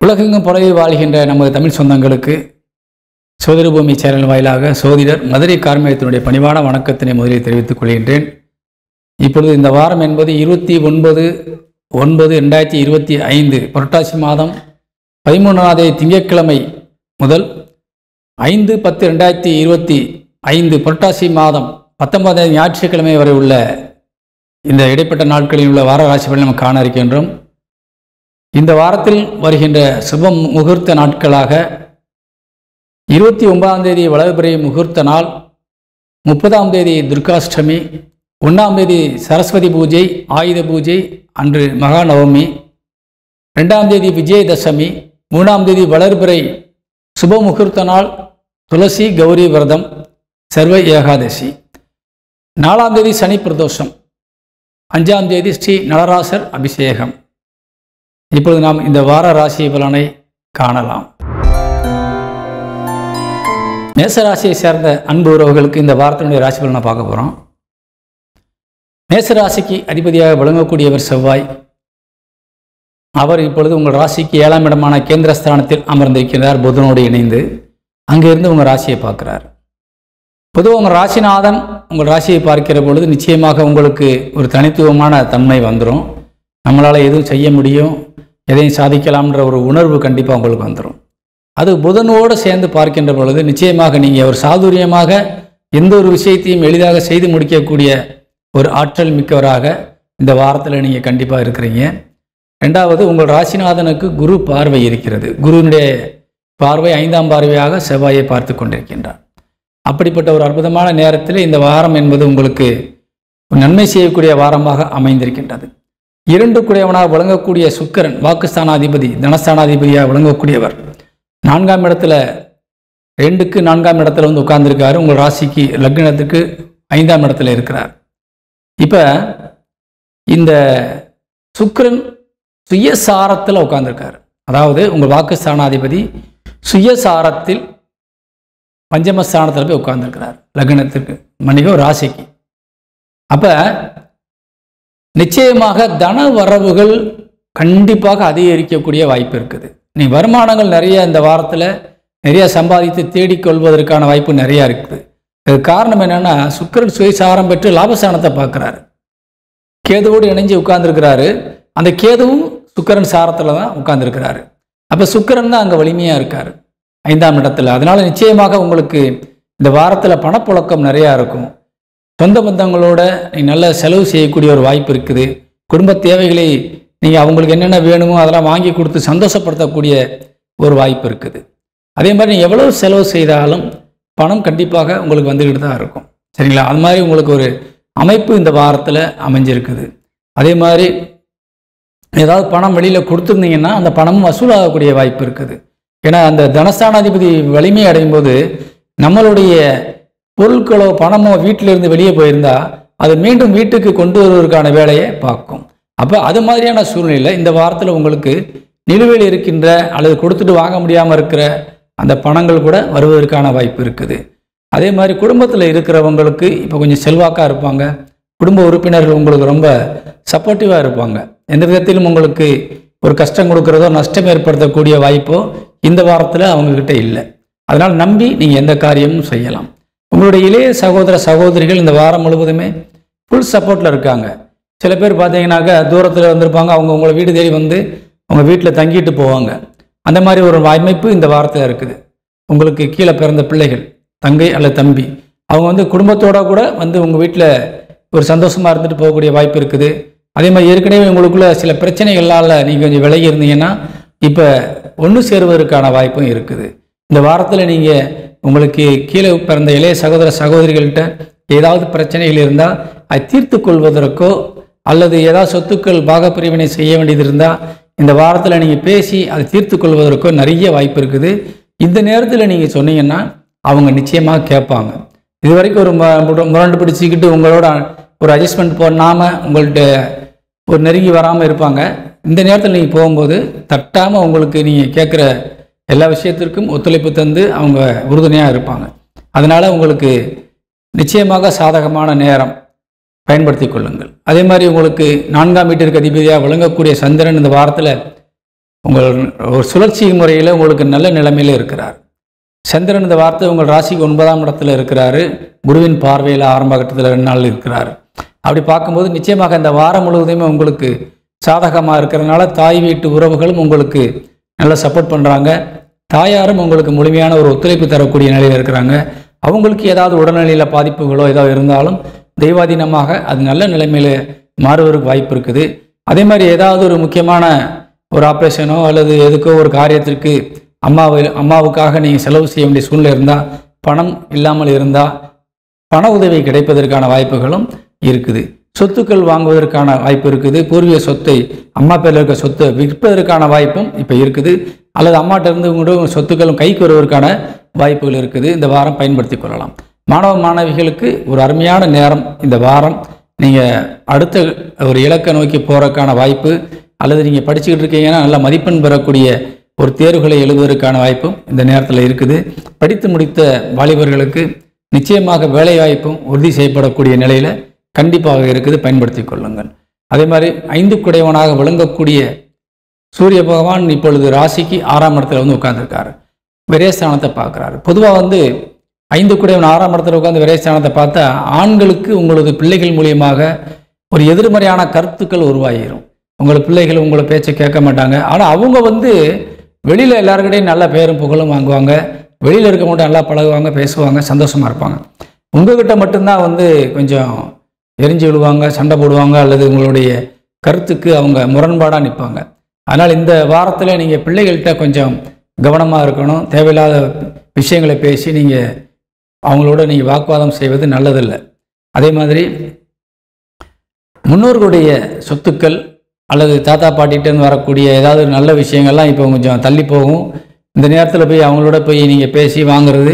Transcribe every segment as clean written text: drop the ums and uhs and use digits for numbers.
உலகெங்கும் பரவி வாழ்கின்ற நமது தமிழ் சொந்தங்களுக்கு சோதிட பூமி சேனல் வாயிலாக சோதிடர் மதுரை கார்மேகத்தினுடைய பணிவான வணக்கத்தினை முதலில் தெரிவித்துக் கொள்கின்றேன். இப்பொழுது இந்த வாரம் என்பது 29/9/2025 புரட்டாசி மாதம் 13ஆம் திங்கட்கிழமை முதல் 5/10/2025 புரட்டாசி மாதம் 19 ஞாயிற்றுக்கிழமை வரை உள்ள இந்த இடைப்பட்ட நாட்களில் உள்ள வார ராசிகளை நம்ம காண இருக்கின்றோம். இந்த வாரத்தில் வருகின்ற சுப முகூர்த்த நாட்களாக 29ஆம் தேதி வளர்பிறை முகூர்த்த நாள், 30ஆம் தேதி துர்காஷ்டமி, 1ஆம் தேதி சரஸ்வதி பூஜை ஆயுத பூஜை அன்று மகாநவமி, 2ஆம் தேதி விஜயதசமி, 3ஆம் தேதி வளர்பிறை சுப முகூர்த்த நாள் துளசி கௌரி விரதம் சர்வ ஏகாதசி, 4ஆம் தேதி சனி பிரதோஷம், 5ஆம் தேதி ஸ்ரீ நடராசர் அபிஷேகம். இப்பொழுது நாம் இந்த வார ராசி பலனை காணலாம். மேச ராசியை சேர்ந்த அன்பு உறவுகளுக்கு இந்த வாரத்தினுடைய ராசி பலனை பார்க்க போகிறோம். மேச ராசிக்கு அதிபதியாக விளங்கக்கூடியவர் செவ்வாய். அவர் இப்பொழுது உங்கள் ராசிக்கு 7ஆம் இடமான கேந்திரஸ்தானத்தில் அமர்ந்திருக்கிறார். புதனோடு இணைந்து அங்கிருந்து உங்கள் ராசியை பார்க்கிறார். பொதுவாக உங்கள் ராசிநாதன் உங்கள் ராசியை பார்க்கிற பொழுது நிச்சயமாக உங்களுக்கு ஒரு தனித்துவமான தன்மை வந்துடும். நம்மளால் எதுவும் செய்ய முடியும், எதையும் சாதிக்கலாம்ன்ற ஒரு உணர்வு கண்டிப்பாக உங்களுக்கு வந்துடும். அது புதனோடு சேர்ந்து பார்க்கின்ற பொழுது நிச்சயமாக நீங்கள் ஒரு சாதுரியமாக எந்த ஒரு விஷயத்தையும் எளிதாக செய்து முடிக்கக்கூடிய ஒரு ஆற்றல் மிக்கவராக இந்த வாரத்தில் நீங்கள் கண்டிப்பாக இருக்கிறீங்க. ரெண்டாவது, உங்கள் ராசிநாதனுக்கு குரு பார்வை இருக்கிறது. குருவினுடைய பார்வை 5ஆம் பார்வையாக செவ்வாயை பார்த்து கொண்டிருக்கின்றார். அப்படிப்பட்ட ஒரு அற்புதமான நேரத்தில் இந்த வாரம் என்பது உங்களுக்கு நன்மை செய்யக்கூடிய வாரமாக அமைந்திருக்கின்றது. 2 குடையவனாக விளங்கக்கூடிய சுக்கிரன், வாக்குஸ்தானாதிபதி, தனஸ்தானாதிபதியாக விளங்கக்கூடியவர் 4ஆம் இடத்துல 2க்கு 4ஆம் இடத்துல வந்து உட்கார்ந்துருக்காரு. உங்கள் ராசிக்கு லக்னத்துக்கு 5ஆம் இடத்துல இருக்கிறார். இப்போ இந்த சுக்கிரன் சுயசாரத்தில் உட்கார்ந்துருக்காரு. அதாவது உங்கள் வாக்குஸ்தானாதிபதி சுயசாரத்தில் பஞ்சமஸ்தானத்தில் போய் உட்கார்ந்துருக்கிறார். லக்னத்துக்கு மன்னிக்க ராசிக்கு. அப்போ நிச்சயமாக தன வரவுகள் கண்டிப்பாக அதிகரிக்கக்கூடிய வாய்ப்பு இருக்குது. நீ வருமானங்கள் நிறைய இந்த வாரத்தில் நிறைய சம்பாதித்து தேடிக்கொள்வதற்கான வாய்ப்பு நிறையா இருக்குது. இதுக்கு காரணம் என்னென்னா, சுக்கிரன் சுயசாரம் பெற்று லாபஸ்தானத்தை பார்க்குறாரு. கேதுவோடு இணைஞ்சு உட்கார்ந்துருக்கிறாரு. அந்த கேதுவும் சுக்கிரன் சாரத்தில் தான் உட்கார்ந்துருக்கிறாரு. அப்போ சுக்கிரன் தான் அங்கே வலிமையாக இருக்கார் 5ஆம் இடத்துல. அதனால் நிச்சயமாக உங்களுக்கு இந்த வாரத்தில் பணப்புழக்கம் நிறையா இருக்கும். சொந்த பந்தங்களோட நல்ல செலவு செய்யக்கூடிய ஒரு வாய்ப்பு இருக்குது. குடும்ப தேவைகளை நீங்கள் அவங்களுக்கு என்னென்ன வேணுமோ அதெல்லாம் வாங்கி கொடுத்து சந்தோஷப்படுத்தக்கூடிய ஒரு வாய்ப்பு இருக்குது. அதே மாதிரி நீங்கள் எவ்வளோ செலவு செய்தாலும் பணம் கண்டிப்பாக உங்களுக்கு வந்துக்கிட்டு தான் இருக்கும். சரிங்களா? அது மாதிரி உங்களுக்கு ஒரு அமைப்பு இந்த வாரத்தில் அமைஞ்சிருக்குது. அதே மாதிரி ஏதாவது பணம் வெளியில் கொடுத்துருந்தீங்கன்னா அந்த பணமும் வசூலாகக்கூடிய வாய்ப்பு இருக்குது. ஏன்னா அந்த தனஸ்தானாதிபதி வலிமை அடையும் போது நம்மளுடைய பொருட்களோ பணமோ வீட்டிலிருந்து வெளியே போயிருந்தா அது மீண்டும் வீட்டுக்கு கொண்டு வருவதற்கான வேலையை பார்க்கும். அப்போ அது மாதிரியான சூழ்நிலையில் இந்த வாரத்தில் உங்களுக்கு நிலுவையில் இருக்கின்ற அல்லது கொடுத்துட்டு வாங்க முடியாமல் இருக்கிற அந்த பணங்கள் கூட வருவதற்கான வாய்ப்பு இருக்குது. அதே மாதிரி குடும்பத்தில் இருக்கிறவங்களுக்கு இப்போ கொஞ்சம் செல்வாக்காக இருப்பாங்க. குடும்ப உறுப்பினர்கள் உங்களுக்கு ரொம்ப சப்போர்ட்டிவாக இருப்பாங்க. எந்த விதத்திலும் உங்களுக்கு ஒரு கஷ்டம் கொடுக்குறதோ நஷ்டம் ஏற்படுத்தக்கூடிய வாய்ப்போ இந்த வாரத்தில் அவங்கக்கிட்ட இல்லை. அதனால் நம்பி நீங்கள் எந்த காரியமும் செய்யலாம். உங்களுடைய இளைய சகோதர சகோதரிகள் இந்த வாரம் முழுவதுமே ஃபுல் சப்போர்ட்டில் இருக்காங்க. சில பேர் பார்த்தீங்கன்னாக்கா தூரத்தில் வந்திருப்பாங்க. அவங்க உங்களை வீடு தேடி வந்து உங்கள் வீட்டில் தங்கிட்டு போவாங்க. அந்த மாதிரி ஒரு அமைப்பு இந்த வாரத்தில் இருக்குது. உங்களுக்கு கீழே பிறந்த பிள்ளைகள், தங்கை அல்லது தம்பி, அவங்க வந்து குடும்பத்தோடு கூட வந்து உங்கள் வீட்டில் ஒரு சந்தோஷமாக இருந்துட்டு போகக்கூடிய வாய்ப்பு இருக்குது. அதே மாதிரி ஏற்கனவே உங்களுக்குள்ள சில பிரச்சனைகளால் நீங்கள் கொஞ்சம் விலகி இருந்தீங்கன்னா இப்போ ஒன்று சேருவதற்கான வாய்ப்பும் இருக்குது. இந்த வாரத்தில் நீங்கள் உங்களுக்கு கீழே பிறந்த இளைய சகோதர சகோதரிகள்கிட்ட ஏதாவது பிரச்சனைகள் இருந்தால் அதை தீர்த்து கொள்வதற்கோ அல்லது ஏதாவது சொத்துக்கள் பாகப்பிரிவினை செய்ய வேண்டியது இருந்தால் இந்த வாரத்தில் நீங்கள் பேசி அதை தீர்த்து கொள்வதற்கோ நிறைய வாய்ப்பு இருக்குது. இந்த நேரத்தில் நீங்கள் சொன்னீங்கன்னா அவங்க நிச்சயமாக கேட்பாங்க. இது வரைக்கும் ஒரு முரண்டு பிடிச்சிக்கிட்டு உங்களோட ஒரு அட்ஜஸ்ட்மெண்ட் பண்ணாமல் உங்கள்கிட்ட ஒரு நெருங்கி வராமல் இருப்பாங்க. இந்த நேரத்தில் நீங்கள் போகும்போது தட்டாமல் உங்களுக்கு நீங்கள் கேட்குற எல்லா விஷயத்திற்கும் ஒத்துழைப்பு தந்து அவங்க உறுதுணையாக இருப்பாங்க. அதனால் உங்களுக்கு நிச்சயமாக சாதகமான நேரம் பயன்படுத்தி கொள்ளுங்கள். அதே மாதிரி உங்களுக்கு 4ஆம் வீட்டிற்கு அதிபதியாக விளங்கக்கூடிய சந்திரன் இந்த வாரத்தில் உங்கள் ஒரு சுழற்சி முறையில் உங்களுக்கு நல்ல நிலைமையில் இருக்கிறார். சந்திரன் இந்த வார்த்தை உங்கள் ராசிக்கு 9ஆம் இடத்துல இருக்கிறாரு. குருவின் பார்வையில் ஆரம்ப கட்டத்தில் 2 நாள் இருக்கிறார். அப்படி பார்க்கும்போது நிச்சயமாக இந்த வாரம் முழுவதுமே உங்களுக்கு சாதகமாக இருக்கிறதுனால தாய் வீட்டு உறவுகளும் உங்களுக்கு நல்லா சப்போர்ட் பண்ணுறாங்க. தாயாரும் உங்களுக்கு முழுமையான ஒரு ஒத்துழைப்பு தரக்கூடிய நிலையில் இருக்கிறாங்க. அவங்களுக்கு ஏதாவது உடல்நிலையில் பாதிப்புகளோ ஏதாவது இருந்தாலும் தெய்வாதீனமாக அது நல்ல நிலைமையில் மாறுவதற்கு வாய்ப்பு இருக்குது. அதே மாதிரி ஏதாவது ஒரு முக்கியமான ஒரு ஆப்ரேஷனோ அல்லது எதுக்கோ ஒரு காரியத்திற்கு அம்மாவுக்காக நீங்கள் செலவு செய்ய வேண்டிய சூழ்நிலை இருந்தால், பணம் இல்லாமல் இருந்தால் பண உதவி கிடைப்பதற்கான வாய்ப்புகளும் இருக்குது. சொத்துக்கள் வாங்குவதற்கான வாய்ப்பு இருக்குது. பூர்வீக சொத்தை, அம்மா பேரில் இருக்க சொத்தை விற்பதற்கான வாய்ப்பும் இப்போ இருக்குது. அல்லது அம்மாட்ட இருந்து கூட சொத்துக்களும் கைக்கு வருவதற்கான வாய்ப்புகள் இருக்குது. இந்த வாரம் பயன்படுத்தி கொள்ளலாம். மாணவ மாணவிகளுக்கு ஒரு அருமையான நேரம் இந்த வாரம். நீங்கள் அடுத்த ஒரு இலக்கை நோக்கி போகிறதுக்கான வாய்ப்பு, அல்லது நீங்கள் படிச்சுக்கிட்டு இருக்கீங்கன்னா நல்ல மதிப்பெண் பெறக்கூடிய ஒரு தேர்வுகளை எழுதுவதற்கான வாய்ப்பும் இந்த நேரத்தில் இருக்குது. படித்து முடித்த வாலிபர்களுக்கு நிச்சயமாக வேலை வாய்ப்பும் உறுதி செய்யப்படக்கூடிய நிலையில் கண்டிப்பாக இருக்குது. பயன்படுத்தி கொள்ளுங்கள். அதே மாதிரி 5 குடையவனாக விளங்கக்கூடிய சூரிய பகவான் இப்பொழுது ராசிக்கு 6ஆம் இடத்துல வந்து உட்கார்ந்துருக்காரு. விரயஸ்தானத்தை பார்க்குறாரு. பொதுவாக 5 குடையவன் 6ஆம் இடத்துல உட்காந்து விரயஸ்தானத்தை பார்த்தா ஆண்களுக்கு உங்களது பிள்ளைகள் மூலியமாக ஒரு எதிர்மறையான கருத்துக்கள் உருவாகிடும். உங்கள் பிள்ளைகள் உங்களை பேச்சை கேட்க மாட்டாங்க. ஆனால் அவங்க வெளியில் எல்லாருக்கிட்டையும் நல்ல பேரும் புகழும் வாங்குவாங்க. வெளியில் இருக்கவங்கள்ட்ட நல்லா பழகுவாங்க, பேசுவாங்க, சந்தோஷமாக இருப்பாங்க. உங்ககிட்ட மட்டும்தான் கொஞ்சம் எரிஞ்சு விழுவாங்க, சண்டை போடுவாங்க, அல்லது உங்களுடைய கருத்துக்கு அவங்க முரண்பாடாக நிற்பாங்க. அதனால் இந்த வாரத்தில் நீங்கள் பிள்ளைகள்கிட்ட கொஞ்சம் கவனமாக இருக்கணும். தேவையில்லாத விஷயங்களை பேசி அவங்களோட நீங்கள் வாக்குவாதம் செய்வது நல்லதில்லை. அதே மாதிரி முன்னோர்களுடைய சொத்துக்கள் அல்லது தாத்தா பாட்டிகிட்டேருந்து வரக்கூடிய ஏதாவது நல்ல விஷயங்கள்லாம் இப்போ கொஞ்சம் தள்ளி போகும். இந்த நேரத்தில் போய் அவங்களோட போய் நீங்கள் பேசி வாங்குறது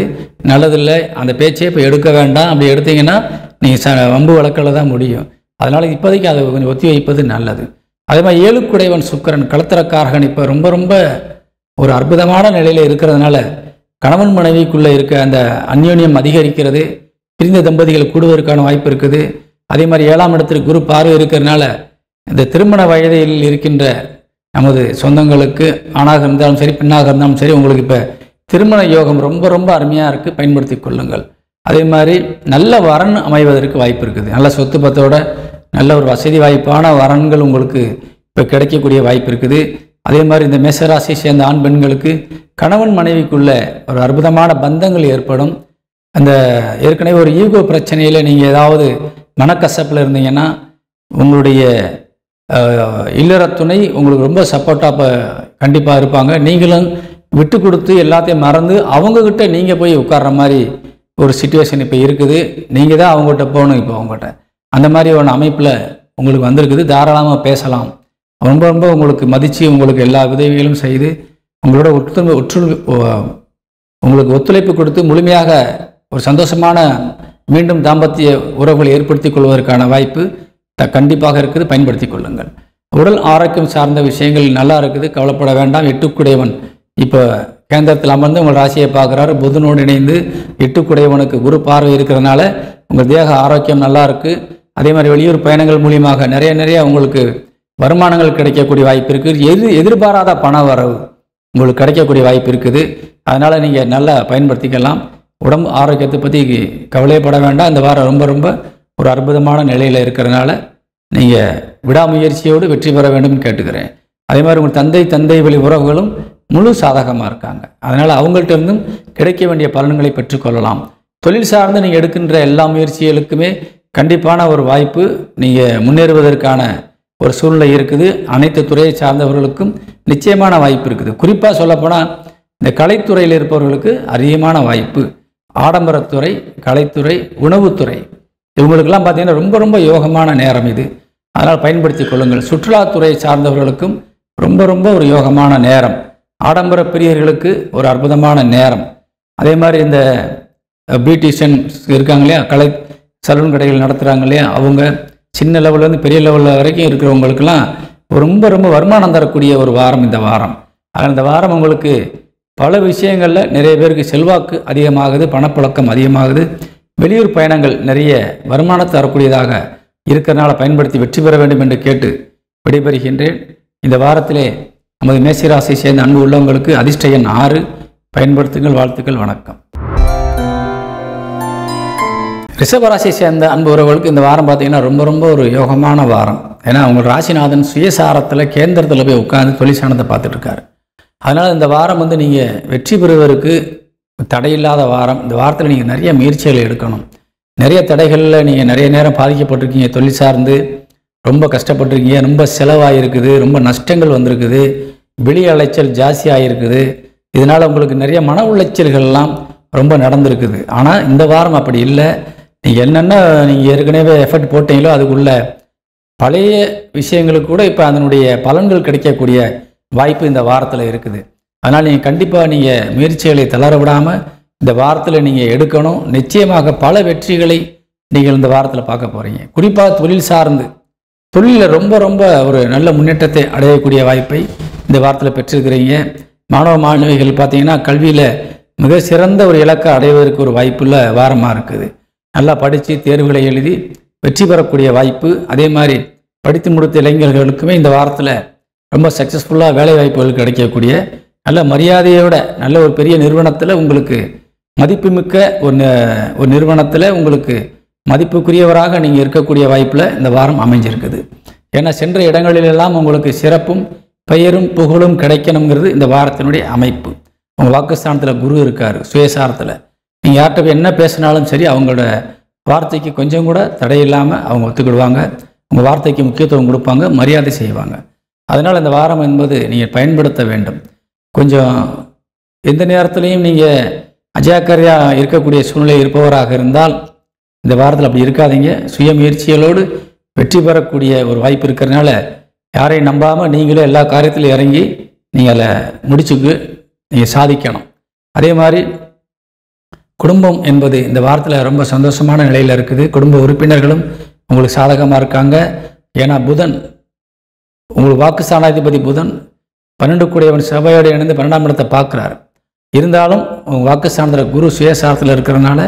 நல்லதில்லை. அந்த பேச்சே இப்போ எடுக்க வேண்டாம். அப்படி எடுத்தீங்கன்னா நீங்கள் வம்பு வழக்கில் தான் முடியும். அதனால் இப்போதைக்கு அதை கொஞ்சம் ஒத்தி வைப்பது நல்லது. அதே மாதிரி 7 குடைவன் சுக்கிரன் களத்திரக்காரகன் இப்போ ரொம்ப ஒரு அற்புதமான நிலையில் இருக்கிறதுனால கணவன் மனைவிக்குள்ளே இருக்க அந்த அந்யோன்யம் அதிகரிக்கிறது. பிரிந்த தம்பதிகள் கூடுவதற்கான வாய்ப்பு இருக்குது. அதே மாதிரி 7ஆம் இடத்திற்கு குரு பார்வை இருக்கிறதுனால இந்த திருமண வயதில் இருக்கின்ற நமது சொந்தங்களுக்கு ஆணாக இருந்தாலும் சரி பெண்ணாக இருந்தாலும் சரி உங்களுக்கு இப்போ திருமண யோகம் ரொம்ப அருமையாக இருக்குது. பயன்படுத்தி கொள்ளுங்கள். அதே மாதிரி நல்ல வரன் அமைவதற்கு வாய்ப்பு இருக்குது. நல்ல சொத்து பத்தோட நல்ல ஒரு வசதி வாய்ப்பான வரன்கள் உங்களுக்கு இப்போ கிடைக்கக்கூடிய வாய்ப்பு இருக்குது. அதே மாதிரி இந்த மேசராசி சேர்ந்த ஆண் பெண்களுக்கு கணவன் மனைவிக்குள்ள ஒரு அற்புதமான பந்தங்கள் ஏற்படும். அந்த ஏற்கனவே ஒரு ஈகோ பிரச்சனையில் நீங்கள் ஏதாவது மனக்கசப்பில் இருந்தீங்கன்னா உங்களுடைய இல்லற துணை உங்களுக்கு ரொம்ப சப்போர்ட்டாக இப்போ கண்டிப்பாக இருப்பாங்க. நீங்களும் விட்டு கொடுத்து எல்லாத்தையும் மறந்து அவங்கக்கிட்ட நீங்கள் போய் உட்கார்ற மாதிரி ஒரு சிச்சுவேஷன் இப்போ இருக்குது. நீங்கள் தான் அவங்ககிட்ட போகணும். இப்போ அவங்ககிட்ட அந்த மாதிரி ஒரு அமைப்பில் உங்களுக்கு வந்திருக்குது. தாராளமாக பேசலாம். ரொம்ப உங்களுக்கு மதித்து உங்களுக்கு எல்லா உதவிகளும் செய்து உங்களோட உங்களுக்கு ஒத்துழைப்பு கொடுத்து முழுமையாக ஒரு சந்தோஷமான மீண்டும் தாம்பத்திய உறவுகளை ஏற்படுத்தி கொள்வதற்கான வாய்ப்பு கண்டிப்பாக இருக்குது. பயன்படுத்தி கொள்ளுங்கள். உடல் ஆரோக்கியம் சார்ந்த விஷயங்கள் நல்லா இருக்குது. கவலைப்பட வேண்டாம். 8 குடையவன் இப்போ கேந்திரத்தில் அமர்ந்து உங்கள் ராசியை பார்க்குறாரு. புதனோடு இணைந்து 8 குடையவனுக்கு குரு பார்வை இருக்கிறதுனால உங்கள் தேக ஆரோக்கியம் நல்லா இருக்குது. அதே மாதிரி வெளியூர் பயணங்கள் மூலியமாக நிறைய உங்களுக்கு வருமானங்கள் கிடைக்கக்கூடிய வாய்ப்பு இருக்குது. எதிர்பாராத பண வரவு உங்களுக்கு கிடைக்கக்கூடிய வாய்ப்பு இருக்குது. அதனால் நீங்கள் நல்லா பயன்படுத்திக்கலாம். உடம்பு ஆரோக்கியத்தை பற்றி கவலைப்பட வேண்டாம். இந்த வாரம் ரொம்ப ஒரு அற்புதமான நிலையில் இருக்கிறதுனால நீங்கள் விடாமுயற்சியோடு வெற்றி பெற வேண்டும்னு கேட்டுக்கிறேன். அதே மாதிரி உங்கள் தந்தை வழி உறவுகளும் முழு சாதகமாக இருக்காங்க. அதனால் அவங்கள்ட்ட இருந்தும் கிடைக்க வேண்டிய பலன்களை பெற்றுக்கொள்ளலாம். தொழில் சார்ந்து நீங்கள் எடுக்கின்ற எல்லா முயற்சிகளுக்குமே கண்டிப்பான ஒரு வாய்ப்பு, நீங்கள் முன்னேறுவதற்கான ஒரு சூழ்நிலை இருக்குது. அனைத்து துறையை சார்ந்தவர்களுக்கும் நிச்சயமான வாய்ப்பு இருக்குது. குறிப்பாக சொல்லப்போனால் இந்த கலைத்துறையில் இருப்பவர்களுக்கு அதிகமான வாய்ப்பு. ஆடம்பரத்துறை, கலைத்துறை, உணவுத்துறை இவங்களுக்கெல்லாம் பார்த்தீங்கன்னா ரொம்ப யோகமான நேரம் இது. அதனால் பயன்படுத்தி கொள்ளுங்கள். சுற்றுலாத்துறை சார்ந்தவர்களுக்கும் ரொம்ப ஒரு யோகமான நேரம். ஆடம்பர பிரியர்களுக்கு ஒரு அற்புதமான நேரம். அதே மாதிரி இந்த பியூட்டிஷியன்ஸ் இருக்காங்க இல்லையா, கலை சலூன் கடைகள் நடத்துகிறாங்க இல்லையா, அவங்க சின்ன லெவல்லேருந்து பெரிய லெவலில் வரைக்கும் இருக்கிறவங்களுக்கெல்லாம் ரொம்ப வருமானம் தரக்கூடிய ஒரு வாரம் இந்த வாரம். ஆனால் இந்த வாரம் உங்களுக்கு பல விஷயங்களில் நிறைய பேருக்கு செல்வாக்கு அதிகமாகுது, பணப்புழக்கம் அதிகமாகுது. வெளியூர் பயணங்கள் நிறைய வருமானத்தை தரக்கூடியதாக இருக்கிறனால பயன்படுத்தி வெற்றி பெற வேண்டும் என்று கேட்டு விடைபெறுகின்றேன். இந்த வாரத்திலே நமது மேஷராசியை சேர்ந்த அன்பு உள்ளவங்களுக்கு அதிர்ஷ்ட எண் 6. பயன்படுத்துங்கள். வாழ்த்துக்கள். வணக்கம். ரிஷபராசியை சேர்ந்த அன்பு உறவுகளுக்கு இந்த வாரம் பார்த்தீங்கன்னா ரொம்ப ஒரு யோகமான வாரம். ஏன்னா அவங்க ராசிநாதன் சுயசாரத்தில் கேந்திரத்தில் போய் உட்காந்து தொழிற்சானத்தை பார்த்துட்டு இருக்காரு. அதனால் இந்த வாரம் நீங்கள் வெற்றி பெறுவதற்கு தடையில்லாத வாரம். இந்த வாரத்தில் நீங்கள் நிறைய முயற்சிகளை எடுக்கணும். நிறைய தடைகளில் நீங்கள் நிறைய நேரம் பாதிக்கப்பட்டிருக்கீங்க. தொழில் சார்ந்து ரொம்ப கஷ்டப்பட்டிருக்கீங்க. ரொம்ப செலவாகிருக்குது. ரொம்ப நஷ்டங்கள் வந்திருக்குது. வெளி அலைச்சல் ஜாஸ்தி ஆகிருக்குது. இதனால் உங்களுக்கு நிறைய மன உளைச்சல்கள்லாம் ரொம்ப நடந்திருக்குது. ஆனால் இந்த வாரம் அப்படி இல்லை. நீங்கள் என்னென்ன நீங்கள் ஏற்கனவே எஃபர்ட் போட்டீங்களோ அதுக்குள்ள பழைய விஷயங்களுக்கு கூட இப்போ அதனுடைய பலன்கள் கிடைக்கக்கூடிய வாய்ப்பு இந்த வாரத்தில் இருக்குது. அதனால் நீங்கள் கண்டிப்பாக நீங்கள் முயற்சிகளை தளர விடாமல் இந்த வாரத்தில் நீங்கள் எடுக்கணும். நிச்சயமாக பல வெற்றிகளை நீங்கள் இந்த வாரத்தில் பார்க்க போகிறீங்க. குறிப்பாக தொழில் சார்ந்து தொழிலில் ரொம்ப ஒரு நல்ல முன்னேற்றத்தை அடையக்கூடிய வாய்ப்பை இந்த வாரத்தில் பெற்றிருக்கிறீங்க. மாணவ மாணவிகள் பார்த்தீங்கன்னா கல்வியில் மிக சிறந்த ஒரு இலக்கை அடைவதற்கு ஒரு வாய்ப்புள்ள வாரமாக இருக்குது. நல்லா படித்து தேர்வுகளை எழுதி வெற்றி பெறக்கூடிய வாய்ப்பு. அதே மாதிரி படித்து முடித்த இளைஞர்களுக்குமே இந்த வாரத்தில் ரொம்ப சக்ஸஸ்ஃபுல்லாக வேலை வாய்ப்புகள் கிடைக்கக்கூடிய நல்ல மரியாதையோட நல்ல ஒரு பெரிய நிறுவனத்தில் உங்களுக்கு மதிப்புமிக்க ஒரு நிறுவனத்தில் உங்களுக்கு மதிப்புக்குரியவராக நீங்கள் இருக்கக்கூடிய வாய்ப்பில் இந்த வாரம் அமைஞ்சிருக்குது. ஏன்னா சென்ற இடங்களிலெல்லாம் உங்களுக்கு சிறப்பும் பெயரும் புகழும் கிடைக்கணுங்கிறது இந்த வாரத்தினுடைய அமைப்பு. உங்கள் வாக்குஸ்தானத்தில் குரு இருக்கார். சுயசாரத்தில் நீங்கள் யார்கிட்ட என்ன பேசினாலும் சரி அவங்களோட வார்த்தைக்கு கொஞ்சம் கூட தடையில்லாமல் அவங்க ஒத்துக்கிடுவாங்க. உங்கள் வார்த்தைக்கு முக்கியத்துவம் கொடுப்பாங்க, மரியாதை செய்வாங்க. அதனால் இந்த வாரம் என்பது நீங்கள் பயன்படுத்த வேண்டும். கொஞ்சம் எந்த நேரத்துலையும் நீங்கள் அஜாக்கிரதையாக இருக்கக்கூடிய சூழ்நிலை இருப்பவராக இருந்தால் இந்த வாரத்தில் அப்படி இருக்காதீங்க. சுய முயற்சிகளோடு வெற்றி பெறக்கூடிய ஒரு வாய்ப்பு இருக்கிறதுனால யாரையும் நம்பாமல் நீங்களே எல்லா காரியத்திலும் இறங்கி நீங்கள் அதை முடிச்சுக்கு நீங்கள் சாதிக்கணும். அதே மாதிரி குடும்பம் என்பது இந்த வாரத்தில் ரொம்ப சந்தோஷமான நிலையில் இருக்குது. குடும்ப உறுப்பினர்களும் உங்களுக்கு சாதகமாக இருக்காங்க. ஏன்னா புதன் உங்களுக்கு வாக்குஸ்தானாதிபதி புதன் 12 கூடியவன் செவ்வாயோடு இணைந்து 12ஆம் இடத்தை பார்க்குறாரு. இருந்தாலும் உங்கள் வாக்குஸ்தானத்தில் குரு சுயசாரத்தில் இருக்கிறதுனால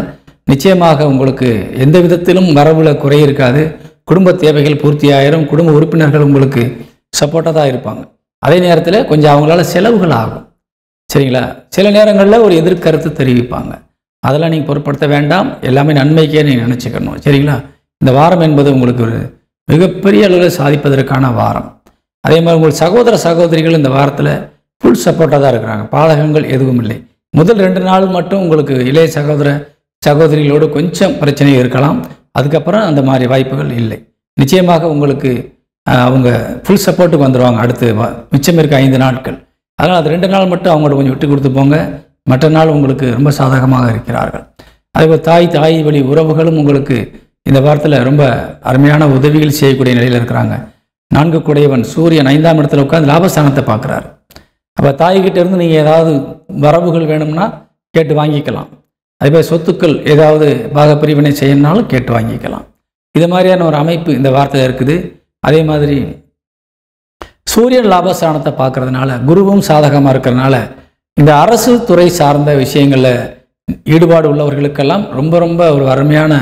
நிச்சயமாக உங்களுக்கு எந்த விதத்திலும் வரவுல குறை இருக்காது. குடும்ப தேவைகள் பூர்த்தியாயிரும். குடும்ப உறுப்பினர்கள் உங்களுக்கு சப்போர்ட்டாக தான் இருப்பாங்க. அதே நேரத்தில் கொஞ்சம் அவங்களால செலவுகள் ஆகும். சரிங்களா? சில நேரங்களில் ஒரு எதிர்கருத்து தெரிவிப்பாங்க. அதெல்லாம் நீங்கள் பொருட்படுத்த வேண்டாம். எல்லாமே நன்மைக்கே நீங்கள் நினச்சிக்கணும். சரிங்களா? இந்த வாரம் என்பது உங்களுக்கு ஒரு மிகப்பெரிய அளவில் சாதிப்பதற்கான வாரம். அதே மாதிரி உங்கள் சகோதர சகோதரிகள் இந்த வாரத்தில் ஃபுல் சப்போர்ட்டாக தான் இருக்கிறாங்க. பாதகங்கள் எதுவும் இல்லை. முதல் 2 நாள் மட்டும் உங்களுக்கு இளைய சகோதர சகோதரிகளோடு கொஞ்சம் பிரச்சனை இருக்கலாம். அதுக்கப்புறம் அந்த மாதிரி வாய்ப்புகள் இல்லை. நிச்சயமாக உங்களுக்கு அவங்க ஃபுல் சப்போர்ட்டுக்கு வந்துடுவாங்க. அடுத்து மிச்சம் இருக்க 5 நாட்கள். அதனால் அது 2 நாள் மட்டும் அவங்களோட கொஞ்சம் விட்டு கொடுத்து போங்க. மற்ற நாள் உங்களுக்கு ரொம்ப சாதகமாக இருக்கிறார்கள். அதேபோல் தாய் வழி உறவுகளும் உங்களுக்கு இந்த வாரத்தில் ரொம்ப அருமையான உதவிகள் செய்யக்கூடிய நிலையில் இருக்கிறாங்க. 4 கூடையவன் சூரியன் 5ஆம் இடத்துல உட்காந்து லாபஸ்தானத்தை பார்க்குறாரு. அப்போ தாய்கிட்ட இருந்து நீங்கள் ஏதாவது வரவுகள் வேணும்னா கேட்டு வாங்கிக்கலாம். அதேபோல் சொத்துக்கள் ஏதாவது பாகப்பிரிவினை செய்யணும்னாலும் கேட்டு வாங்கிக்கலாம். இது மாதிரியான ஒரு அமைப்பு இந்த வாரத்தில் இருக்குது. அதே மாதிரி சூரியன் லாபஸ்தானத்தை பார்க்கறதுனால குருவும் சாதகமாக இருக்கிறதுனால இந்த அரசு துறை சார்ந்த விஷயங்களில் ஈடுபாடு உள்ளவர்களுக்கெல்லாம் ரொம்ப ஒரு அருமையான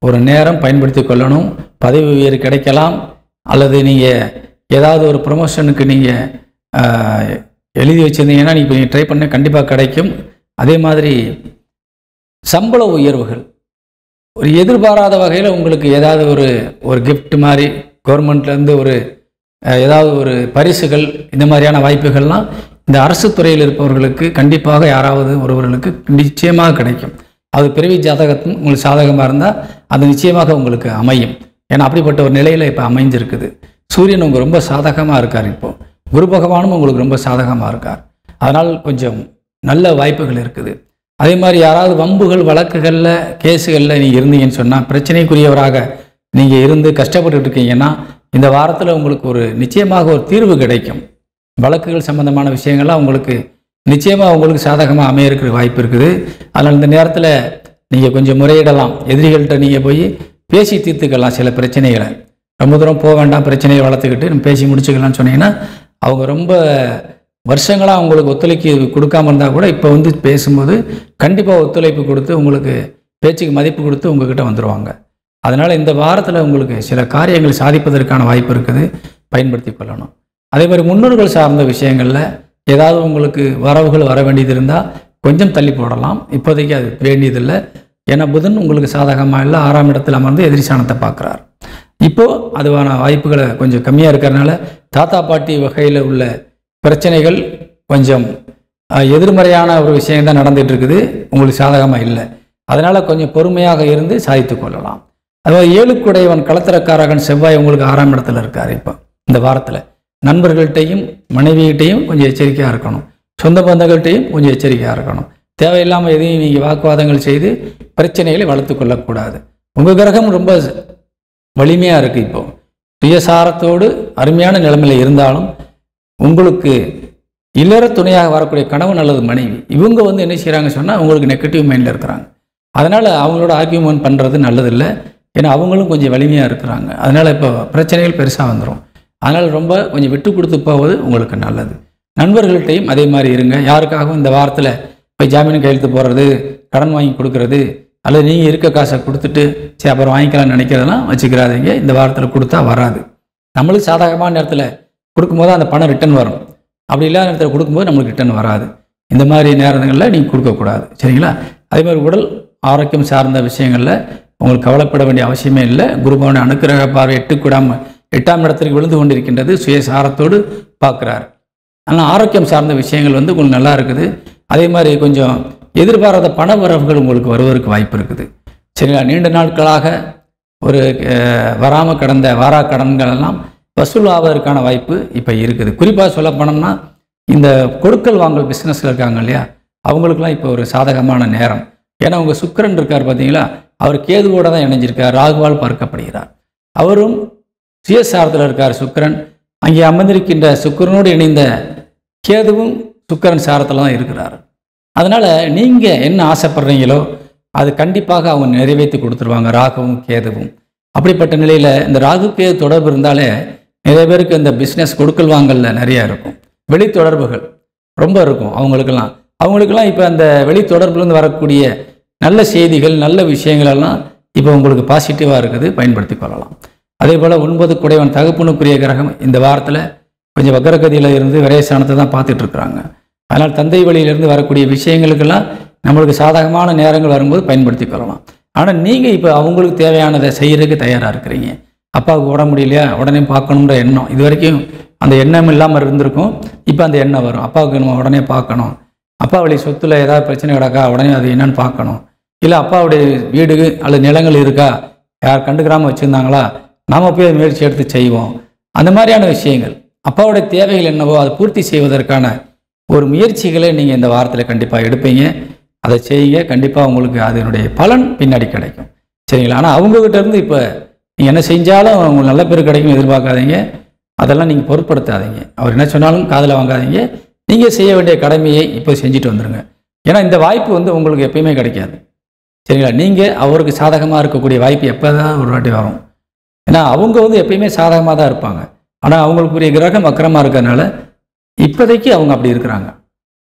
ஒரு நேரம் பயன்படுத்தி கொள்ளணும். பதவி உயர்வு கிடைக்கலாம். அல்லது நீங்கள் ஏதாவது ஒரு ப்ரொமோஷனுக்கு நீங்கள் எழுதி வச்சுருந்தீங்கன்னா நீங்கள் ட்ரை பண்ண கண்டிப்பாக கிடைக்கும். அதே மாதிரி சம்பள உயர்வுகள் ஒரு எதிர்பாராத வகையில் உங்களுக்கு ஏதாவது ஒரு கிஃப்ட் மாதிரி கவர்மெண்ட்லேருந்து ஏதாவது ஒரு பரிசுகள் இந்த மாதிரியான வாய்ப்புகள்லாம் இந்த அரசு துறையில் இருப்பவர்களுக்கு கண்டிப்பாக யாராவது ஒருவர்களுக்கு நிச்சயமாக கிடைக்கும். அது பிறவி ஜாதகத்தும் உங்களுக்கு சாதகமாக இருந்தால் அது நிச்சயமாக உங்களுக்கு அமையும். ஏன்னா அப்படிப்பட்ட ஒரு நிலையில் இப்போ அமைஞ்சிருக்குது. சூரியன் உங்களுக்கு ரொம்ப சாதகமாக இருக்கார். இப்போது குரு பகவானும் உங்களுக்கு ரொம்ப சாதகமாக இருக்கார். அதனால் கொஞ்சம் நல்ல வாய்ப்புகள் இருக்குது. அதே மாதிரி யாராவது வம்புகள் வழக்குகளில் கேஸுகளில் நீங்கள் இருந்தீங்கன்னு சொன்னால் பிரச்சனைக்குரியவராக நீங்கள் இருந்து கஷ்டப்பட்டு இருக்கீங்கன்னா இந்த வாரத்தில் உங்களுக்கு நிச்சயமாக ஒரு தீர்வு கிடைக்கும். வழக்குகள் சம்பந்தமான விஷயங்கள்லாம் உங்களுக்கு நிச்சயமாக உங்களுக்கு சாதகமாக அமையிருக்கிற வாய்ப்பு இருக்குது. அதனால் இந்த நேரத்தில் நீங்கள் கொஞ்சம் முறையிடலாம். எதிரிகள்கிட்ட நீங்கள் போய் பேசி தீர்த்துக்கலாம். சில பிரச்சனைகளை ரொம்ப தூரம் போக வேண்டாம், பிரச்சனையை வளர்த்துக்கிட்டு நம்ம பேசி முடிச்சுக்கலாம்னு சொன்னீங்கன்னா அவங்க ரொம்ப வருஷங்களாக உங்களுக்கு ஒத்துழைப்பு கொடுக்காம இருந்தால் கூட இப்போ பேசும்போது கண்டிப்பாக ஒத்துழைப்பு கொடுத்து உங்களுக்கு பேச்சுக்கு மதிப்பு கொடுத்து உங்ககிட்ட வந்துடுவாங்க. அதனால் இந்த வாரத்தில் உங்களுக்கு சில காரியங்கள் சாதிப்பதற்கான வாய்ப்பு இருக்குது. பயன்படுத்தி கொள்ளணும். அதே மாதிரி முன்னோர்கள் சார்ந்த விஷயங்களில் ஏதாவது உங்களுக்கு வரவுகள் வர வேண்டியது இருந்தால் கொஞ்சம் தள்ளி போடலாம். இப்போதைக்கு அது வேண்டியதில்லை. ஏன்னா புதன் உங்களுக்கு சாதகமாக இல்லை, 6ஆம் இடத்துல அமர்ந்து எதிரிசானத்தை பார்க்குறார். இப்போது அதுவான வாய்ப்புகளை கொஞ்சம் கம்மியாக இருக்கிறதுனால தாத்தா பாட்டி வகையில் உள்ள பிரச்சனைகள் கொஞ்சம் எதிர்மறையான ஒரு விஷயம் தான் நடந்துகிட்டு இருக்குது, உங்களுக்கு சாதகமாக இல்லை. அதனால் கொஞ்சம் பொறுமையாக இருந்து சாதித்து கொள்ளலாம். அதாவது 7க்குடையவன் களத்திரக்காரகன் செவ்வாய் உங்களுக்கு 6ஆம் இடத்துல இருக்கார். இப்போ இந்த வாரத்தில் நண்பர்கள்ட்டையும் மனைவிகிட்டையும் கொஞ்சம் எச்சரிக்கையாக இருக்கணும். சொந்த பந்தங்கள்கிட்டையும் கொஞ்சம் எச்சரிக்கையாக இருக்கணும். தேவையில்லாமல் எதையும் நீங்கள் வாக்குவாதங்கள் செய்து பிரச்சனைகளை வளர்த்து கொள்ளக்கூடாது. உங்கள் கிரகம் ரொம்ப வலிமையாக இருக்குது. இப்போது சுயசாரத்தோடு அருமையான நிலைமையில் இருந்தாலும் உங்களுக்கு இல்லற துணையாக வரக்கூடிய கணவன் அல்லது மனைவி இவங்க என்ன செய்கிறாங்க சொன்னால் உங்களுக்கு நெகட்டிவ் மைண்டில் இருக்கிறாங்க. அதனால் அவங்களோட ஆர்கியூமெண்ட் பண்ணுறது நல்லதில்லை. ஏன்னா அவங்களும் கொஞ்சம் வலிமையாக இருக்கிறாங்க. அதனால் இப்போ பிரச்சனைகள் பெருசாக வந்துடும். அதனால் ரொம்ப கொஞ்சம் விட்டு கொடுத்து போவது உங்களுக்கு நல்லது. நண்பர்கள்ட்டையும் அதே மாதிரி இருங்க. யாருக்காகவும் இந்த வாரத்தில் போய் ஜாமீன் கையெழுத்து போடுறது, கடன் வாங்கி கொடுக்கறது, அல்லது நீங்கள் இருக்க காசை கொடுத்துட்டு சரி அப்புறம் வாங்கிக்கலாம்னு நினைக்கிறதெல்லாம் வச்சுக்கிறாதீங்க. இந்த வாரத்தில் கொடுத்தா வராது. நம்மளுக்கு சாதகமான நேரத்தில் கொடுக்கும்போது அந்த பணம் ரிட்டன் வரும். அப்படி இல்லாத நேரத்தில் கொடுக்கும்போது நம்மளுக்கு ரிட்டன் வராது. இந்த மாதிரி நேரங்களில் நீங்கள் கொடுக்கக்கூடாது. சரிங்களா? அதே மாதிரி உடல் ஆரோக்கியம் சார்ந்த விஷயங்களில் உங்களுக்கு கவலைப்பட வேண்டிய அவசியமே இல்லை. குருபவனை அனுக்கிரக பார்வை 8ஆம் இடத்திற்கு விழுந்து கொண்டிருக்கின்றது. சுயசாரத்தோடு பார்க்குறார். ஆனால் ஆரோக்கியம் சார்ந்த விஷயங்கள் உங்களுக்கு நல்லா இருக்குது. அதே மாதிரி கொஞ்சம் எதிர்பாராத பண வரவுகள் உங்களுக்கு வருவதற்கு வாய்ப்பு இருக்குது. சரிங்களா? நீண்ட நாட்களாக ஒரு வராமல் கடந்த வாரா கடன்கள் எல்லாம் வசூல் ஆவதற்கான வாய்ப்பு இப்போ இருக்குது. குறிப்பாக சொல்ல போனோம்னா இந்த கொடுக்கல் வாங்கல் பிஸ்னஸில் இருக்காங்க இல்லையா, அவங்களுக்கெல்லாம் இப்போ ஒரு சாதகமான நேரம். ஏன்னா உங்கள் சுக்கிரன் இருக்கார் பார்த்தீங்களா, அவர் கேதுவோடு தான் இணைஞ்சிருக்கார், ராகுவால் பார்க்கப்படுகிறார். அவரும் சுயசாரத்தில் இருக்கார் சுக்கிரன். அங்கே அமர்ந்திருக்கின்ற சுக்கிரனோடு இணைந்த கேதுவும் சுக்கிரன் சாரத்தில் தான் இருக்கிறார். அதனால் நீங்கள் என்ன ஆசைப்படுறீங்களோ அது கண்டிப்பாக அவங்க நிறைவேற்றி கொடுத்துருவாங்க, ராகுவும் கேதுவும். அப்படிப்பட்ட நிலையில் இந்த ராகு கேது தொடர்பு இருந்தாலே நிறைய பேருக்கு இந்த பிஸ்னஸ் கொடுக்கல் வாங்கலில் நிறையா இருக்கும். வெளி தொடர்புகள் ரொம்ப இருக்கும் அவங்களுக்கெல்லாம் இப்போ அந்த வெளி தொடர்புலேருந்து வரக்கூடிய நல்ல செய்திகள், நல்ல விஷயங்கள் எல்லாம் இப்போ உங்களுக்கு பாசிட்டிவாக இருக்குது, பயன்படுத்தி கொள்ளலாம். அதே போல் 9க்குடையவன் தகப்பனுக்குரிய கிரகம் இந்த வாரத்தில் கொஞ்சம் வக்கரகதியில் இருந்து விரயஸ்தானத்தை தான் பார்த்துட்ருக்குறாங்க. அதனால் தந்தை வழியிலிருந்து வரக்கூடிய விஷயங்களுக்கெல்லாம் நம்மளுக்கு சாதகமான நேரங்கள் வரும்போது பயன்படுத்தி கொள்ளலாம். ஆனால் நீங்கள் இப்போ அவங்களுக்கு தேவையானதை செய்கிறதுக்கு தயாராக இருக்கிறீங்க. அப்பாவுக்கு உடம்பு முடியலையா, உடனே பார்க்கணுன்ற எண்ணம் இது வரைக்கும் அந்த எண்ணம் இல்லாமல் இருந்திருக்கும். இப்போ அந்த எண்ணம் வரும், அப்பாவுக்கு நம்ம உடனே பார்க்கணும். அப்பா வழி சொத்தில் ஏதாவது பிரச்சனை கிடக்கா, உடனே அது என்னன்னு பார்க்கணும். இல்லை அப்பாவுடைய வீடு அல்லது நிலங்கள் இருக்கா, யார் கண்டுக்கிறாமல் வச்சுருந்தாங்களா, நாம் போய் முயற்சி எடுத்து செய்வோம். அந்த மாதிரியான விஷயங்கள் அப்பாவுடைய தேவைகள் என்னவோ அதை பூர்த்தி செய்வதற்கான ஒரு முயற்சிகளை நீங்கள் இந்த வாரத்தில் கண்டிப்பாக எடுப்பீங்க. அதை செய்யுங்க. கண்டிப்பாக உங்களுக்கு அதனுடைய பலன் பின்னாடி கிடைக்கும். சரிங்களா? ஆனால் அவங்கக்கிட்ட இருந்து இப்போ நீங்கள் என்ன செஞ்சாலும் உங்களுக்கு நல்ல பேர் கிடைக்கும் எதிர்பார்க்காதீங்க. அதெல்லாம் நீங்கள் பொருட்படுத்தாதீங்க. அவர் என்ன சொன்னாலும் காதில் வாங்காதீங்க. நீங்கள் செய்ய வேண்டிய கடமையை இப்போ செஞ்சுட்டு வந்துடுங்க. ஏன்னா இந்த வாய்ப்பு உங்களுக்கு எப்பயுமே கிடைக்காது. சரிங்களா? நீங்கள் அவருக்கு சாதகமாக இருக்கக்கூடிய வாய்ப்பு எப்போ தான் ஒரு வாட்டி வரும். ஏன்னா அவங்க எப்பயுமே சாதகமாக தான் இருப்பாங்க. ஆனால் அவங்களுக்குரிய கிரகம் வக்கரமாக இருக்கிறதுனால இப்போதைக்கு அவங்க அப்படி இருக்கிறாங்க.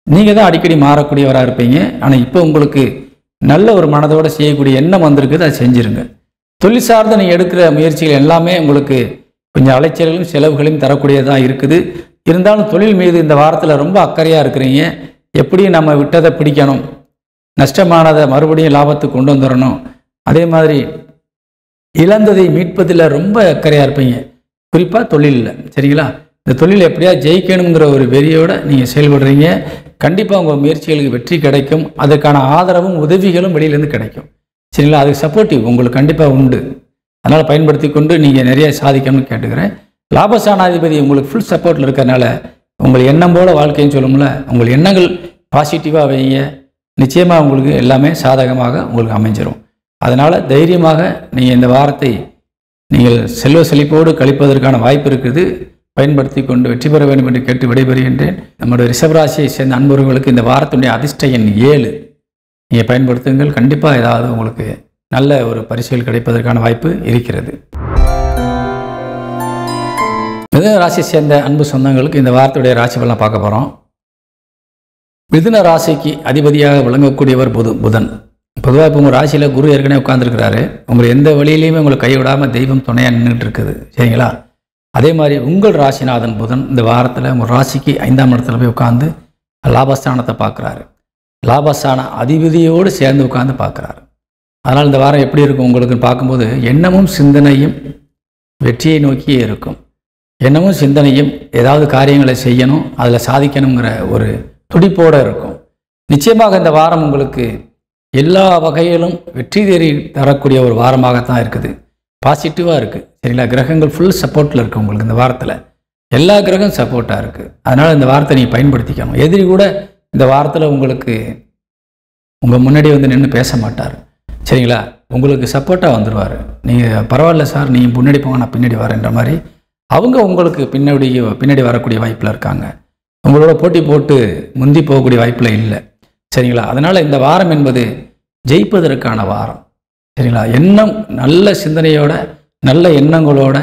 நீங்கள் தான் அடிக்கடி மாறக்கூடியவராக இருப்பீங்க. ஆனால் இப்போ உங்களுக்கு நல்ல ஒரு மனதோடு செய்யக்கூடிய எண்ணம் வந்திருக்குது, அதை செஞ்சுருங்க. தொழில் சார்ந்த நீங்கள் எடுக்கிற முயற்சிகள் எல்லாமே உங்களுக்கு கொஞ்சம் அலைச்சல்களும் செலவுகளையும் தரக்கூடியதாக இருக்குது. இருந்தாலும் தொழில் மீது இந்த வாரத்தில் ரொம்ப அக்கறையாக இருக்கிறீங்க. எப்படியும் நம்ம விட்டதை பிடிக்கணும், நஷ்டமானதை மறுபடியும் லாபத்துக்கு கொண்டு வந்துடணும். அதே மாதிரி இழந்ததை மீட்பதில் ரொம்ப அக்கறையாக இருப்பீங்க, குறிப்பாக தொழிலில். சரிங்களா? இந்த தொழில் எப்படியா ஜெயிக்கணுங்கிற ஒரு வெறியோடு நீங்கள் செயல்படுறீங்க. கண்டிப்பாக உங்கள் முயற்சிகளுக்கு வெற்றி கிடைக்கும். அதற்கான ஆதரவும் உதவிகளும் வெளியிலேருந்து கிடைக்கும். சரிங்களா? அதுக்கு சப்போர்ட்டிவ் உங்களுக்கு கண்டிப்பாக உண்டு. அதனால் பயன்படுத்தி கொண்டு நீங்கள் நிறைய சாதிக்கணும்னு கேட்டுக்கிறேன். லாபஸ்தானாதிபதி உங்களுக்கு ஃபுல் சப்போர்ட்டில் இருக்கிறதுனால உங்கள் எண்ணம் போல வாழ்க்கைன்னு சொல்லும்ல, உங்கள் எண்ணங்கள் பாசிட்டிவாக வைங்க. நிச்சயமாக உங்களுக்கு எல்லாமே சாதகமாக உங்களுக்கு அமைஞ்சிடும். அதனால் தைரியமாக நீங்கள் இந்த வாரத்தை நீங்கள் செல்வ செழிப்போடு கழிப்பதற்கான வாய்ப்பு இருக்குது. பயன்படுத்தி கொண்டு வெற்றி பெற வேண்டும் என்று கேட்டு விடைபெறுகின்றேன். நம்முடைய ரிஷபராசியை சேர்ந்த அன்பர்களுக்கு இந்த வாரத்துடைய அதிர்ஷ்ட எண் 7 நீங்கள் பயன்படுத்துங்கள். கண்டிப்பாக ஏதாவது உங்களுக்கு நல்ல ஒரு பரிசுகள் கிடைப்பதற்கான வாய்ப்பு இருக்கிறது. மிதுன ராசியை சேர்ந்த அன்பு சொந்தங்களுக்கு இந்த வாரத்துடைய ராசி பலனை பார்க்க போகிறோம். மிதுன ராசிக்கு அதிபதியாக விளங்கக்கூடியவர் புதன். பொதுவாக இப்போ உங்கள் ராசியில் குரு ஏற்கனவே உட்கார்ந்துருக்கிறாரு. உங்களை எந்த வழியிலையுமே உங்களை கைவிடாமல் தெய்வம் துணையாக நின்றுட்டு இருக்குது. சரிங்களா? அதே மாதிரி உங்கள் ராசிநாதன் புதன் இந்த வாரத்தில் உங்கள் ராசிக்கு 5ஆம் இடத்துல போய் உட்காந்து லாபஸ்தானத்தை பார்க்குறாரு. லாபஸ்தான அதிபதியோடு சேர்ந்து உட்காந்து பார்க்குறாரு. அதனால் இந்த வாரம் எப்படி இருக்கும் உங்களுக்கு பார்க்கும்போது எண்ணமும் சிந்தனையும் வெற்றியை நோக்கியே இருக்கும். எண்ணமும் சிந்தனையும் ஏதாவது காரியங்களை செய்யணும், அதில் சாதிக்கணுங்கிற ஒரு துடிப்போடு இருக்கும். நிச்சயமாக இந்த வாரம் உங்களுக்கு எல்லா வகையிலும் வெற்றி தேறி தரக்கூடிய ஒரு வாரமாகத்தான் இருக்குது. பாசிட்டிவாக இருக்குது. சரிங்களா? கிரகங்கள் ஃபுல் சப்போர்ட்டில் இருக்குது உங்களுக்கு இந்த வாரத்தில். எல்லா கிரகம் சப்போர்ட்டாக இருக்குது. அதனால் இந்த வாரத்தை நீங்கள் பயன்படுத்திக்கணும். எதிரி கூட இந்த வாரத்தில் உங்களுக்கு உங்கள் முன்னாடி வந்து நின்று பேச மாட்டார். சரிங்களா? உங்களுக்கு சப்போர்ட்டாக வந்துடுவார். நீங்கள் பரவாயில்ல சார், நீங்கள் முன்னாடி போங்க, நான் பின்னாடி வரேன்ற மாதிரி அவங்க உங்களுக்கு பின்னாடி வரக்கூடிய வாய்ப்பில் இருக்காங்க. உங்களோட போட்டி போட்டு முந்தி போகக்கூடிய வாய்ப்பில் இல்லை. சரிங்களா? அதனால் இந்த வாரம் என்பது ஜெயிப்பதற்கான வாரம். சரிங்களா? எண்ணம் நல்ல சிந்தனையோட நல்ல எண்ணங்களோட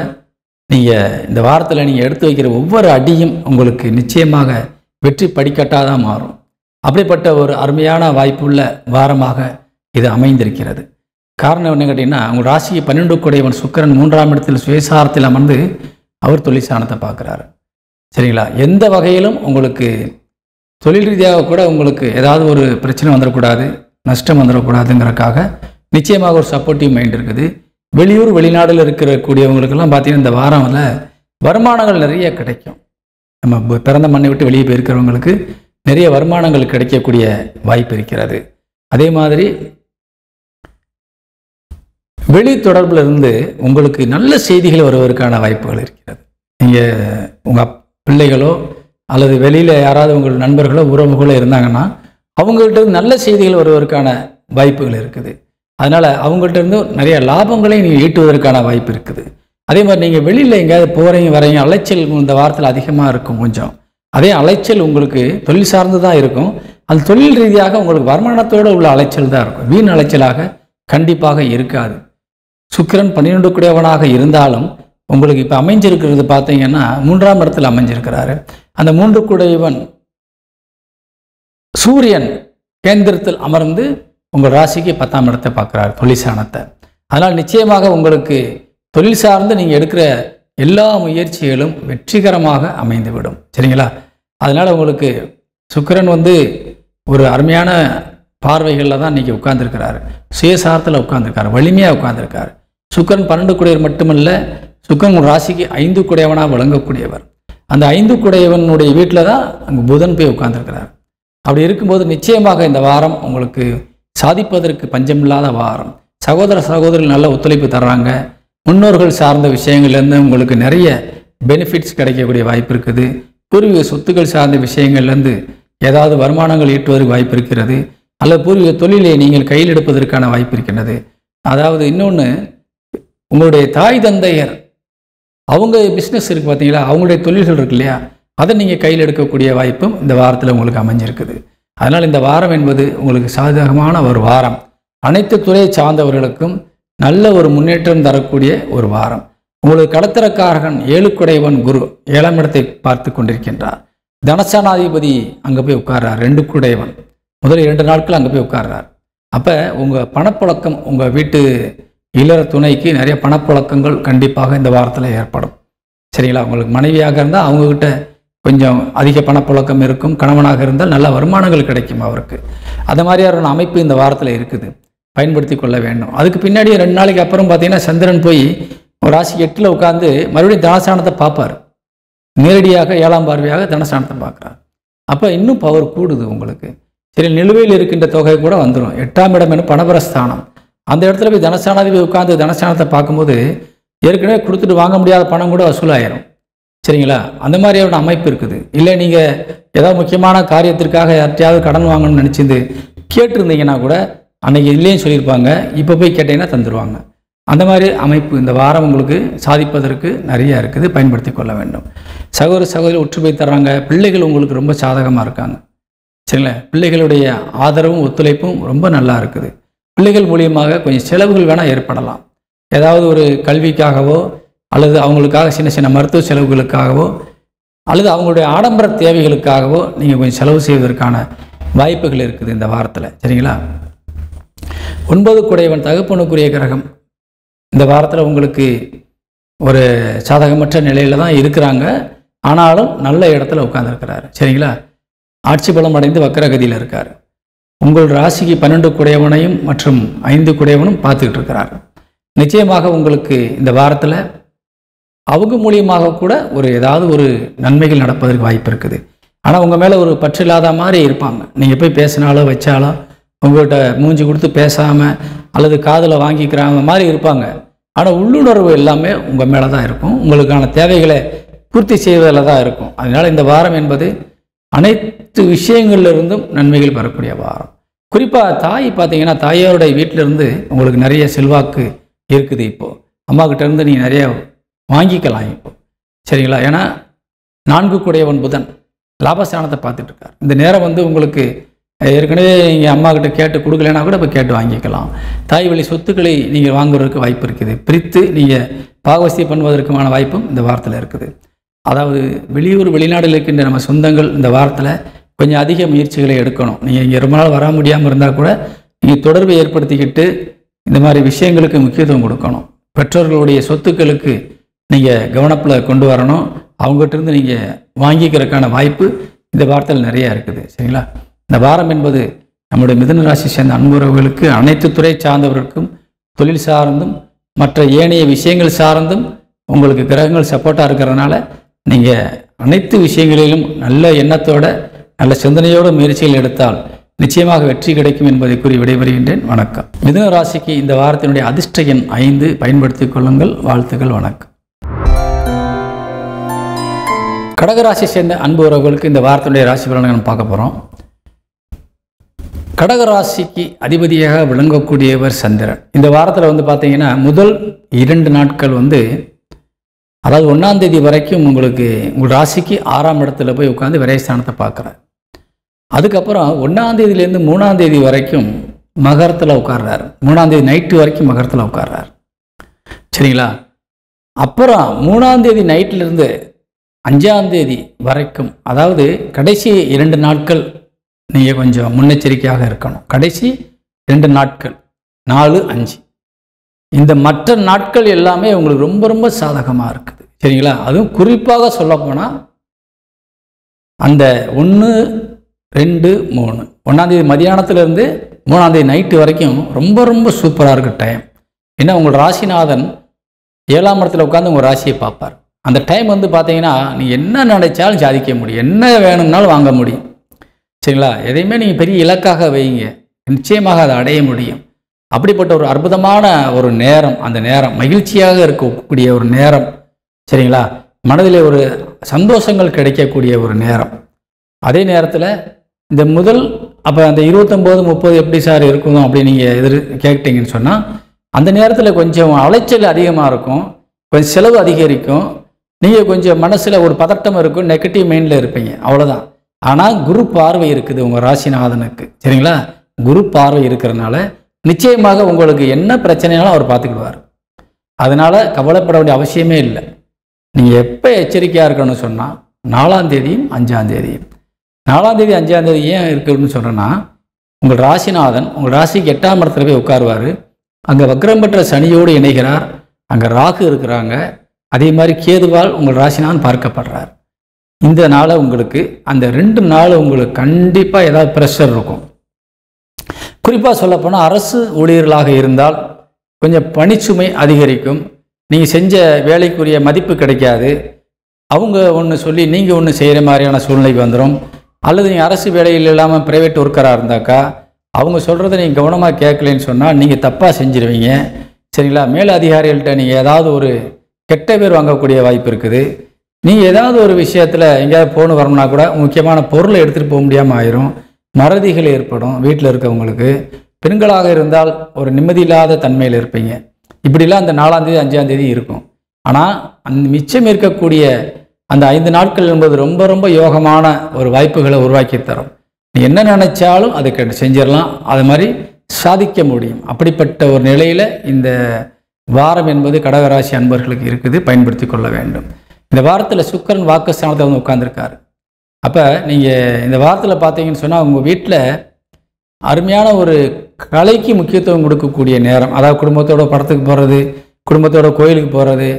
நீங்கள் இந்த வாரத்தில் நீங்கள் எடுத்து வைக்கிற ஒவ்வொரு அடியும் உங்களுக்கு நிச்சயமாக வெற்றி படிக்கட்டாக தான் மாறும். அப்படிப்பட்ட ஒரு அருமையான வாய்ப்புள்ள வாரமாக இது அமைந்திருக்கிறது. காரணம் என்ன கேட்டிங்கன்னா, உங்கள் ராசிக்கு 12 குடையவன் சுக்கிரன் 3ஆம் இடத்தில் சுயசாரத்தில் அமர்ந்து அவர் தொழிற்சானத்தை பார்க்குறாரு. சரிங்களா? எந்த வகையிலும் உங்களுக்கு தொழில் ரீதியாக கூட உங்களுக்கு ஏதாவது ஒரு பிரச்சனை வந்துடக்கூடாது, நஷ்டம் வந்துடக்கூடாதுங்கிறதுக்காக நிச்சயமாக ஒரு சப்போர்ட்டிவ் மைண்ட் இருக்குது. வெளியூர் வெளிநாட்டில் இருக்கக்கூடியவங்களுக்கெல்லாம் பார்த்தீங்கன்னா இந்த வாரம்ல வருமானங்கள் நிறைய கிடைக்கும். நம்ம பிறந்த மண்ணை விட்டு வெளியே போயிருக்கிறவங்களுக்கு நிறைய வருமானங்கள் கிடைக்கக்கூடிய வாய்ப்பு இருக்கிறது. அதே மாதிரி வெளி தொடர்பில் இருந்து உங்களுக்கு நல்ல செய்திகள் வருவதற்கான வாய்ப்புகள் இருக்கிறது. நீங்கள் உங்கள் பிள்ளைகளோ அல்லது வெளியில் யாராவது உங்கள் நண்பர்களோ உறவுகளோ இருந்தாங்கன்னா அவங்கள்ட்ட நல்ல செய்திகள் வருவதற்கான வாய்ப்புகள் இருக்குது. அதனால் அவங்கள்ட்ட இருந்து நிறைய லாபங்களை நீங்கள் ஈட்டுவதற்கான வாய்ப்பு இருக்குது. அதே மாதிரி நீங்கள் வெளியில் எங்கேயாவது போகிறீங்க வரீங்க, அலைச்சல் இந்த வாரத்தில் அதிகமாக இருக்கும் கொஞ்சம். அதே அலைச்சல் உங்களுக்கு தொழில் சார்ந்து தான் இருக்கும். அது தொழில் ரீதியாக உங்களுக்கு வருமானத்தோடு உள்ள அலைச்சல் தான் இருக்கும். வீண் அலைச்சலாக கண்டிப்பாக இருக்காது. சுக்கிரன் 12 குடையவனாக இருந்தாலும் உங்களுக்கு இப்போ அமைஞ்சிருக்கிறது பார்த்தீங்கன்னா 3ஆம் இடத்தில் அமைஞ்சிருக்கிறாரு. அந்த 3 குடையவன் சூரியன் கேந்திரத்தில் அமர்ந்து உங்கள் ராசிக்கு 10ஆம் இடத்தை பார்க்குறாரு, தொழிற்சானத்தை. அதனால் நிச்சயமாக உங்களுக்கு தொழில் சார்ந்து நீங்கள் எடுக்கிற எல்லா முயற்சிகளும் வெற்றிகரமாக அமைந்துவிடும். சரிங்களா? அதனால் உங்களுக்கு சுக்கிரன் வந்து ஒரு அருமையான பார்வைகளில் தான் இன்றைக்கி உட்கார்ந்துருக்கிறாரு. சுயசாரத்தில் உட்கார்ந்துருக்காரு, வலிமையாக உட்கார்ந்துருக்காரு. சுக்கிரன் 12 குடையவர் மட்டுமல்ல, சுக்கிரன் ராசிக்கு 5 குடையவனாக விளங்கக்கூடியவர். அந்த 5 குடையவனுடைய வீட்டில் தான் அங்கே புதன் போய் உட்கார்ந்துருக்கிறார். அப்படி இருக்கும்போது நிச்சயமாக இந்த வாரம் உங்களுக்கு சாதிப்பதற்கு பஞ்சமில்லாத வாரம். சகோதர சகோதரிகள் நல்ல ஒத்துழைப்பு தர்றாங்க. முன்னோர்கள் சார்ந்த விஷயங்கள்லேருந்து உங்களுக்கு நிறைய பெனிஃபிட்ஸ் கிடைக்கக்கூடிய வாய்ப்பு இருக்குது. பூர்வீக சொத்துக்கள் சார்ந்த விஷயங்கள்லேருந்து ஏதாவது வருமானங்கள் ஈட்டுவதற்கு வாய்ப்பு இருக்கிறது. அல்லது பூர்வீக தொழிலை நீங்கள் கையில் எடுப்பதற்கான வாய்ப்பு இருக்கின்றது. அதாவது இன்னொன்று, உங்களுடைய தாய் தந்தையர் அவங்க பிஸ்னஸ் இருக்குது பார்த்தீங்களா, அவங்களுடைய தொழில்கள் இருக்கு இல்லையா, அதை நீங்கள் கையில் எடுக்கக்கூடிய வாய்ப்பும் இந்த வாரத்தில் உங்களுக்கு அமைஞ்சிருக்குது. அதனால் இந்த வாரம் என்பது உங்களுக்கு சாதகமான ஒரு வாரம். அனைத்து துறையை சார்ந்தவர்களுக்கும் நல்ல ஒரு முன்னேற்றம் தரக்கூடிய ஒரு வாரம். உங்களுக்கு கடத்திரக்காரகன் 7 குடையவன் குரு 7ஆம் இடத்தை பார்த்து கொண்டிருக்கின்றார். தனசானாதிபதி அங்கே போய் உட்கார்றார். 2 குடையவன் முதல் 2 நாட்கள் அங்கே போய் உட்கார்றார். அப்போ உங்கள் பணப்புழக்கம், உங்கள் வீட்டு இல்லற துணைக்கு நிறைய பணப்புழக்கங்கள் கண்டிப்பாக இந்த வாரத்தில் ஏற்படும். சரிங்களா? உங்களுக்கு மனைவியாக இருந்தால் அவங்கக்கிட்ட கொஞ்சம் அதிக பணப்புழக்கம் இருக்கும். கணவனாக இருந்தால் நல்ல வருமானங்கள் கிடைக்கும் அவருக்கு. அது மாதிரியான அமைப்பு இந்த வாரத்தில் இருக்குது. பயன்படுத்தி கொள்ள வேண்டும். அதுக்கு பின்னாடி 2 நாளைக்கு அப்புறம் பார்த்தீங்கன்னா சந்திரன் போய் ஒரு ராசி 8ல் உட்காந்து மறுபடியும் தனஸ்தானத்தை பார்ப்பார். நேரடியாக 7ஆம் பார்வையாக தனஸ்தானத்தை பார்க்குறார். அப்போ இன்னும் பவர் கூடுது உங்களுக்கு. சரி, நிலுவையில் இருக்கின்ற தொகை கூட வந்துடும். 8ஆம் இடம் என்ன பணபரஸ்தானம். அந்த இடத்துல போய் தனஸ்தானாதிபதி உட்காந்து தனஸ்தானத்தை பார்க்கும்போது ஏற்கனவே கொடுத்துட்டு வாங்க முடியாத பணம் கூட வசூலாயிரும். சரிங்களா? அந்த மாதிரியான அமைப்பு இருக்குது. இல்லை நீங்கள் ஏதாவது முக்கியமான காரியத்திற்காக யார்ட்டையாவது கடன் வாங்கணும்னு நினச்சிருந்து கேட்டிருந்தீங்கன்னா கூட அன்றைக்கி இல்லைன்னு சொல்லியிருப்பாங்க. இப்போ போய் கேட்டீங்கன்னா தந்துடுவாங்க. அந்த மாதிரி அமைப்பு இந்த வாரம் உங்களுக்கு சாதிப்பதற்கு நிறையா இருக்குது. பயன்படுத்தி கொள்ள வேண்டும். சகோதர சகோதரி ஒற்றுமை தர்றாங்க. பிள்ளைகள் உங்களுக்கு ரொம்ப சாதகமாக இருக்காங்க. சரிங்களா? பிள்ளைகளுடைய ஆதரவும் ஒத்துழைப்பும் ரொம்ப நல்லா இருக்குது. பிள்ளைகள் மூலியமாக கொஞ்சம் செலவுகள் வேணால் ஏற்படலாம். ஏதாவது ஒரு கல்விக்காகவோ அல்லது அவங்களுக்காக சின்ன சின்ன மருத்துவ செலவுகளுக்காகவோ அல்லது அவங்களுடைய ஆடம்பர தேவைகளுக்காகவோ நீங்கள் கொஞ்சம் செலவு செய்வதற்கான வாய்ப்புகள் இருக்குது இந்த வாரத்தில். சரிங்களா? 9 குடையவன் தகப்பனுக்குரிய கிரகம் இந்த வாரத்தில் உங்களுக்கு ஒரு சாதகமற்ற நிலையில் தான் இருக்கிறாங்க. ஆனாலும் நல்ல இடத்துல உட்கார்ந்துருக்கிறாரு. சரிங்களா? ஆட்சி பலம் அடைந்து வக்கரகதியில் இருக்கார். உங்கள் ராசிக்கு 12 குடையவனையும் மற்றும் 5 குடையவனும் பார்த்துக்கிட்டு இருக்கிறார். நிச்சயமாக உங்களுக்கு இந்த வாரத்தில் அவங்க மூலியமாக கூட ஏதாவது ஒரு நன்மைகள் நடப்பதற்கு வாய்ப்பு இருக்குது. ஆனால் உங்கள் மேலே ஒரு பற்று இல்லாத மாதிரி இருப்பாங்க. நீங்கள் போய் பேசினாலோ வச்சாலோ உங்கள்கிட்ட மூஞ்சி கொடுத்து பேசாமல் அல்லது காதில் வாங்கிக்கிறாங்க மாதிரி இருப்பாங்க. ஆனால் உள்ளுணர்வு எல்லாமே உங்கள் மேலே தான் இருக்கும். உங்களுக்கான தேவைகளை பூர்த்தி செய்வதில் தான் இருக்கும். அதனால் இந்த வாரம் என்பது அனைத்து விஷயங்கள்லேருந்தும் நன்மைகள் பெறக்கூடிய வாரம். குறிப்பாக தாய் பார்த்தீங்கன்னா, தாயோருடைய வீட்டிலேருந்து உங்களுக்கு நிறைய செல்வாக்கு இருக்குது. இப்போது அம்மாக்கிட்ட இருந்து நீங்கள் நிறைய வாங்கிக்கலாம் இப்போது. சரிங்களா? ஏன்னா 4 குடையவன் புதன் லாபஸ்தானத்தை பார்த்துட்டு இருக்கார். இந்த நேரம் உங்களுக்கு ஏற்கனவே நீங்கள் அம்மாக்கிட்ட கேட்டு கொடுக்கலன்னா கூட இப்போ கேட்டு வாங்கிக்கலாம். தாய் வழி சொத்துக்களை நீங்கள் வாங்குவதற்கு வாய்ப்பு இருக்குது. பிரித்து நீங்கள் பாகவஸ்தி பண்ணுவதற்குமான வாய்ப்பும் இந்த வாரத்தில் இருக்குது. அதாவது வெளியூர் வெளிநாடுகள் இருக்கின்ற நம்ம சொந்தங்கள் இந்த வாரத்தில் கொஞ்சம் அதிக முயற்சிகளை எடுக்கணும். நீங்கள் இங்கே ரொம்ப நாள் வர முடியாமல் இருந்தால் கூட நீங்கள் தொடர்பை ஏற்படுத்திக்கிட்டு இந்த மாதிரி விஷயங்களுக்கு முக்கியத்துவம் கொடுக்கணும். பெற்றோர்களுடைய சொத்துக்களுக்கு நீங்கள் கவனத்தில் கொண்டு வரணும். அவங்ககிட்டருந்து நீங்கள் வாங்கிக்கிறதுக்கான வாய்ப்பு இந்த வாரத்தில் நிறையா இருக்குது. சரிங்களா? இந்த வாரம் என்பது நம்முடைய மிதுன ராசி சேர்ந்த அன்புறவுகளுக்கு அனைத்து துறை சார்ந்தவர்களுக்கும் தொழில் சார்ந்தும் மற்ற ஏனைய விஷயங்கள் சார்ந்தும் உங்களுக்கு கிரகங்கள் சப்போர்ட்டாக இருக்கிறதுனால நீங்கள் அனைத்து விஷயங்களிலும் நல்ல எண்ணத்தோட நல்ல சிந்தனையோட முயற்சிகள் எடுத்தால் நிச்சயமாக வெற்றி கிடைக்கும் என்பதை கூறி விடைபெறுகின்றேன். வணக்கம். மிதுன ராசிக்கு இந்த வாரத்தினுடைய அதிர்ஷ்ட எண் 5. பயன்படுத்திக் கொள்ளுங்கள். வாழ்த்துக்கள். வணக்கம். கடகராசி சேர்ந்த அன்பு உறவுகளுக்கு இந்த வாரத்தினுடைய ராசி பலன்களை நம்ம பார்க்க போகிறோம். கடகராசிக்கு அதிபதியாக விளங்கக்கூடியவர் சந்திரன். இந்த வாரத்தில் பார்த்தீங்கன்னா முதல் 2 நாட்கள் அதாவது 1ஆம் தேதி வரைக்கும் உங்கள் ராசிக்கு 6ஆம் இடத்துல போய் உட்காந்து விரயஸ்தானத்தை பார்க்குறார். அதுக்கப்புறம் 1ஆம் தேதியிலேருந்து 3ஆம் தேதி வரைக்கும் மகரத்தில் உட்கார்றார். 3ஆம் தேதி நைட்டு வரைக்கும் மகரத்தில் உட்கார்றார். சரிங்களா? அப்புறம் 3ஆம் தேதி நைட்டிலிருந்து 5ஆம் தேதி வரைக்கும், அதாவது கடைசி 2 நாட்கள் நீங்கள் கொஞ்சம் முன்னெச்சரிக்கையாக இருக்கணும். கடைசி 2 நாட்கள் 4, 5 இந்த மற்ற நாட்கள் எல்லாமே உங்களுக்கு ரொம்ப ரொம்ப சாதகமாக இருக்குது. சரிங்களா? அதுவும் குறிப்பாக சொல்லப்போனால் அந்த 1, 2, 3 1ஆம் தேதி மதியானத்துலேருந்து 3ஆம் தேதி நைட்டு வரைக்கும் ரொம்ப ரொம்ப சூப்பராக இருக்குது டைம். ஏன்னா உங்கள் ராசிநாதன் 7ஆம் இடத்துல உட்காந்து உங்கள் ராசியை பார்ப்பார். அந்த டைம் பார்த்தீங்கன்னா நீங்கள் என்ன நினைச்சாலும் சாதிக்க முடியும். என்ன வேணும்னாலும் வாங்க முடியும். சரிங்களா? எதையுமே நீங்கள் பெரிய இலக்காக வைங்க, நிச்சயமாக அதை அடைய முடியும். அப்படிப்பட்ட ஒரு அற்புதமான ஒரு நேரம். அந்த நேரம் மகிழ்ச்சியாக இருக்கக்கூடிய ஒரு நேரம். சரிங்களா? மனதிலே ஒரு சந்தோஷங்கள் கிடைக்கக்கூடிய ஒரு நேரம். அதே நேரத்தில் இந்த முதல் அப்போ அந்த 29, 30 எப்படி சார் இருக்கும் அப்படின்னு நீங்கள் கேட்டீங்கன்னு சொன்னால் அந்த நேரத்தில் கொஞ்சம் அலைச்சல் அதிகமாக இருக்கும், கொஞ்சம் செலவு அதிகரிக்கும், நீங்கள் கொஞ்சம் மனசில் ஒரு பதட்டம் இருக்கும், நெகட்டிவ் மைண்டில் இருப்பீங்க, அவ்வளோதான். ஆனால் குரு பார்வை இருக்குது உங்கள் ராசிநாதனுக்கு. சரிங்களா? குரு பார்வை இருக்கிறதுனால நிச்சயமாக உங்களுக்கு என்ன பிரச்சனைனாலும் அவர் பார்த்துக்கிடுவார். அதனால் கவலைப்பட வேண்டிய அவசியமே இல்லை. நீங்கள் எப்போ எச்சரிக்கையாக இருக்கணும்னு சொன்னால் 4ஆம் தேதியும் 5ஆம் தேதியும். 4ஆம் தேதி 5ஆம் தேதி ஏன் இருக்குன்னு சொல்கிறேன்னா, உங்கள் ராசிநாதன் உங்கள் ராசிக்கு 8ஆம் இடத்துல போய் உட்காருவார். அங்கே வக்ரம் பெற்ற சனியோடு இணைகிறார். அங்கே ராகு இருக்கிறாங்க. அதே மாதிரி கேதுவால் உங்கள் ராசிநாதன் பார்க்கப்படுறார். இந்த நாளை உங்களுக்கு அந்த 2 நாள் உங்களுக்கு கண்டிப்பாக ஏதாவது ப்ரெஷர் இருக்கும். குறிப்பாக சொல்லப்போனால் அரசு ஊழியர்களாக இருந்தால் கொஞ்சம் பணிச்சுமை அதிகரிக்கும். நீங்கள் செஞ்ச வேலைக்குரிய மதிப்பு கிடைக்காது. அவங்க ஒன்று சொல்லி நீங்கள் ஒன்று செய்கிற மாதிரியான சூழ்நிலைக்கு வந்துடும். அல்லது நீங்கள் அரசு வேலையில் இல்லாமல் ப்ரைவேட் ஒர்க்கராக இருந்தாக்கா அவங்க சொல்கிறத நீங்கள் கவனமாக கேட்கலன்னு சொன்னால் நீங்கள் தப்பாக செஞ்சுருவீங்க. சரிங்களா? மேல் அதிகாரிகள்கிட்ட நீங்கள் ஏதாவது ஒரு கெட்ட பேர் வாங்கக்கூடிய வாய்ப்பு இருக்குது. நீங்கள் ஏதாவது ஒரு விஷயத்தில் எங்கேயாவது போகணும் வரணும்னா கூட முக்கியமான பொருளை எடுத்துகிட்டு போக முடியாமல் ஆயிரும். மறதிகள் ஏற்படும். வீட்டில் இருக்கவங்களுக்கு பெண்களாக இருந்தால் ஒரு நிம்மதி இல்லாத தன்மையில் இருப்பீங்க. இப்படிலாம் அந்த 4ஆம் தேதி 5ஆம் தேதி இருக்கும். ஆனால் அந்த மிச்சம் இருக்கக்கூடிய அந்த 5 நாட்கள் என்பது ரொம்ப ரொம்ப யோகமான ஒரு வாய்ப்புகளை உருவாக்கி தரும். நீ என்ன நினைச்சாலும் அதை செஞ்சிடலாம், அது மாதிரி சாதிக்க முடியும். அப்படிப்பட்ட ஒரு நிலையில் இந்த வாரம் என்பது கடகராசி அன்பர்களுக்கு இருக்குது. பயன்படுத்தி கொள்ள வேண்டும். இந்த வாரத்தில் சுக்கிரன் வாக்குஸ்தானத்தை உட்கார்ந்துருக்காரு. அப்போ நீங்கள் இந்த வாரத்தில் பார்த்தீங்கன்னு சொன்னால் உங்கள் வீட்டில் அருமையான ஒரு கலைக்கு முக்கியத்துவம் கொடுக்கக்கூடிய நேரம். அதாவது குடும்பத்தோட படத்துக்கு போகிறது, குடும்பத்தோட கோயிலுக்கு போகிறது,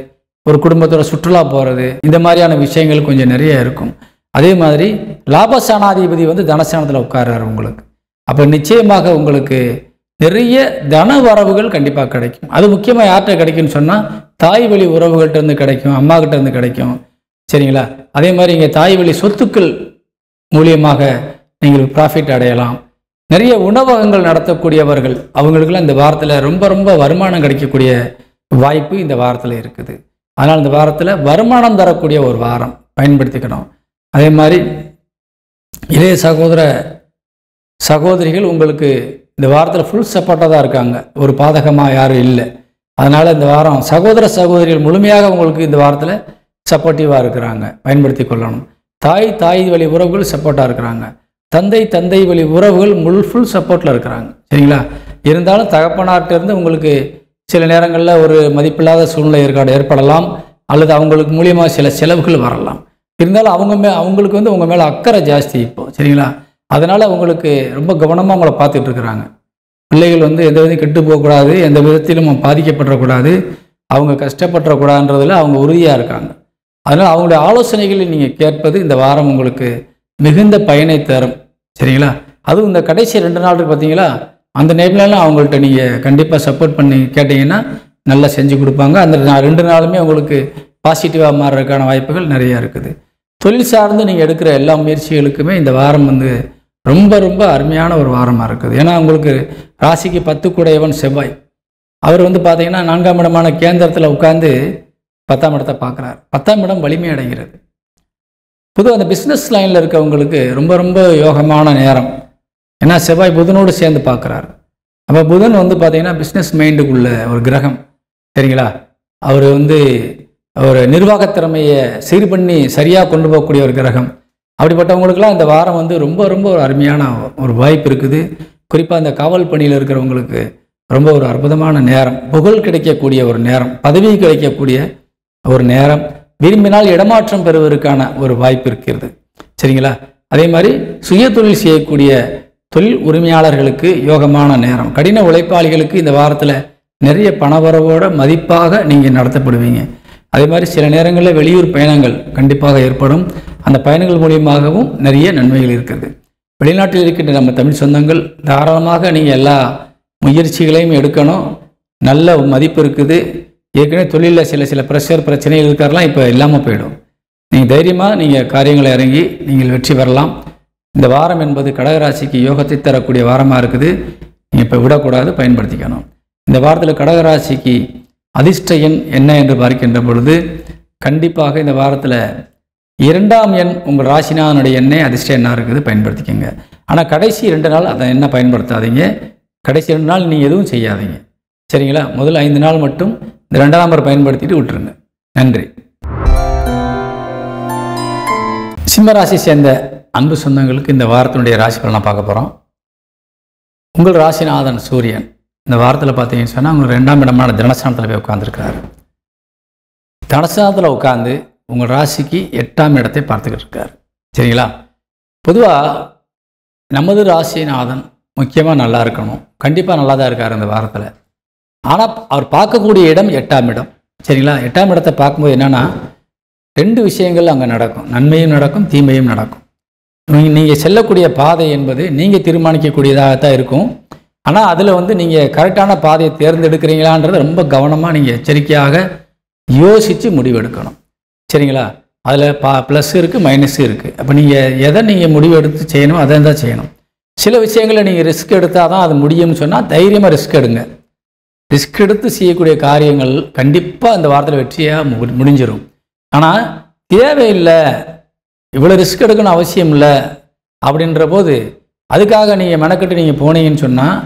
ஒரு குடும்பத்தோட சுற்றுலா போகிறது, இந்த மாதிரியான விஷயங்கள் கொஞ்சம் நிறைய இருக்கும். அதே மாதிரி லாபஸ்தானாதிபதி வந்து தனஸ்தானத்தில் உட்கார்றாரு உங்களுக்கு. அப்போ நிச்சயமாக உங்களுக்கு நிறைய தன வரவுகள் கண்டிப்பாக கிடைக்கும். அது முக்கியமாக யார்கிட்ட கிடைக்கும்னு சொன்னால் தாய் வழி உறவுகள்கிட்ட இருந்து கிடைக்கும், அம்மா கிட்ட இருந்து கிடைக்கும். சரிங்களா? அதே மாதிரி இங்கே தாய் வழி சொத்துக்கள் மூலியமாக நீங்கள் ப்ராஃபிட் அடையலாம். நிறைய உணவகங்கள் நடத்தக்கூடியவர்கள் அவங்களுக்கெல்லாம் இந்த வாரத்தில் ரொம்ப ரொம்ப வருமானம் கிடைக்கக்கூடிய வாய்ப்பு இந்த வாரத்தில் இருக்குது. அதனால் இந்த வாரத்தில் வருமானம் தரக்கூடிய ஒரு வாரம் பயன்படுத்திக்கணும். அதே மாதிரி இளைய சகோதர சகோதரிகள் உங்களுக்கு இந்த வாரத்தில் ஃபுல் சப்போர்ட்டாக தான் இருக்காங்க, ஒரு பாதகமாக யாரும் இல்லை. அதனால் இந்த வாரம் சகோதர சகோதரிகள் முழுமையாக உங்களுக்கு இந்த வாரத்தில் சப்போர்ட்டிவாக இருக்கிறாங்க, பயன்படுத்தி கொள்ளணும். தாய் வழி உறவுகள் சப்போர்ட்டாக இருக்கிறாங்க, தந்தை வழி உறவுகள் ஃபுல் சப்போர்ட்டில் இருக்கிறாங்க. சரிங்களா? இருந்தாலும் தகப்பனார்கிட்டேருந்து உங்களுக்கு சில நேரங்களில் ஒரு மதிப்பில்லாத சூழ்நிலை ஏற்படலாம், அல்லது அவங்களுக்கு மூலியமாக சில செலவுகள் வரலாம். இருந்தாலும் அவங்களுக்கு வந்து உங்கள் மேலே அக்கறை ஜாஸ்தி இப்போது. சரிங்களா? அதனால் உங்களுக்கு ரொம்ப கவனமாக அவங்கள பார்த்துட்டு இருக்கிறாங்க. பிள்ளைகள் வந்து எந்த விதம் கெட்டு போகக்கூடாது, எந்த விதத்திலும் பாதிக்கப்படக்கூடாது, அவங்க கஷ்டப்படக்கூடாதுன்றதில் அவங்க உறுதியாக இருக்காங்க. அதனால் அவங்களுடைய ஆலோசனைகளை நீங்கள் கேட்பது இந்த வாரம் உங்களுக்கு மிகுந்த பயனை தரும். சரிங்களா? அதுவும் இந்த கடைசி 2 நாள் இருக்குது பார்த்தீங்களா, அந்த நேரம்லாம் அவங்கள்ட்ட நீங்கள் கண்டிப்பாக சப்போர்ட் பண்ணி கேட்டிங்கன்னா நல்லா செஞ்சு கொடுப்பாங்க. அந்த 2 நாளுமே உங்களுக்கு பாசிட்டிவாக மாறுறதுக்கான வாய்ப்புகள் நிறையா இருக்குது. தொழில் சார்ந்து நீங்கள் எடுக்கிற எல்லா முயற்சிகளுக்குமே இந்த வாரம் வந்து ரொம்ப ரொம்ப அருமையான ஒரு வாரமாக இருக்குது. ஏன்னா உங்களுக்கு ராசிக்கு 10 கூடையவன் செவ்வாய், அவர் வந்து பார்த்தீங்கன்னா 4ஆம் இடமான கேந்திரத்தில் உட்கார்ந்து 10ஆம் இடத்தை பார்க்குறார். 10ஆம் இடம் வலிமை அடைகிறது. பொதுவாக அந்த பிஸ்னஸ் லைனில் இருக்கவங்களுக்கு ரொம்ப ரொம்ப யோகமான நேரம். ஏன்னா செவ்வாய் புதனோடு சேர்ந்து பார்க்குறாரு. அப்போ புதன் வந்து பார்த்தீங்கன்னா பிஸ்னஸ் மைண்டுக்குள்ள ஒரு கிரகம். சரிங்களா? அவர் வந்து ஒரு நிர்வாகத்திறமையை சீர் பண்ணி சரியாக கொண்டு போகக்கூடிய ஒரு கிரகம். அப்படிப்பட்டவங்களுக்கெல்லாம் இந்த வாரம் வந்து ரொம்ப ரொம்ப ஒரு அருமையான ஒரு வாய்ப்பு இருக்குது. குறிப்பாக இந்த காவல் பணியில் இருக்கிறவங்களுக்கு ரொம்ப ஒரு அற்புதமான நேரம், புகழ் கிடைக்கக்கூடிய ஒரு நேரம், பதவி கிடைக்கக்கூடிய ஒரு நேரம், விரும்பினால் இடமாற்றம் பெறுவதற்கான ஒரு வாய்ப்பு இருக்கிறது. சரிங்களா? அதே மாதிரி சுய தொழில் செய்யக்கூடிய தொழில் உரிமையாளர்களுக்கு யோகமான நேரம், கடின உழைப்பாளிகளுக்கு இந்த வாரத்தில் நிறைய பணவரவோட மதிப்பாக நீங்கள் நடத்தப்படுவீங்க. அதே மாதிரி சில நேரங்களில் வெளியூர் பயணங்கள் கண்டிப்பாக ஏற்படும். அந்த பயணங்கள் மூலியமாகவும் நிறைய நன்மைகள் இருக்குது. வெளிநாட்டில் இருக்கின்ற நம்ம தமிழ் சொந்தங்கள் தாராளமாக நீங்கள் எல்லா முயற்சிகளையும் எடுக்கணும். நல்ல மதிப்பு இருக்குது. ஏற்கனவே தொழிலில் சில பிரச்சனைகள் இருக்கிறலாம் இப்போ இல்லாமல் போயிடும். நீங்கள் தைரியமாக நீங்கள் காரியங்களை இறங்கி நீங்கள் வெற்றி பெறலாம். இந்த வாரம் என்பது கடகராசிக்கு யோகத்தை தரக்கூடிய வாரமாக இருக்குது. நீங்கள் இப்போ விடக்கூடாது, பயன்படுத்திக்கணும். இந்த வாரத்தில் கடகராசிக்கு அதிர்ஷ்ட எண் என்ன என்று பார்க்கின்ற பொழுது கண்டிப்பாக இந்த வாரத்தில் 2ஆம் எண் உங்கள் ராசிநாதனுடைய எண்ணே அதிர்ஷ்ட எண்ணாக இருக்குது, பயன்படுத்திக்கோங்க. ஆனால் கடைசி 2 நாள் அதை என்ன பயன்படுத்தாதீங்க. கடைசி 2 நாள் நீங்கள் எதுவும் செய்யாதீங்க. சரிங்களா? முதல் 5 நாள் மட்டும் இந்த 2ஆம் நம்பர் பயன்படுத்திட்டு விட்டுருங்க. நன்றி. சிம்மராசி சேர்ந்த அன்பு சொந்தங்களுக்கு இந்த வாரத்தினுடைய ராசி பலனை பார்க்க போகிறோம். உங்கள் ராசிநாதன் சூரியன் இந்த வாரத்தில் பார்த்தீங்கன்னு சொன்னால் உங்களுக்கு 2ஆம் இடமான தனஸ்தானத்தில் போய் உட்காந்துருக்கிறாரு. தனஸ்தானத்தில் உட்காந்து உங்கள் ராசிக்கு 8ஆம் இடத்தை பார்த்துக்கிட்டு இருக்காரு. சரிங்களா? பொதுவாக நமது ராசிநாதன் முக்கியமாக நல்லா இருக்கணும், கண்டிப்பாக நல்லா தான் இருக்கார் இந்த வாரத்தில். ஆனால் அவர் பார்க்கக்கூடிய இடம் 8ஆம் இடம். சரிங்களா? 8ஆம் இடத்தை பார்க்கும்போது என்னென்னா 2 விஷயங்கள் அங்கே நடக்கும், நன்மையும் நடக்கும், தீமையும் நடக்கும். நீங்கள் செல்லக்கூடிய பாதை என்பது நீங்கள் தீர்மானிக்கக்கூடியதாகத்தான் இருக்கும். ஆனால் அதில் வந்து நீங்கள் கரெக்டான பாதையை தேர்ந்தெடுக்கிறீங்களான்றது ரொம்ப கவனமாக நீங்கள் எச்சரிக்கையாக யோசித்து முடிவெடுக்கணும். சரிங்களா? அதில் ப்ளஸ் இருக்குது, மைனஸ் இருக்குது. அப்போ நீங்கள் எதை நீங்கள் முடிவெடுத்து செய்யணும் அதை தான் செய்யணும். சில விஷயங்களை நீங்கள் ரிஸ்க் எடுத்தால் தான் அது முடியும்னு சொன்னால் தைரியமாக ரிஸ்க் எடுங்க. ரிஸ்க் எடுத்து செய்யக்கூடிய காரியங்கள் கண்டிப்பாக இந்த வாரத்தில் வெற்றியாக முடிஞ்சிடும். ஆனால் தேவையில்லை, இவ்வளோ ரிஸ்க் எடுக்கணும் அவசியம் இல்லை அப்படின்ற போது அதுக்காக நீங்கள் மெனக்கட்டு நீங்கள் போனீங்கன்னு சொன்னால்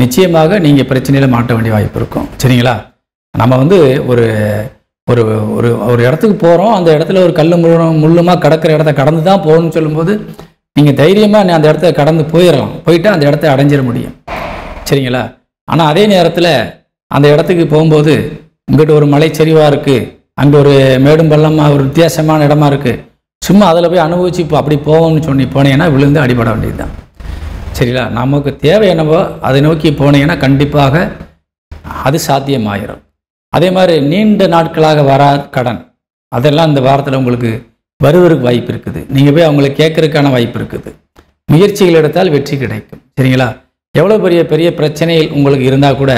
நிச்சயமாக நீங்கள் பிரச்சனையில் மாட்ட வேண்டிய வாய்ப்பு இருக்கும். சரிங்களா? நம்ம வந்து ஒரு ஒரு ஒரு ஒரு இடத்துக்கு போகிறோம், அந்த இடத்துல ஒரு கல் முள்ளுமாக கடக்கிற இடத்த கடந்து தான் போகணும்னு சொல்லும்போது நீங்கள் தைரியமாக அந்த இடத்த கடந்து போயிடலாம், போயிட்டு அந்த இடத்த அடைஞ்சிட முடியும். சரிங்களா? ஆனால் அதே நேரத்தில் அந்த இடத்துக்கு போகும்போது இங்கிட்ட ஒரு மலைச்சரிவாக இருக்குது, அங்கே ஒரு மேடும் பள்ளமாக ஒரு வித்தியாசமான இடமா இருக்குது, சும்மா அதில் போய் அனுபவிச்சு இப்போ அப்படி போவோம்னு போனீங்கன்னா விழுந்து அடிபட வேண்டியது தான். சரிங்களா? நமக்கு தேவை என்னவோ அதை நோக்கி போனீங்கன்னா கண்டிப்பாக அது சாத்தியமாயிரும். அதே மாதிரி நீண்ட நாட்களாக வராத கடன், அதெல்லாம் இந்த வாரத்தில் உங்களுக்கு வருவதற்கு வாய்ப்பு இருக்குது. நீங்கள் போய் அவங்களை கேட்கறதுக்கான வாய்ப்பு இருக்குது. முயற்சிகள் எடுத்தால் வெற்றி கிடைக்கும். சரிங்களா? எவ்வளோ பெரிய பெரிய பிரச்சனைகள் உங்களுக்கு இருந்தால் கூட,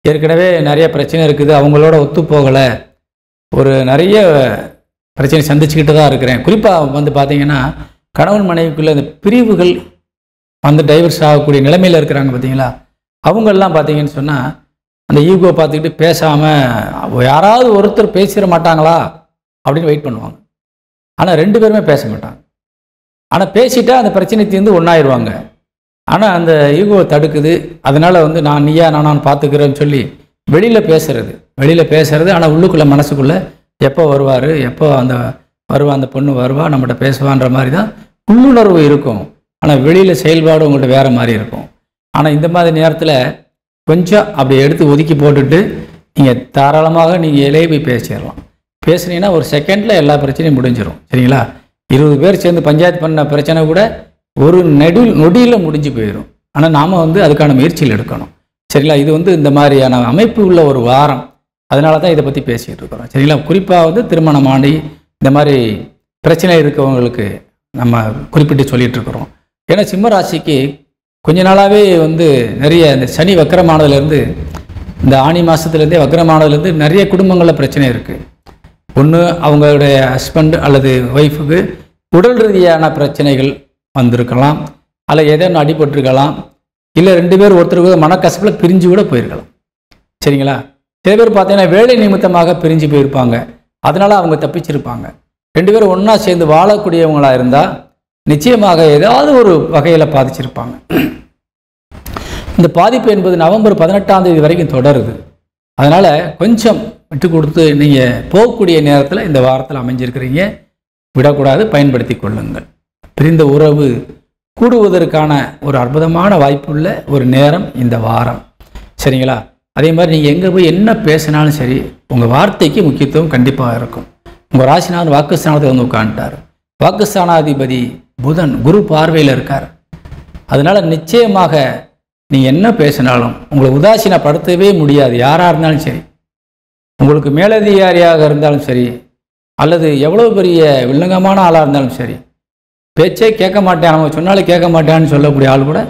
ஏற்கனவே நிறைய பிரச்சனை இருக்குது, அவங்களோட ஒத்து போகலை, ஒரு நிறைய பிரச்சனை சந்திச்சுக்கிட்டு தான் இருக்கிறேன். குறிப்பாக வந்து பார்த்தீங்கன்னா கணவன் மனைவிக்குள்ளே இந்த பிரிவுகள் வந்து டைவர்ஸ் ஆகக்கூடிய நிலைமையில் இருக்கிறாங்க பார்த்தீங்களா, அவங்களெலாம் பார்த்தீங்கன்னு சொன்னால் அந்த ஈகோ பார்த்துக்கிட்டு பேசாமல் யாராவது ஒருத்தர் பேசிட மாட்டாங்களா அப்படின்னு வெயிட் பண்ணுவாங்க. ஆனால் 2 பேருமே பேச மாட்டாங்க. ஆனால் பேசிட்டா அந்த பிரச்சனை தீர்ந்து ஒன்றாயிருவாங்க. ஆனால் அந்த ஈகோவை தடுக்குது. அதனால் வந்து நான் நீயா நான் பார்த்துக்கிறேன்னு சொல்லி வெளியில் பேசுறது. ஆனால் உள்ளுக்குள்ளே மனசுக்குள்ளே எப்போ வருவார், எப்போ அந்த பொண்ணு வருவா, நம்மகிட்ட பேசுவான்ற மாதிரி தான் உள்ளுணர்வு இருக்கும். ஆனால் வெளியில் செயல்பாடு உங்கள்கிட்ட வேறு மாதிரி இருக்கும். ஆனால் இந்த மாதிரி நேரத்தில் கொஞ்சம் அப்படி எடுத்து ஒதுக்கி போட்டுட்டு நீங்கள் தாராளமாக நீங்கள் இலையை போய் பேசிடலாம். பேசுனீங்கன்னா ஒரு செகண்டில் எல்லா பிரச்சனையும் முடிஞ்சிடும். சரிங்களா? 20 பேர் சேர்ந்து பஞ்சாயத்து பண்ண பிரச்சனை கூட ஒரு நொடியில் முடிஞ்சு போயிடும். ஆனால் நாம் வந்து அதுக்கான முயற்சிகள் எடுக்கணும். சரிங்களா? இது வந்து இந்த மாதிரியான அமைப்பு உள்ள ஒரு வாரம். அதனால தான் இதை பற்றி பேசிக்கிட்டு இருக்கிறோம். சரிங்களா? குறிப்பாக வந்து திருமணமானி இந்த மாதிரி பிரச்சனை இருக்கவங்களுக்கு நம்ம குறிப்பிட்டு சொல்லிகிட்டு இருக்கிறோம். ஏன்னா சிம்ம ராசிக்கு கொஞ்ச நாளாகவே வந்து நிறைய இந்த சனி வக்கரமானதுலேருந்து, இந்த ஆனி மாதத்துலேருந்தே வக்கரமானதுலேருந்து நிறைய குடும்பங்களில் பிரச்சனை இருக்குது. ஒன்று அவங்களுடைய ஹஸ்பண்ட் அல்லது ஒய்ஃபுக்கு உடல் ரீதியான பிரச்சனைகள் வந்திருக்கலாம், அல்ல ஏதேனும் அடிபட்டிருக்கலாம், இல்லை 2 பேர் ஒருத்தருக்கு மனக்கசப்பில் பிரிஞ்சு கூட போயிருக்கலாம். சரிங்களா? சில பேர் பார்த்தீங்கன்னா வேலை நிமித்தமாக பிரிஞ்சு போயிருப்பாங்க. அதனால் அவங்க தப்பிச்சிருப்பாங்க. 2 பேரும் ஒன்றா சேர்ந்து வாழக்கூடியவங்களாக இருந்தால் நிச்சயமாக ஏதாவது ஒரு வகையில் பாதிச்சிருப்பாங்க. இந்த பாதிப்பு என்பது நவம்பர் 18ஆம் தேதி வரைக்கும் தொடருது. அதனால் கொஞ்சம் விட்டு கொடுத்து நீங்கள் போகக்கூடிய நேரத்தில் இந்த வாரத்தில் அமைஞ்சிருக்கிறீங்க. விடக்கூடாது, பயன்படுத்தி கொள்ளுங்கள். பிரிந்த உறவு கூடுவதற்கான ஒரு அற்புதமான வாய்ப்புள்ள ஒரு நேரம் இந்த வாரம். சரிங்களா? அதே மாதிரி நீங்கள் எங்கே போய் என்ன பேசினாலும் சரி, உங்கள் வார்த்தைக்கு முக்கியத்துவம் கண்டிப்பாக இருக்கும். உங்கள் ராசிநாதன் வாக்குஸ்தானத்தில் வந்து உட்காந்துட்டார். வாக்குஸ்தானாதிபதி புதன் குரு பார்வையில் இருக்கார். அதனால் நிச்சயமாக நீங்கள் என்ன பேசினாலும் உங்களை உதாசீனப்படுத்தவே முடியாது. யாராக இருந்தாலும் சரி, உங்களுக்கு மேலதிகாரியாக இருந்தாலும் சரி, அல்லது எவ்வளோ பெரிய வில்லங்கமான ஆளாக இருந்தாலும் சரி, பேச்சே கேட்க மாட்டேன், அவங்க சொன்னாலும் கேட்க மாட்டேன்னு சொல்லக்கூடிய ஆள் கூட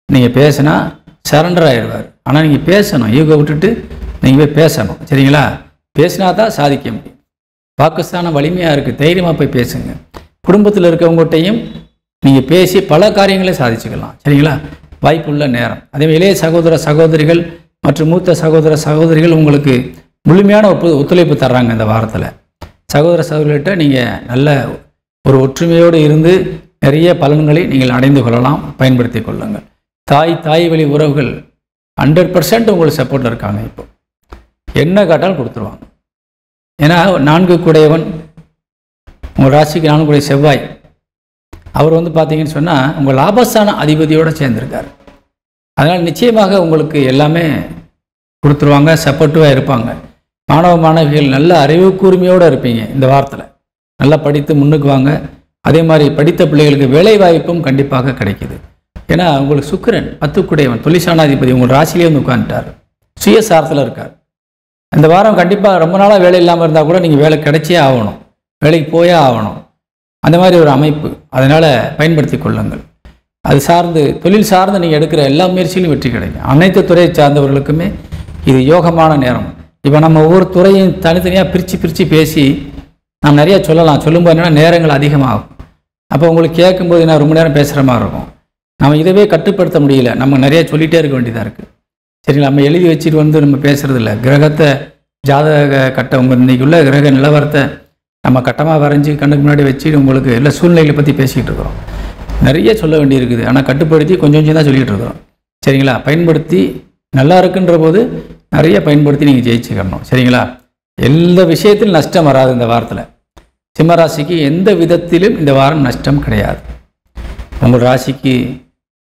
நீங்கள் பேசினா சரண்டர் ஆகிடுவார். ஆனால் நீங்கள் பேசணும், ஈகோ விட்டுட்டு நீங்கள் போய் பேசணும். சரிங்களா? பேசினா தான் சாதிக்க முடியும். பாகிஸ்தானம் வலிமையாக இருக்குது, தைரியமாக போய் பேசுங்க. குடும்பத்தில் இருக்கவங்ககிட்டையும் நீங்கள் பேசி பல காரியங்களையும் சாதிச்சுக்கலாம். சரிங்களா? வாய்ப்புள்ள நேரம். அதே இளைய சகோதர சகோதரிகள் மற்றும் மூத்த சகோதர சகோதரிகள் உங்களுக்கு முழுமையான ஒத்துழைப்பு தர்றாங்க இந்த வாரத்தில். சகோதர சகோதரிகிட்ட நீங்கள் நல்ல ஒரு ஒற்றுமையோடு இருந்து நிறைய பலன்களை நீங்கள் அடைந்து கொள்ளலாம். பயன்படுத்தி கொள்ளுங்கள். தாய் வழி உறவுகள் 100% உங்களுக்கு சப்போர்ட்டில் இருக்காங்க. இப்போ என்ன கேட்டாலும் கொடுத்துருவாங்க. ஏன்னா 4 கூடையவன் உங்கள் ராசிக்கு 4 கூடிய செவ்வாய், அவர் வந்து பார்த்தீங்கன்னு சொன்னால் உங்கள் லாபஸ்தான அதிபதியோடு சேர்ந்துருக்கார். அதனால் நிச்சயமாக உங்களுக்கு எல்லாமே கொடுத்துருவாங்க, சப்போர்ட்டிவாக இருப்பாங்க. மாணவ மாணவிகள் நல்ல அறிவு கூர்மையோடு இருப்பீங்க. இந்த வாரத்தில் நல்லா படித்து முன்னுக்கு வாங்க. அதே மாதிரி படித்த பிள்ளைகளுக்கு வேலை வாய்ப்பும் கண்டிப்பாக கிடைக்கிது. ஏன்னா உங்களுக்கு சுக்கிரன் 10 கூடையவன் தொழிற்சானாதிபதி உங்கள் ராசிலேயே வந்து உட்காந்துட்டார். சுயசாரத்தில் இருக்கார். இந்த வாரம் கண்டிப்பாக ரொம்ப நாளாக வேலை இல்லாமல் இருந்தால் கூட நீங்கள் வேலை கிடைச்சே ஆகணும், வேலைக்கு போயே ஆகணும். அந்த மாதிரி ஒரு அமைப்பு. அதனால் பயன்படுத்தி கொள்ளுங்கள். அது சார்ந்து தொழில் சார்ந்து நீங்கள் எடுக்கிற எல்லா முயற்சியிலும் வெற்றி கிடைக்கும். அனைத்து துறையை சார்ந்தவர்களுக்குமே இது யோகமான நேரம். இப்போ நம்ம ஒவ்வொரு துறையும் தனித்தனியாக பிரித்து பேசி நாம் நிறையா சொல்லலாம். சொல்லும்போது என்னென்னா நேரங்கள் அதிகமாகும். அப்போ உங்களுக்கு கேட்கும்போது என்ன ரொம்ப நேரம் பேசுகிற மாதிரி இருக்கும். நம்ம இதவே கட்டுப்படுத்த முடியல, நம்ம நிறையா சொல்லிகிட்டே இருக்க வேண்டியதாக இருக்குது. சரிங்களா? நம்ம எழுதி வச்சுட்டு வந்து நம்ம பேசுகிறது இல்லை. கிரகத்தை ஜாதக கட்ட உங்கள் இன்றைக்குள்ள கிரக நிலவரத்தை நம்ம கட்டமாக வரைஞ்சி கண்ணுக்கு முன்னாடி வச்சு உங்களுக்கு எல்லா சூழ்நிலைகளை பற்றி பேசிக்கிட்டு இருக்கிறோம். நிறைய சொல்ல வேண்டியிருக்குது. ஆனால் கட்டுப்படுத்தி கொஞ்சம் தான் சொல்லிகிட்டு இருக்கிறோம். சரிங்களா? பயன்படுத்தி நல்லா இருக்குன்ற போது நிறைய பயன்படுத்தி நீங்கள் ஜெயிச்சுக்கணும். சரிங்களா? எந்த விஷயத்திலும் நஷ்டம் வராது. இந்த வாரத்தில் சிம்ம ராசிக்கு எந்த விதத்திலும் இந்த வாரம் நஷ்டம் கிடையாது. உங்கள் ராசிக்கு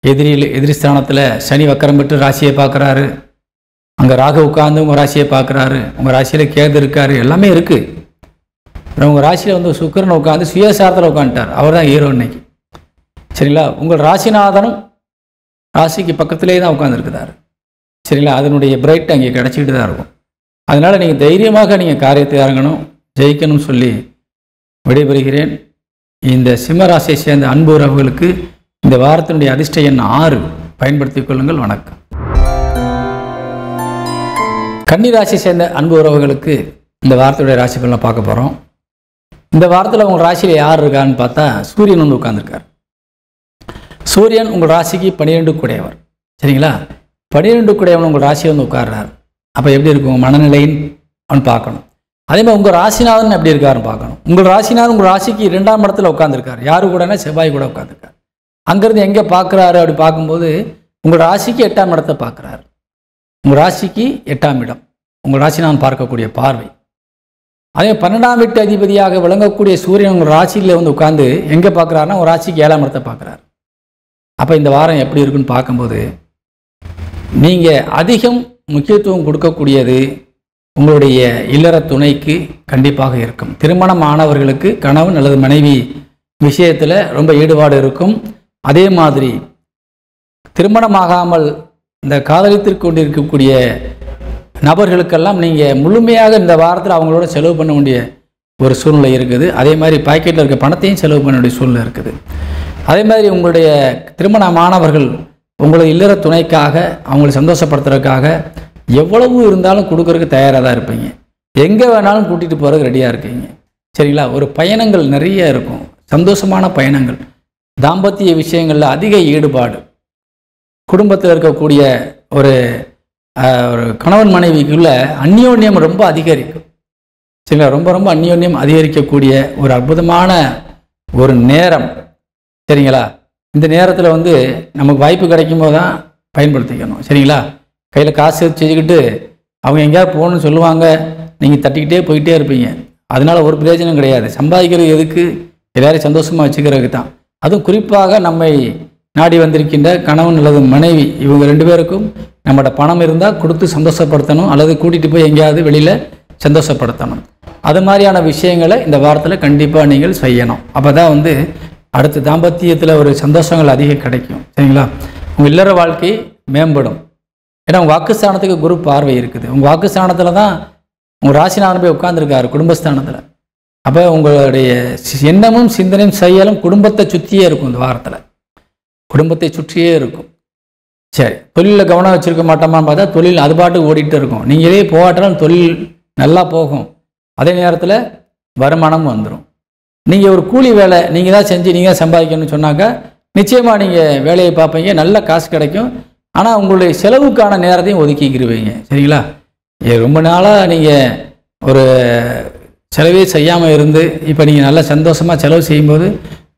எதிரி ஸ்தானத்தில் சனி வக்கரம் பெற்று ராசியை பார்க்குறாரு. அங்கே ராகு உட்கார்ந்து உங்கள் ராசியை பார்க்குறாரு. உங்கள் ராசியில் கேது இருக்கார், எல்லாமே இருக்குது. உங்கள் ராசியில் வந்து சுக்கிரன் உட்காந்து சுயசாரத்தில் உட்காந்துட்டார். அவர் தான் ஹீரோ இன்னைக்கு. சரிங்களா? உங்கள் ராசிநாதனும் ராசிக்கு பக்கத்திலே தான் உட்காந்துருக்குறாரு. சரிங்களா? அதனுடைய பிரைட் அங்கே கிடச்சிக்கிட்டு தான் இருக்கும். அதனால் நீங்கள் தைரியமாக நீங்கள் காரியத்தை இறங்கணும், ஜெயிக்கணும்னு சொல்லி விடைபெறுகிறேன். இந்த சிம்மராசியை சேர்ந்த அன்பு உறவுகளுக்கு இந்த வாரத்தினுடைய அதிர்ஷ்ட எண் 6 பயன்படுத்திக் கொள்ளுங்கள். வணக்கம். கன்னிராசியை சேர்ந்த அன்பு உறவுகளுக்கு இந்த வாரத்துடைய ராசி பலனை பார்க்க போகிறோம். இந்த வாரத்தில் உங்கள் ராசியில் யார் இருக்கான்னு பார்த்தா சூரியன் வந்து உட்கார்ந்துருக்கார். சூரியன் உங்கள் ராசிக்கு 12 கூடையவர். சரிங்களா? 12 கூடையவன் உங்கள் ராசியை வந்து உட்கார்றார். அப்போ எப்படி இருக்கும் மனநிலைன்னு அவன் பார்க்கணும். அதே மாதிரி உங்கள் ராசிநாதன் எப்படி இருக்காருன்னு பார்க்கணும். உங்கள் ராசிநாதன் உங்கள் ராசிக்கு 2ஆம் இடத்துல உட்காந்துருக்கார். யாரு கூடனா செவ்வாய் கூட உட்காந்துருக்கார். அங்கேருந்து எங்கே பார்க்குறாரு அப்படி பார்க்கும்போது உங்கள் ராசிக்கு 8ஆம் இடத்தை பார்க்குறாரு. உங்கள் ராசிக்கு 8ஆம் இடம் உங்கள் ராசிநாதன் பார்க்கக்கூடிய பார்வை. அதே 12ஆம் வீட்டு அதிபதியாக விளங்கக்கூடிய சூரியன் உங்கள் ராசியில் வந்து உட்காந்து எங்கே பார்க்குறாருன்னா உங்கள் ராசிக்கு 7ஆம் இடத்தை பார்க்குறாரு. அப்போ இந்த வாரம் எப்படி இருக்குன்னு பார்க்கும்போது நீங்கள் அதிகம் முக்கியத்துவம் கொடுக்கக்கூடியது உங்களுடைய இல்லற துணைக்கு கண்டிப்பாக இருக்கும். திருமணம் ஆனவர்களுக்கு கணவன் அல்லது மனைவி விஷயத்தில் ரொம்ப ஈடுபாடு இருக்கும். அதே மாதிரி திருமணமாகாமல் இந்த காதலித்து கொண்டிருக்கக்கூடிய நபர்களுக்கெல்லாம் நீங்கள் முழுமையாக இந்த வாரத்தில் அவங்களோட செலவு பண்ண வேண்டிய ஒரு சூழ்நிலை இருக்குது. அதே மாதிரி பாக்கெட்டில் இருக்க பணத்தையும் செலவு பண்ண வேண்டிய சூழ்நிலை இருக்குது. அதே மாதிரி உங்களுடைய திருமணமானவர்கள் உங்களை இல்லற துணைக்காக அவங்களை சந்தோஷப்படுத்துறதுக்காக எவ்வளவு இருந்தாலும் கொடுக்கறதுக்கு தயாராக தான் இருப்பீங்க. எங்கே வேணாலும் கூட்டிகிட்டு போகிறதுக்கு ரெடியாக இருக்கீங்க. சரிங்களா? ஒரு பயணங்கள் நிறைய இருக்கும், சந்தோஷமான பயணங்கள், தாம்பத்திய விஷயங்களில் அதிக ஈடுபாடு, குடும்பத்தில் இருக்கக்கூடிய ஒரு கணவன் மனைவிக்குள்ள அந்யோன்யம் ரொம்ப அதிகரிக்கும். சரிங்களா? ரொம்ப ரொம்ப அந்யோன்யம் அதிகரிக்கக்கூடிய ஒரு அற்புதமான ஒரு நேரம். சரிங்களா? இந்த நேரத்தில் வந்து நமக்கு வாய்ப்பு கிடைக்கும் போது தான் பயன்படுத்திக்கணும். சரிங்களா? கையில் காசு செஞ்சுக்கிட்டு அவங்க எங்கேயாவது போகணும்னு சொல்லுவாங்க, நீங்கள் தட்டிக்கிட்டே போயிட்டே இருப்பீங்க. அதனால் ஒரு பிரயோஜனம் கிடையாது. சம்பாதிக்கிறது எதுக்கு? எல்லாரையும் சந்தோஷமாக வச்சுக்கிறதுக்கு தான். அதுவும் குறிப்பாக நம்மை நாடி வந்திருக்கின்ற கணவன் அல்லது மனைவி இவங்க 2 பேருக்கும் நம்மளோட பணம் இருந்தால் கொடுத்து சந்தோஷப்படுத்தணும், அல்லது கூட்டிகிட்டு போய் எங்கேயாவது வெளியில் சந்தோஷப்படுத்தணும். அது மாதிரியான விஷயங்களை இந்த வாரத்தில் கண்டிப்பாக நீங்கள் செய்யணும். அப்போ தான் வந்து அடுத்த தாம்பத்தியத்தில் ஒரு சந்தோஷங்கள் அதிகம் கிடைக்கும். சரிங்களா? உங்கள் இல்லற வாழ்க்கை மேம்படும். ஏன்னா உங்கள் வாக்குஸ்தானத்துக்கு குரு பார்வை இருக்குது. உங்கள் வாக்குஸ்தானத்தில் தான் உங்கள் ராசிநாதன் போய் உட்கார்ந்துருக்காரு, குடும்பஸ்தானத்தில். அப்போ உங்களுடைய எண்ணமும் சிந்தனையும் செயலும் குடும்பத்தை சுற்றியே இருக்கும். இந்த வாரத்தில் குடும்பத்தை சுற்றியே இருக்கும். சரி, தொழிலில் கவனம் வச்சுருக்க மாட்டோமான்னு பார்த்தா தொழில் அது பாட்டுக்கு ஓடிட்டு இருக்கும். நீங்களே போகாட்டாலும் தொழில் நல்லா போகும். அதே நேரத்தில் வருமானமும் வந்துடும். நீங்கள் ஒரு கூலி வேலை நீங்கள் தான் செஞ்சு நீங்கள் தான் சம்பாதிக்கணும்னு சொன்னாக்கா நிச்சயமாக நீங்கள் வேலையை பார்ப்பீங்க, நல்ல காசு கிடைக்கும். ஆனால் உங்களுடைய செலவுக்கான நேரத்தையும் ஒதுக்கிக்கிருவீங்க. சரிங்களா? ரொம்ப நாளாக நீங்கள் ஒரு செலவே செய்யாமல் இருந்து இப்போ நீங்கள் நல்லா சந்தோஷமாக செலவு செய்யும்போது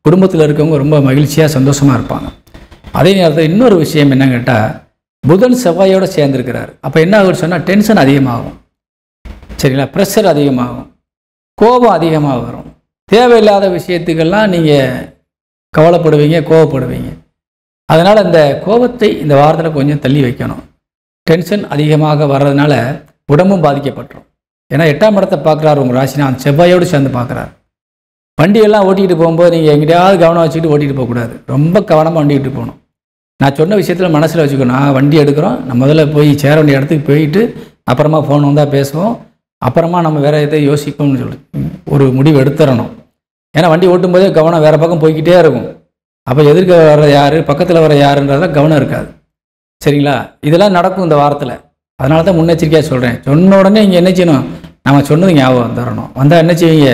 குடும்பத்தில் இருக்கவங்க ரொம்ப மகிழ்ச்சியாக சந்தோஷமாக இருப்பாங்க. அதே நேரத்தில் இன்னொரு விஷயம் என்ன கேட்டால், புதன் செவ்வாயோடு சேர்ந்துருக்கிறார். அப்போ என்ன ஆகுன்னு சொன்னால் டென்ஷன் அதிகமாகும். சரிங்களா? ப்ரெஷர் அதிகமாகும், கோபம் அதிகமாக வரும். தேவையில்லாத விஷயத்துக்கெல்லாம் நீங்கள் கவலைப்படுவீங்க, கோபப்படுவீங்க. அதனால் இந்த கோபத்தை இந்த வாரத்தில் கொஞ்சம் தள்ளி வைக்கணும். டென்ஷன் அதிகமாக வர்றதுனால உடம்பும் பாதிக்கப்பட்டுரும். ஏன்னா 8ஆம் இடத்தை பார்க்குறாரு உங்கள் ராசிநாதன், செவ்வாயோடு சேர்ந்து பார்க்குறாரு. வண்டியெல்லாம் ஓட்டிகிட்டு போகும்போது நீங்கள் எங்கிட்டையாவது கவனம் வச்சுக்கிட்டு ஓட்டிகிட்டு போகக்கூடாது. ரொம்ப கவனமாக வண்டிக்கிட்டு போகணும். நான் சொன்ன விஷயத்தில் மனசில் வச்சுக்கணும். வண்டி எடுக்கிறோம், நம்ம முதல்ல போய் சேர வேண்டிய இடத்துக்கு போயிட்டு அப்புறமா ஃபோன் வந்தால் பேசுவோம், அப்புறமா நம்ம வேறு எதை யோசிப்போம்னு சொல்லி ஒரு முடிவு எடுத்துடணும். ஏன்னா வண்டி ஓட்டும் போதே கவனம் வேறு பக்கம் போய்கிட்டே இருக்கும். அப்போ எதிர்க்க வர யார், பக்கத்தில் வர யாருன்றத கவனம் இருக்காது. சரிங்களா? இதெல்லாம் நடக்கும் இந்த வாரத்தில். அதனால தான் முன்னெச்சரிக்கையாக சொல்கிறேன். சொன்ன உடனே இங்கே என்ன செய்யணும், நம்ம சொன்னது ஞாபகம் வந்துடணும். வந்தால் என்ன செய்வீங்க,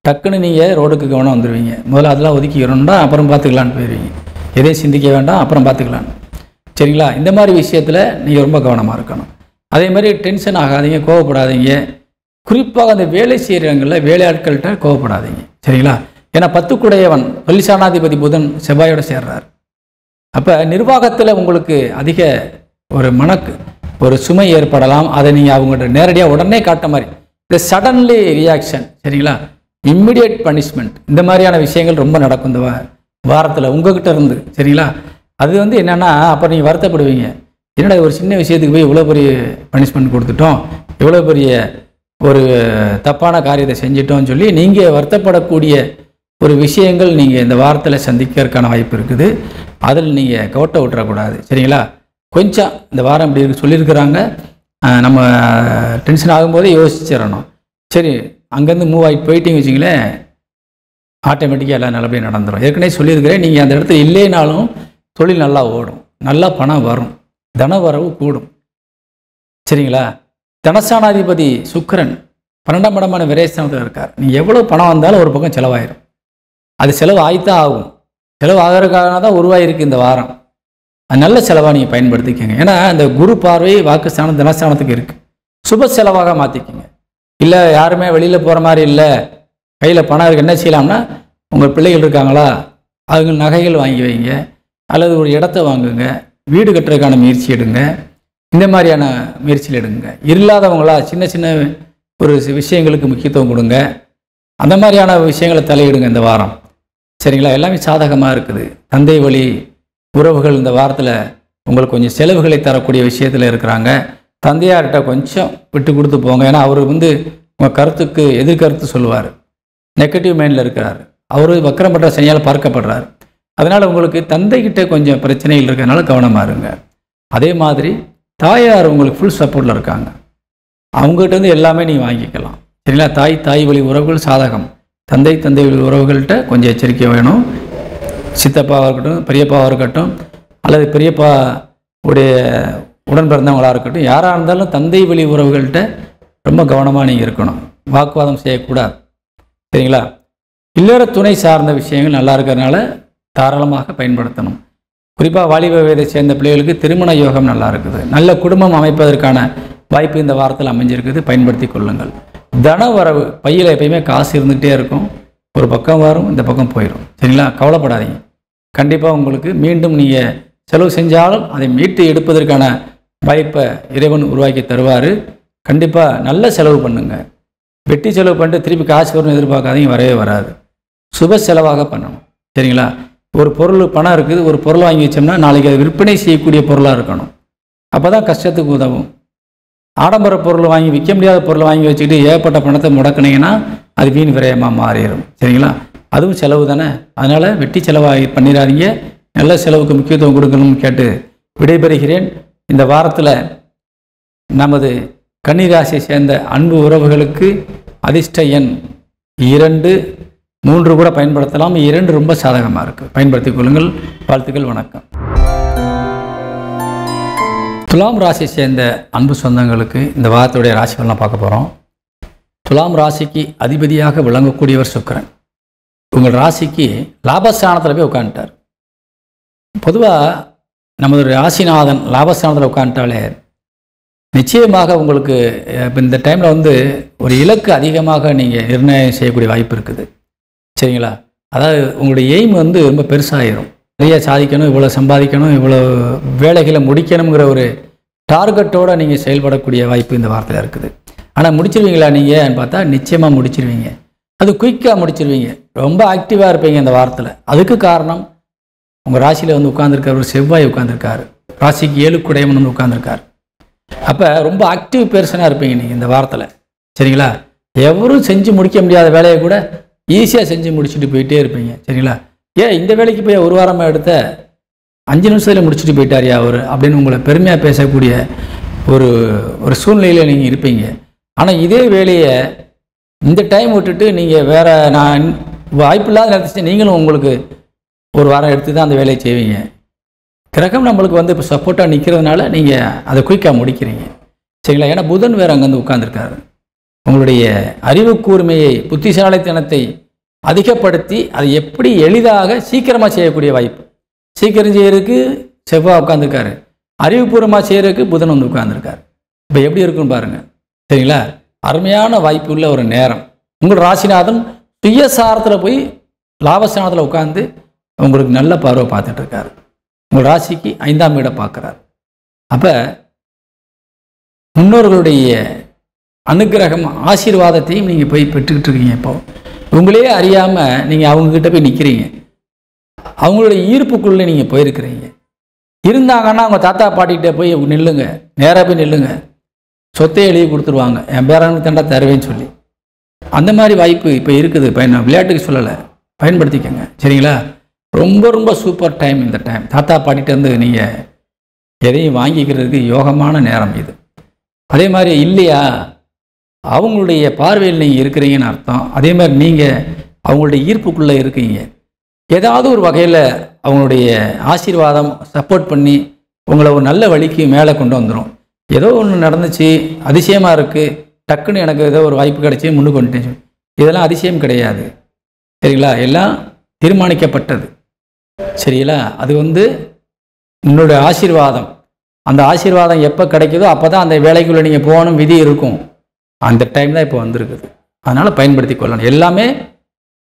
டக்குன்னு நீங்கள் ரோடுக்கு கவனம் வந்துடுவீங்க. முதல்ல அதெல்லாம் ஒதுக்கிக்கிறோம்னா அப்புறம் பார்த்துக்கலான்னு போயிடுவீங்க. எதையும் சிந்திக்க வேண்டாம், அப்புறம் பார்த்துக்கலாம். சரிங்களா? இந்த மாதிரி விஷயத்தில் நீங்கள் ரொம்ப கவனமாக இருக்கணும். அதே மாதிரி டென்ஷன் ஆகாதீங்க, கோவப்படாதீங்க. குறிப்பாக அந்த வேலை செய்கிற இடங்களில் வேலையாட்கள்கிட்ட கோவப்படாதீங்க. சரிங்களா? ஏன்னா 10 கூடையவன் தொழிற்சானாதிபதி புதன் செவ்வாயோடு சேர்றார். அப்போ நிர்வாகத்தில் உங்களுக்கு அதிக ஒரு சுமை ஏற்படலாம். அதை நீங்கள் அவங்கள்ட்ட நேரடியாக உடனே காட்ட மாதிரி இந்த சடன்லி ரியாக்ஷன். சரிங்களா? இம்மிடியேட் பனிஷ்மெண்ட், இந்த மாதிரியான விஷயங்கள் ரொம்ப நடக்கும் இந்த வாரத்தில் உங்ககிட்ட இருந்து. சரிங்களா? அது வந்து என்னென்னா அப்போ நீங்கள் வருத்தப்படுவீங்க. என்னடா ஒரு சின்ன விஷயத்துக்கு போய் இவ்வளோ பெரிய பனிஷ்மெண்ட் கொடுத்துட்டோம், இவ்வளோ பெரிய ஒரு தப்பான காரியத்தை செஞ்சிட்டோம்னு சொல்லி நீங்கள் வருத்தப்படக்கூடிய ஒரு விஷயங்கள் நீங்கள் இந்த வாரத்தில் சந்திக்கிறதுக்கான வாய்ப்பு இருக்குது. அதில் நீங்கள் கோட்டை விட்டுறக்கூடாது. சரிங்களா? கொஞ்சம் இந்த வாரம் இப்படி சொல்லியிருக்கிறாங்க, நம்ம டென்ஷன் ஆகும்போதே யோசிச்சிடணும். சரி, அங்கேருந்து மூவ் ஆகிட்டு போயிட்டீங்க வச்சிங்களேன், ஆட்டோமேட்டிக்காக எல்லாம் நல்லபடியாக நடந்துடும். ஏற்கனவே சொல்லியிருக்கிறேன், நீங்கள் அந்த இடத்துல இல்லைனாலும் தொழில் நல்லா ஓடும், நல்லா பணம் வரும், தன வரவு கூடும். சரிங்களா? தனஸ்தானாதிபதி சுக்கிரன் 12ஆம் இடமான விரயஸ்தானத்தில் இருக்கார். நீங்கள் எவ்வளோ பணம் வந்தாலும் ஒரு பக்கம் செலவாயிடும். அது செலவு ஆகித்தான் ஆகும். செலவு ஆகிறதுக்காக தான் உருவாகிருக்கு இந்த வாரம். அது நல்ல செலவாக நீங்கள் பயன்படுத்திக்கோங்க. ஏன்னா இந்த குரு பார்வை வாக்குஸ்தானம் தனஸ்தானத்துக்கு இருக்குது. சுப செலவாக மாற்றிக்கோங்க. இல்லை யாருமே வெளியில் போகிற மாதிரி இல்லை, கையில் பணம் இருக்குது, என்ன செய்யலாம்னா உங்கள் பிள்ளைகள் இருக்காங்களா, அவங்க நகைகள் வாங்கி வைங்க, அல்லது ஒரு இடத்த வாங்குங்க, வீடு கட்டுறதுக்கான முயற்சி எடுங்க. இந்த மாதிரியான முயற்சியில் எடுங்க. இல்லாதவங்களா சின்ன சின்ன ஒரு விஷயங்களுக்கு முக்கியத்துவம் கொடுங்க. அந்த மாதிரியான விஷயங்களை தலையிடுங்க இந்த வாரம். சரிங்களா? எல்லாமே சாதகமாக இருக்குது. தந்தை வழி உறவுகள் இந்த வாரத்தில் உங்களுக்கு கொஞ்சம் செலவுகளை தரக்கூடிய விஷயத்தில் இருக்கிறாங்க. தந்தையார்கிட்ட கொஞ்சம் விட்டு கொடுத்து போங்க. ஏன்னா அவர் உங்கள் கருத்துக்கு எதிர்கருத்து சொல்லுவார். நெகட்டிவ் மைண்டில் இருக்கிறார். அவர் வக்கரம் பெற்ற சனியால் பார்க்கப்படுறார். அதனால் உங்களுக்கு தந்தைக்கிட்ட கொஞ்சம் பிரச்சனைகள் இருக்கிறதுனால கவனமாக இருங்க. அதே மாதிரி தாயார் உங்களுக்கு ஃபுல் சப்போர்ட்டில் இருக்காங்க. அவங்ககிட்ட எல்லாமே நீங்கள் வாங்கிக்கலாம். சரிங்களா? தாய் வழி உறவுகள் சாதகம். தந்தை வழி உறவுகள்கிட்ட கொஞ்சம் எச்சரிக்கை வேணும். சித்தப்பாவாக இருக்கட்டும், பெரியப்பாவாக இருக்கட்டும், அல்லது பெரியப்பா உடைய உடன் பிறந்தவங்களாக இருக்கட்டும், யாராக இருந்தாலும் தந்தை வழி உறவுகள்கிட்ட ரொம்ப கவனமாக நீங்கள் இருக்கணும். வாக்குவாதம் செய்யக்கூடாது. சரிங்களா? இல்லற துணை சார்ந்த விஷயங்கள் நல்லா இருக்கிறதுனால தாராளமாக பயன்படுத்தணும். குறிப்பாக வாலிப வயதை சேர்ந்த பிள்ளைகளுக்கு திருமண யோகம் நல்லா இருக்குது. நல்ல குடும்பம் அமைப்பதற்கான வாய்ப்பு இந்த வாரத்தில் அமைஞ்சிருக்குது. பயன்படுத்தி கொள்ளுங்கள். தன வரவு பையில் எப்பயுமே காசு இருந்துகிட்டே இருக்கும். ஒரு பக்கம் வரும், இந்த பக்கம் போயிடும். சரிங்களா? கவலைப்படாதீங்க. கண்டிப்பாக உங்களுக்கு மீண்டும் நீங்கள் செலவு செஞ்சாலும் அதை மீட்டு எடுப்பதற்கான வாய்ப்பை இறைவன் உருவாக்கி தருவார். கண்டிப்பாக நல்ல செலவு பண்ணுங்க. வெட்டி செலவு பண்ணிட்டு திருப்பி காசு வரும்னு எதிர்பார்க்காதீங்க, வரவே வராது. சுப செலவாக பண்ணணும். சரிங்களா? ஒரு பொருள் பணம் இருக்குது, ஒரு பொருள் வாங்கி வச்சோம்னா நாளைக்கு அதை விற்பனை செய்யக்கூடிய பொருளாக இருக்கணும். அப்போ தான் கஷ்டத்துக்கு உதவும். ஆடம்பர பொருள் வாங்கி விற்க முடியாத பொருளை வாங்கி வச்சுக்கிட்டு ஏகப்பட்ட பணத்தை முடக்கினீங்கன்னா அது வீண் விரயமாக மாறிடும். சரிங்களா? அதுவும் செலவு தானே. அதனால் வெட்டி செலவாகி பண்ணிடாதீங்க. நல்ல செலவுக்கு முக்கியத்துவம் கொடுக்கணும்னு கேட்டு விடைபெறுகிறேன். இந்த வாரத்தில் நமது கன்னிராசியை சேர்ந்த அன்பு உறவுகளுக்கு அதிர்ஷ்ட எண் 2, 3 கூட பயன்படுத்தலாம். 2 ரொம்ப சாதகமாக இருக்குது. பயன்படுத்திக் கொள்ளுங்கள். வாழ்த்துக்கள். வணக்கம். துலாம் ராசியை சேர்ந்த அன்பு சொந்தங்களுக்கு இந்த வாரத்துடைய ராசிகள்லாம் பார்க்க போகிறோம். துலாம் ராசிக்கு அதிபதியாக விளங்கக்கூடியவர் சுக்கிரன். உங்கள் ராசிக்கு லாபஸ்தானத்தில் போய் உட்காந்துட்டார். பொதுவாக நமது ராசிநாதன் லாபஸ்தானத்தில் உட்காந்துட்டாலே நிச்சயமாக உங்களுக்கு இப்போ இந்த டைமில் ஒரு இலக்கு அதிகமாக நீங்கள் நிர்ணயம் செய்யக்கூடிய வாய்ப்பு இருக்குது. சரிங்களா? அதாவது உங்களுடைய எய்ம் ரொம்ப பெருசாகிடும். நிறைய சாதிக்கணும், இவ்வளோ சம்பாதிக்கணும், இவ்வளோ வேலைகளை முடிக்கணுங்கிற ஒரு டார்கெட்டோடு நீங்கள் செயல்படக்கூடிய வாய்ப்பு இந்த வாரத்தில் இருக்குது. ஆனால் முடிச்சிருவீங்களா நீங்கள் பார்த்தா நிச்சயமாக முடிச்சிருவீங்க. அது குயிக்காக முடிச்சிருவீங்க. ரொம்ப ஆக்டிவாக இருப்பீங்க இந்த வாரத்தில். அதுக்கு காரணம் உங்கள் ராசியில் உட்காந்துருக்கார் ஒரு செவ்வாய் உட்காந்துருக்காரு. ராசிக்கு 7 குடையவன் உட்காந்துருக்கார். அப்போ ரொம்ப ஆக்டிவ் பெர்சனாக இருப்பீங்க நீங்கள் இந்த வாரத்தில். சரிங்களா? எவரும் செஞ்சு முடிக்க முடியாத வேலையை கூட ஈஸியாக செஞ்சு முடிச்சுட்டு போயிட்டே இருப்பீங்க. சரிங்களா? ஏன் இந்த வேலைக்கு போய் ஒரு வாரமாக எடுத்த 5 நிமிஷத்தில் முடிச்சுட்டு போயிட்டாரியா அவர் அப்படின்னு உங்களை பெருமையாக பேசக்கூடிய ஒரு சூழ்நிலையில் நீங்கள் இருப்பீங்க. ஆனால் இதே வேலையை இந்த டைம் விட்டுட்டு நீங்கள் வேறு நான் வாய்ப்பில்லாத நேரத்தை நீங்களும் உங்களுக்கு ஒரு வாரம் எடுத்து தான் அந்த வேலையை செய்வீங்க. கிரகம் நம்மளுக்கு இப்போ சப்போர்ட்டாக நிற்கிறதுனால நீங்கள் அதை குயிக்காக முடிக்கிறீங்க. சரிங்களா? ஏன்னா புதன் வேறு அங்கேருந்து உட்கார்ந்துருக்காரு. உங்களுடைய அறிவு கூர்மையை புத்திசாலித்தனத்தை அதிகப்படுத்தி அதை எப்படி எளிதாக சீக்கிரமாக செய்யக்கூடிய வாய்ப்பு. சீக்கிரம் செய்கிறதுக்கு செவ்வாய் உட்காந்துருக்காரு, அறிவுபூர்வமாக செய்கிறதுக்கு புதன் உட்காந்துருக்காரு. இப்போ எப்படி இருக்குன்னு பாருங்கள். சரிங்களா? அருமையான வாய்ப்பு உள்ள ஒரு நேரம். உங்கள் ராசிநாதன் சுயசாரத்தில் போய் லாபஸ்தானத்தில் உட்காந்து உங்களுக்கு நல்ல பார்வை பார்த்துட்டு இருக்காரு. உங்கள் ராசிக்கு 5ஆம் இடம் பார்க்குறாரு. அப்போ முன்னோர்களுடைய அனுகிரகம் ஆசீர்வாதத்தையும் நீங்கள் போய் பெற்றுக்கிட்டு இருக்கீங்க. இப்போ உங்களே அறியாமல் நீங்கள் அவங்கக்கிட்ட போய் நிற்கிறீங்க. அவங்களுடைய ஈர்ப்புக்குள்ளே நீங்கள் போயிருக்கிறீங்க. இருந்தாங்கன்னா அவங்க தாத்தா பாட்டிகிட்ட போய் நில்லுங்க, நேராக போய் நில்லுங்க, சொத்தை எழுதி கொடுத்துருவாங்க, என் பேரனுக்கு தண்டா தருவேன்னு சொல்லி. அந்த மாதிரி வாய்ப்பு இப்போ இருக்குது. நான் விளையாட்டுக்கு சொல்லலை, பயன்படுத்திக்கங்க. சரிங்களா? ரொம்ப ரொம்ப சூப்பர் டைம் இந்த டைம். தாத்தா பாட்டிகிட்டேருந்து நீங்கள் எதையும் வாங்கிக்கிறதுக்கு யோகமான நேரம் இது. அதே மாதிரி இல்லையா, அவங்களுடைய பார்வையில் நீங்கள் இருக்கிறீங்கன்னு அர்த்தம். அதே மாதிரி நீங்கள் அவங்களுடைய ஈர்ப்புக்குள்ளே இருக்கீங்க. ஏதாவது ஒரு வகையில் அவங்களுடைய ஆசீர்வாதம் சப்போர்ட் பண்ணி உங்களை ஒரு நல்ல வழிக்கு மேலே கொண்டு வந்துடும். ஏதோ ஒன்று நடந்துச்சு, அதிசயமாக இருக்குது, டக்குன்னு எனக்கு ஏதோ ஒரு வாய்ப்பு கிடைச்சி முன்னுக்கு வந்துட்டேன், இதெல்லாம் அதிசயம் கிடையாது. சரிங்களா? எல்லாம் தீர்மானிக்கப்பட்டது. சரிங்களா? அது உன்னுடைய ஆசீர்வாதம். அந்த ஆசீர்வாதம் எப்போ கிடைக்குதோ அப்போ தான் அந்த வேலைக்குள்ளே நீங்கள் போகணும், விதி இருக்கும். அந்த டைம் தான் இப்போ வந்திருக்குது. அதனால் பயன்படுத்தி கொள்ளணும். எல்லாமே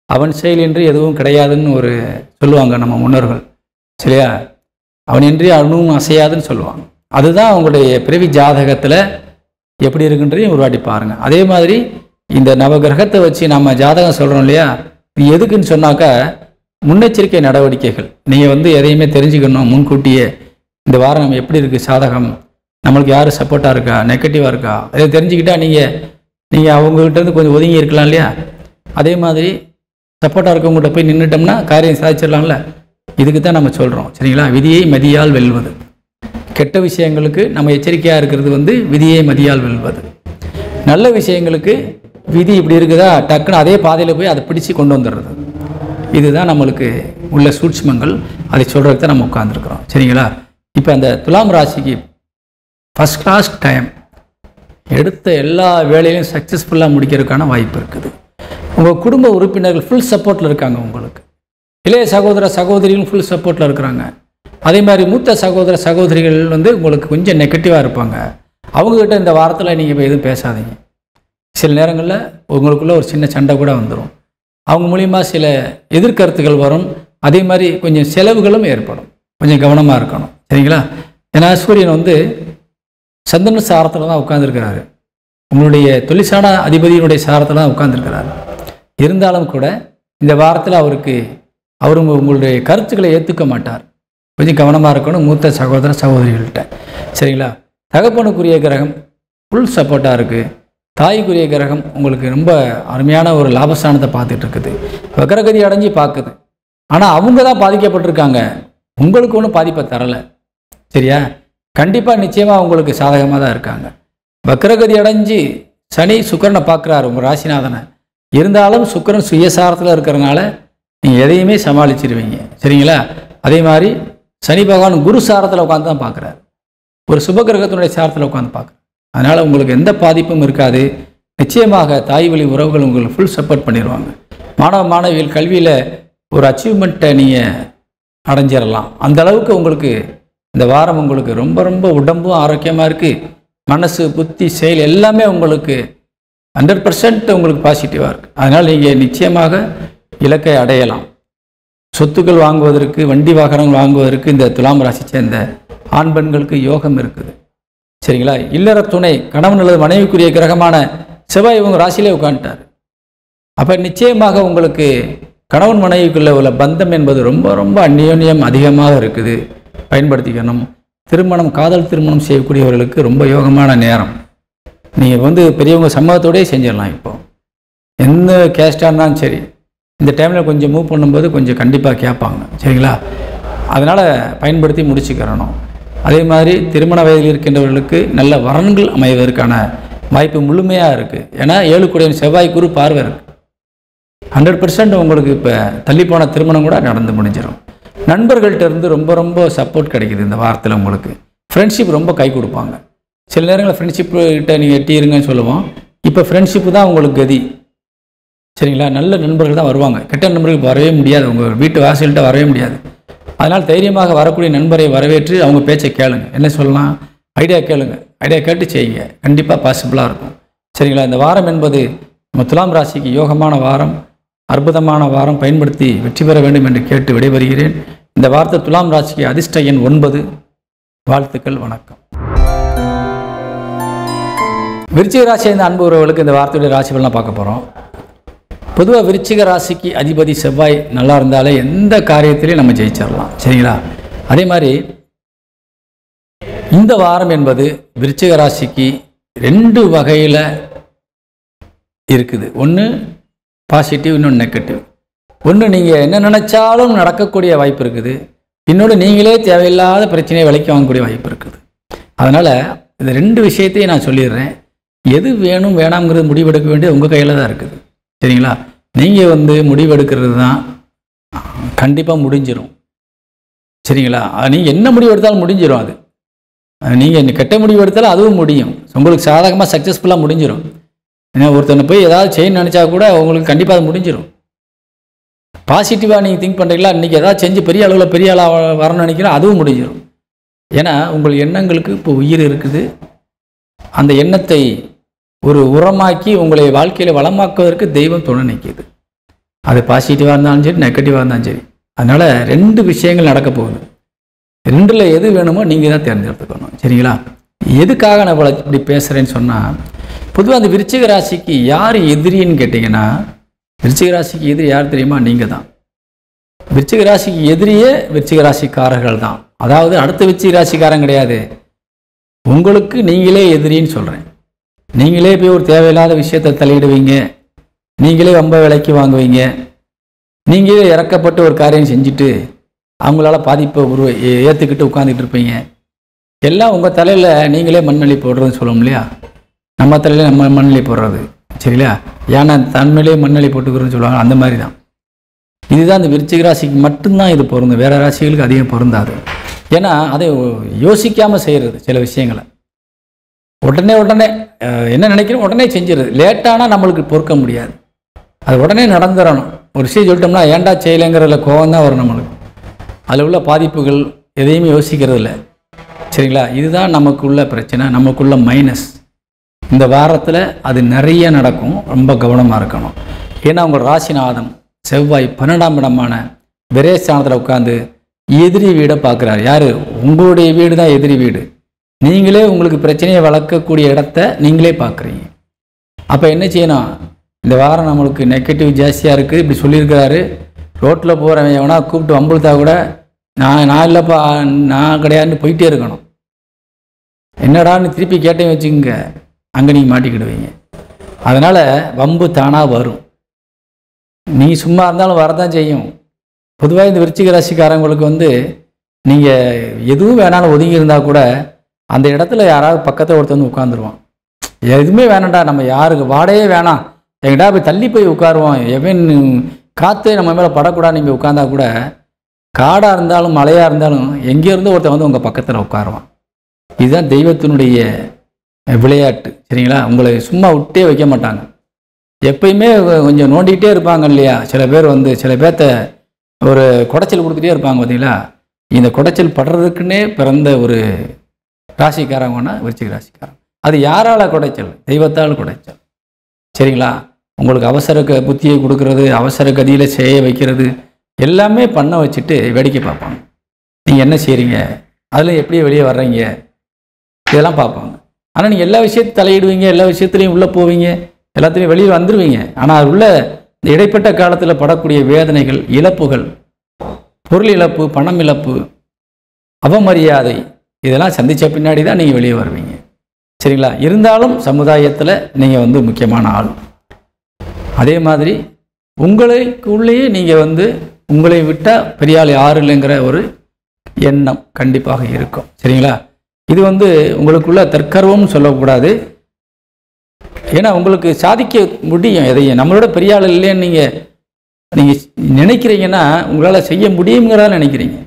அவன் செயலின்றி எதுவும் கிடையாதுன்னு ஒரு சொல்லுவாங்க நம்ம முன்னோர்கள். சரியா? அவனின்றி அணுவும் அசையாதுன்னு சொல்லுவாங்க. அதுதான் அவங்களுடைய பிறவி ஜாதகத்தில் எப்படி இருக்குன்றதையும் ஒரு வாட்டி பாருங்கள். அதே மாதிரி இந்த நவகிரகத்தை வச்சு நம்ம ஜாதகம் சொல்கிறோம் இல்லையா, இது எதுக்குன்னு சொன்னாக்கா முன்னெச்சரிக்கை நடவடிக்கைகள். நீங்கள் எதையுமே தெரிஞ்சுக்கணும் முன்கூட்டியே. இந்த வாரம் நம்ம எப்படி இருக்குது, சாதகம் நம்மளுக்கு யார் சப்போர்ட்டாக இருக்கா, நெகட்டிவாக இருக்கா, அதை தெரிஞ்சுக்கிட்டால் நீங்கள் அவங்ககிட்டருந்து கொஞ்சம் ஒதுங்கி இருக்கலாம் இல்லையா. அதே மாதிரி சப்போர்ட்டாக இருக்கவங்கள்ட்ட போய் நின்றுட்டோம்னா காரியம் சாதிச்சிடலாம்ல. இதுக்கு தான் நம்ம சொல்கிறோம். சரிங்களா? விதியை மதியால் வெல்வது. கெட்ட விஷயங்களுக்கு நம்ம எச்சரிக்கையாக இருக்கிறது விதியை மதியால் வெல்வது. நல்ல விஷயங்களுக்கு விதி இப்படி இருக்குதா, டக்குன்னு அதே பாதையில் போய் அதை பிடிச்சி கொண்டு வந்துடுறது. இதுதான் நம்மளுக்கு உள்ள சூட்சுமங்கள். அதை சொல்கிறதுக்கு தான் நம்ம உட்காந்துருக்குறோம். சரிங்களா? இப்போ அந்த துலாம் ராசிக்கு ஃபஸ்ட் கிளாஸ் டைம், எடுத்த எல்லா வேலையிலையும் சக்ஸஸ்ஃபுல்லாக முடிக்கிறதுக்கான வாய்ப்பு இருக்குது. உங்கள் குடும்ப உறுப்பினர்கள் ஃபுல் சப்போர்ட்டில் இருக்காங்க. உங்களுக்கு இளைய சகோதர சகோதரிகளும் ஃபுல் சப்போர்ட்டில் இருக்கிறாங்க. அதே மாதிரி மூத்த சகோதர சகோதரிகள் உங்களுக்கு கொஞ்சம் நெகட்டிவாக இருப்பாங்க. அவங்கக்கிட்ட இந்த வாரத்தில் நீங்கள் இப்போ எதுவும் பேசாதீங்க. சில நேரங்களில் உங்களுக்குள்ள ஒரு சின்ன சண்டை கூட வந்துடும். அவங்க மூலிமா சில எதிர்கருத்துகள் வரும். அதே மாதிரி கொஞ்சம் செலவுகளும் ஏற்படும். கொஞ்சம் கவனமாக இருக்கணும். சரிங்களா? ஏன்னா சூரியன் சந்திரன் சாரத்தில் தான் உட்காந்துருக்கிறாரு. உங்களுடைய தொழிற்சாலை அதிபதியினுடைய சாரத்தில் தான் உட்காந்துருக்கிறாரு. இருந்தாலும் கூட இந்த வாரத்தில் அவர் உங்களுடைய கருத்துக்களை ஏற்றுக்க மாட்டார். கொஞ்சம் கவனமாக இருக்கணும் மூத்த சகோதர சகோதரிகள்கிட்ட. சரிங்களா? தகப்பனுக்குரிய கிரகம் ஃபுல் சப்போர்ட்டாக இருக்குது. தாய்க்குரிய கிரகம் உங்களுக்கு ரொம்ப அருமையான ஒரு லாபஸ்தானத்தை பார்த்துட்டு இருக்குது. வக்ரகதி அடைஞ்சி பார்க்குது. ஆனால் அவங்க தான் பாதிக்கப்பட்டிருக்காங்க. உங்களுக்கு ஒன்றும் பாதிப்பை தரலை. சரியா? கண்டிப்பாக நிச்சயமாக உங்களுக்கு சாதகமாக தான் இருக்காங்க. வக்ரகதி அடைஞ்சு சனி சுக்கிரனை பார்க்குறாரு உங்கள் ராசிநாதனை. இருந்தாலும் சுக்கிரன் சுயசாரத்தில் இருக்கிறனால நீங்கள் எதையுமே சமாளிச்சிருவீங்க. சரிங்களா? அதே மாதிரி சனி பகவான் குரு சாரத்தில் உட்காந்து தான் பார்க்குறாரு. ஒரு சுபகிரகத்தினுடைய சாரத்தில் உட்காந்து பார்க்குறாரு. அதனால் உங்களுக்கு எந்த பாதிப்பும் இருக்காது. நிச்சயமாக தாய் வழி உறவுகள் உங்களுக்கு ஃபுல் சப்போர்ட் பண்ணிடுவாங்க. மாணவ மாணவிகள் கல்வியில் ஒரு அச்சீவ்மெண்ட்டை நீங்கள் அடைஞ்சிடலாம். அந்த அளவுக்கு உங்களுக்கு இந்த வாரம் உங்களுக்கு ரொம்ப ரொம்ப உடம்பும் ஆரோக்கியமாக இருக்குது. மனசு புத்தி செயல் எல்லாமே உங்களுக்கு 100% உங்களுக்கு பாசிட்டிவாக இருக்குது. அதனால் நீங்கள் நிச்சயமாக இலக்கை அடையலாம். சொத்துக்கள் வாங்குவதற்கு, வண்டி வாகனங்கள் வாங்குவதற்கு இந்த துலாம் ராசி சேர்ந்த ஆண் பெண்களுக்கு யோகம் இருக்குது. சரிங்களா? இல்லற துணை கணவன் அல்லது மனைவிக்குரிய கிரகமான செவ்வாய் இவங்க ராசியிலே உட்காந்துட்டார். அப்போ நிச்சயமாக உங்களுக்கு கணவன் மனைவிக்குள்ள உள்ள பந்தம் என்பது ரொம்ப ரொம்ப அந்யோன்யம் அதிகமாக இருக்குது. பயன்படுத்திக்கணும். திருமணம், காதல் திருமணம் செய்யக்கூடியவர்களுக்கு ரொம்ப யோகமான நேரம். நீங்கள் பெரியவங்க சம்மதத்தோடய செஞ்சிடலாம். இப்போ எந்த கேஸ்டாக இருந்தாலும் சரி, இந்த டைமில் கொஞ்சம் மூவ் பண்ணும்போது கொஞ்சம் கண்டிப்பாக கேட்பாங்க. சரிங்களா? அதனால் பயன்படுத்தி முடிச்சுக்கிறணும். அதே மாதிரி திருமண வயதில் இருக்கின்றவர்களுக்கு நல்ல வரன்கள் அமைவதற்கான வாய்ப்பு முழுமையாக இருக்குது. ஏன்னா 7 கூடிய செவ்வாய் குரு பார்வை இருக்குது. 100% உங்களுக்கு இப்போ தள்ளிப்போன திருமணம் கூட நடந்து முடிஞ்சிடும். நண்பர்கள்ட்ட இருந்து ரொம்ப ரொம்ப சப்போர்ட் கிடைக்குது இந்த வாரத்தில். உங்களுக்கு ஃப்ரெண்ட்ஷிப் ரொம்ப கை கொடுப்பாங்க. சில நேரங்களில் ஃப்ரெண்ட்ஷிப்கிட்ட நீங்கள் எட்டிருங்கன்னு சொல்லுவோம். இப்போ ஃப்ரெண்ட்ஷிப்பு தான் உங்களுக்கு கதி. சரிங்களா? நல்ல நண்பர்கள் தான் வருவாங்க. கெட்ட நண்பர்கள் வரவே முடியாது. உங்கள் வீட்டு வாசல்கிட்ட வரவே முடியாது. அதனால் தைரியமாக வரக்கூடிய நண்பரை வரவேற்று அவங்க பேச்சை கேளுங்க. என்ன சொல்லலாம், ஐடியா கேளுங்க. ஐடியா கேட்டு செய்யுங்க. கண்டிப்பாக பாசிபிளாக இருக்கும். சரிங்களா? இந்த வாரம் என்பது நம்ம துலாம் ராசிக்கு யோகமான வாரம், அற்புதமான வாரம். பயன்படுத்தி வெற்றி பெற வேண்டும் என்று கேட்டு விடைபெறுகிறேன். இந்த வார்த்தை துலாம் ராசிக்கு அதிர்ஷ்ட எண் 9. வாழ்த்துக்கள். வணக்கம். விருச்சிக ராசியை இந்த அன்பு உறவுகளுக்கு இந்த வார்த்தையுடைய ராசி பலனை பார்க்க போகிறோம். பொதுவாக விருச்சிக ராசிக்கு அதிபதி செவ்வாய் நல்லா இருந்தாலே எந்த காரியத்திலையும் நம்ம ஜெயிச்சிடலாம். சரிங்களா? அதே மாதிரி இந்த வாரம் என்பது விருச்சிக ராசிக்கு 2 வகையில் இருக்குது. ஒன்று பாசிட்டிவ், இன்னொன்று நெகட்டிவ். ஒன்று நீங்கள் என்ன நினச்சாலும் நடக்கக்கூடிய வாய்ப்பு இருக்குது. இன்னொன்று நீங்களே தேவையில்லாத பிரச்சனையை விலைக்கு வாங்கக்கூடிய வாய்ப்பு இருக்குது. அதனால் இந்த 2 விஷயத்தையும் நான் சொல்லிடுறேன். எது வேணும் வேணாம்ங்கிறது முடிவெடுக்க வேண்டியது உங்கள் கையில் தான் இருக்குது. சரிங்களா? நீங்கள் வந்து முடிவெடுக்கிறது தான் கண்டிப்பாக முடிஞ்சிடும். சரிங்களா? நீங்கள் என்ன முடிவு எடுத்தாலும் முடிஞ்சிடும். அது நீங்கள் கெட்ட முடிவு எடுத்தாலும் அதுவும் முடியும். உங்களுக்கு சாதகமாக சக்ஸஸ்ஃபுல்லாக முடிஞ்சிடும். ஏன்னா ஒருத்தனை போய் ஏதாவது செய்யணும்னு நினச்சா கூட உங்களுக்கு கண்டிப்பாக அது முடிஞ்சிடும். பாசிட்டிவாக நீங்கள் திங்க் பண்ணுறீங்களா, இன்றைக்கி ஏதாவது செஞ்சு பெரிய அளவில் பெரிய ஆளாக வரணும்னு நினைக்கிறோம், அதுவும் முடிஞ்சிடும். ஏன்னா உங்கள் எண்ணங்களுக்கு இப்போ உயிர் இருக்குது. அந்த எண்ணத்தை ஒரு உரமாக்கி உங்களை வாழ்க்கையில் வளமாக்குவதற்கு தெய்வம் துணை நிற்கிது. அது பாசிட்டிவாக இருந்தாலும் சரி, நெகட்டிவாக இருந்தாலும் சரி. அதனால் 2 விஷயங்கள் நடக்க போகுது. 2ல் எது வேணுமோ நீங்கள் தான் தேர்ந்தெடுத்துக்கணும். சரிங்களா? எதுக்காக நான் இப்படி பேசுகிறேன்னு சொன்னால், பொதுவாக அந்த விருச்சிக ராசிக்கு யார் எதிரின்னு கேட்டிங்கன்னா, விருச்சிக ராசிக்கு எதிரி யார் தெரியுமா? நீங்கள் தான். விருச்சிக ராசிக்கு எதிரியே விருச்சிக ராசிக்காரர்கள் தான். அதாவது அடுத்த விருச்சிக ராசிக்காரன் கிடையாது, உங்களுக்கு நீங்களே எதிரின்னு சொல்கிறேன். நீங்களே போய் ஒரு தேவையில்லாத விஷயத்தை தலையிடுவீங்க, நீங்களே ரொம்ப விலைக்கு வாங்குவீங்க, நீங்களே இறக்கப்பட்டு ஒரு காரியம் செஞ்சுட்டு அவங்களால பாதிப்பை ஏற்றுக்கிட்டு உட்காந்துக்கிட்டு இருப்பீங்க. எல்லாம் உங்கள் தலையில் நீங்களே மண்ணள்ளி போடுறதுன்னு சொல்லுவோம் இல்லையா? நம்ம தலையில் நம்ம மண்ணள்ளி போடுறது. சரிங்களா? ஏன்னா தன்மையிலே மண்ணள்ளி போட்டுக்கிறோன்னு சொல்லுவாங்க. அந்த மாதிரி தான் இதுதான். இந்த விருச்சிக ராசிக்கு மட்டும்தான் இது பொருந்தும், வேறு ராசிகளுக்கு அதிகம் பொருந்தாது. ஏன்னா அதை யோசிக்காமல் செய்கிறது. சில விஷயங்களை உடனே என்ன நினைக்கிறோம் உடனே செஞ்சிடுறது. லேட்டானால் நம்மளுக்கு பொறுக்க முடியாது. அது உடனே நடந்துடணும். ஒரு விஷயம் சொல்லிட்டோம்னா ஏன்டா செய்யலைங்கிறதுல கோபம் தான் வரும் நம்மளுக்கு. அதில் உள்ள பாதிப்புகள் எதையுமே யோசிக்கிறது இல்லை. சரிங்களா? இதுதான் நமக்குள்ள பிரச்சனை, நமக்குள்ள மைனஸ். இந்த வாரத்தில் அது நிறைய நடக்கும். ரொம்ப கவனமாக இருக்கணும். ஏன்னா உங்கள் ராசிநாதன் செவ்வாய் 12ஆம் இடமான விரயஸ்தானத்தில் உட்காந்து எதிரி வீடை பார்க்குறாரு. யார்? உங்களுடைய வீடு தான் எதிரி வீடு. நீங்களே உங்களுக்கு பிரச்சனையை வளர்க்கக்கூடிய இடத்த நீங்களே பார்க்குறீங்க. அப்போ என்ன செய்யணும்? இந்த வாரம் நம்மளுக்கு நெகட்டிவ் ஜாஸ்தியாக இருக்குது, இப்படி சொல்லியிருக்கிறாரு. ரோட்டில் போகிறவன் எவனா கூப்பிட்டு வம்புழுத்தா கூட நான் இல்லைப்பா, நான் கிடையாதுன்னு போயிட்டே இருக்கணும். என்னடான்னு திருப்பி கேட்டேன்னு வச்சுக்கோங்க, அங்கே நீங்கள் மாட்டிக்கிடுவீங்க. அதனால் வம்பு தானாக வரும். நீ சும்மா இருந்தாலும் வரதான் செய்யும். பொதுவாக இந்த விருச்சிக ராசிக்காரங்களுக்கு வந்து நீங்கள் எதுவும் வேணாலும் ஒதுங்கி இருந்தால் கூட அந்த இடத்துல யாராவது பக்கத்தில் ஒருத்தர் வந்து உட்காந்துருவான். எதுவுமே வேணாண்டா, நம்ம யாருக்கு வாடையே வேணாம், எங்கிட்டா போய் தள்ளி போய் உட்காருவோம், எவன் காற்றே நம்ம மேலே படக்கூடாது நீங்கள் உட்காந்தா கூட, காடாக இருந்தாலும் மழையாக இருந்தாலும் எங்கேருந்தோ ஒருத்தர் வந்து உங்கள் பக்கத்தில் உட்காருவான். இதுதான் தெய்வத்தினுடைய விளையாட்டு. சரிங்களா? உங்களை சும்மா விட்டே வைக்க மாட்டாங்க. எப்பயுமே கொஞ்சம் நோண்டிக்கிட்டே இருப்பாங்க இல்லையா? சில பேர் வந்து சில பேர்த்த ஒரு குடைச்சல் கொடுத்துட்டே இருப்பாங்க. பார்த்தீங்களா? இந்த குடைச்சல் படுறதுக்குன்னே பிறந்த ஒரு ராசிக்காரங்கன்னா விருச்சிக ராசிக்காரன். அது யாரால் குடைச்சல்? தெய்வத்தால் குடைச்சல். சரிங்களா? உங்களுக்கு அவசர புத்தியை கொடுக்கறது, அவசர கதியில் செய்ய வைக்கிறது, எல்லாமே பண்ண வச்சுட்டு வேடிக்கை பார்ப்பாங்க. நீங்கள் என்ன செய்கிறீங்க, அதில் எப்படி வெளியே வர்றீங்க, இதெல்லாம் பார்ப்பாங்க. ஆனால் நீங்கள் எல்லா விஷயத்தையும் தலையிடுவீங்க, எல்லா விஷயத்துலையும் உள்ளே போவீங்க, எல்லாத்துலேயும் வெளியே வந்துடுவீங்க. ஆனால் அது உள்ள இந்த இடைப்பட்ட காலத்தில் படக்கூடிய வேதனைகள், இழப்புகள், பொருள் இழப்பு, பணம் இழப்பு, அவமரியாதை, இதெல்லாம் சந்தித்த பின்னாடி தான் நீங்கள் வெளியே வருவீங்க. சரிங்களா? இருந்தாலும் சமுதாயத்தில் நீங்கள் வந்து முக்கியமான ஆள். அதே மாதிரி உங்களுக்குள்ளேயே நீங்கள் வந்து உங்களை விட்டால் பெரிய ஆள் யாரும் இல்லைங்கிற ஒரு எண்ணம் கண்டிப்பாக இருக்கும். சரிங்களா? இது வந்து உங்களுக்குள்ள தற்கர்வம்னு சொல்லக்கூடாது. ஏன்னா உங்களுக்கு சாதிக்க முடியும். எதையும் நம்மளோட பெரிய ஆள் இல்லைன்னு நீங்கள் நினைக்கிறீங்கன்னா உங்களால் செய்ய முடியுங்கிறத நினைக்கிறீங்க.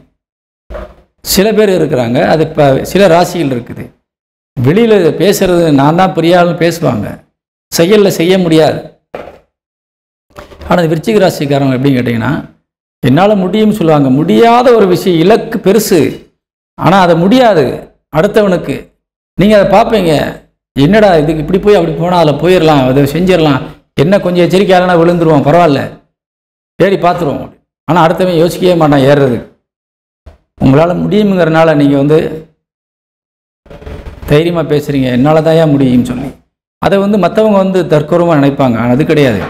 சில பேர் இருக்கிறாங்க, அது இப்போ சில ராசிகள் இருக்குது, வெளியில் பேசுறது நான் தான் பெரிய ஆள்னு பேசுவாங்க, செயலில் செய்ய முடியாது. ஆனால் விருச்சிக ராசிக்காரங்க எப்படின்னு கேட்டிங்கன்னா, என்னால் முடியும்னு சொல்லுவாங்க. முடியாத ஒரு விஷயம், இலக்கு பெருசு, ஆனால் அதை முடியாது அடுத்தவனுக்கு. நீங்கள் அதை பார்ப்பீங்க, என்னடா இதுக்கு இப்படி போய் அப்படி போனால் அதில் போயிடலாம், அதை செஞ்சிடலாம், என்ன கொஞ்சம் எச்சரிக்கையாலனா விழுந்துருவோம், பரவாயில்ல ஏறி பார்த்துருவோம். ஆனால் அடுத்தவன் யோசிக்கவே மாட்டான் ஏறுறது. உங்களால் முடியுங்கிறனால நீங்கள் வந்து தைரியமாக பேசுகிறீங்க, என்னால் தான் ஏன் முடியும்னு சொல்லி. அதை வந்து மற்றவங்க வந்து தற்கொருமாக நினைப்பாங்க. ஆனால் அது கிடையாது,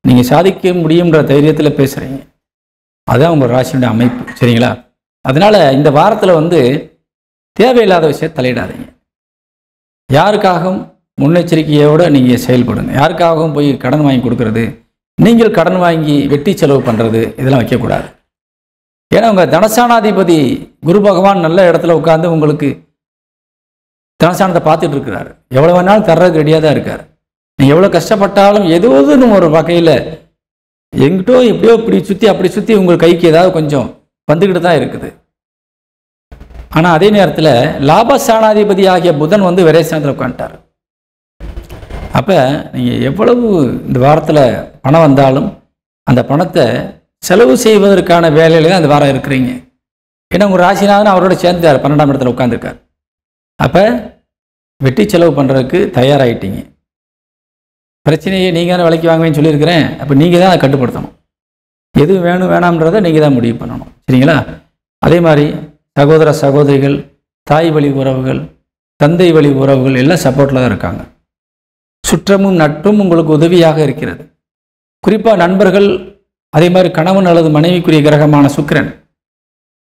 நீங்கள் சாதிக்க முடியுன்ற தைரியத்தில் பேசுகிறீங்க. அதுதான் உங்கள் ராசியோட அமைப்பு. சரிங்களா? அதனால் இந்த வாரத்தில் வந்து தேவையில்லாத விஷயத்தை தலையிடாதீங்க. யாருக்காகவும் முன்னெச்சரிக்கையோடு நீங்கள் செயல்படுங்க. யாருக்காகவும் போய் கடன் வாங்கி கொடுக்கறது, நீங்கள் கடன் வாங்கி வெட்டி செலவு பண்ணுறது, இதெல்லாம் வைக்கக்கூடாது. ஏன்னா உங்கள் தனசானாதிபதி குரு பகவான் நல்ல இடத்துல உட்காந்து உங்களுக்கு தனஸ்தானத்தை பார்த்துட்டு இருக்கிறாரு. எவ்வளோ வேணாலும் தர்றதுக்கு ரெடியாக தான் இருக்கார். நீங்கள் எவ்வளோ கஷ்டப்பட்டாலும் ஏதோதுன்னு ஒரு வகையில் எங்கிட்டோ எப்படியோ இப்படி சுற்றி அப்படி சுற்றி உங்கள் கைக்கு ஏதாவது கொஞ்சம் வந்துக்கிட்டு தான் இருக்குது. ஆனால் அதே நேரத்தில் லாபஸ்தானாதிபதி ஆகிய புதன் வந்து விரயஸ்தானத்தில் உட்காந்துட்டார். அப்போ நீங்கள் எவ்வளவு இந்த வாரத்தில் பணம் வந்தாலும் அந்த பணத்தை செலவு செய்வதற்கான வேலையில் தான் இந்த வாரம் இருக்கிறீங்க. ஏன்னா உங்கள் ராசிநாதன் அவரோட சேர்ந்தார், 12ஆம் இடத்துல உட்காந்துருக்கார். அப்போ வெட்டி செலவு பண்ணுறதுக்கு தயாராகிட்டீங்க. பிரச்சனையை நீங்கள் தானே விலைக்கு வாங்குவேன்னு சொல்லியிருக்கிறேன். அப்போ நீங்கள் தான் அதை கட்டுப்படுத்தணும். எது வேணும் வேணாம்ன்றதை நீங்கள் தான் முடிவு பண்ணணும். சரிங்களா? அதே மாதிரி சகோதர சகோதரிகள், தாய் வழி உறவுகள், தந்தை வழி உறவுகள் எல்லாம் சப்போர்ட்டில் தான் இருக்காங்க. சுற்றமும் நட்பும் உங்களுக்கு உதவியாக இருக்கிறது. குறிப்பாக நண்பர்கள், அதே மாதிரி கணவன் அல்லது மனைவிக்குரிய கிரகமான சுக்கிரன்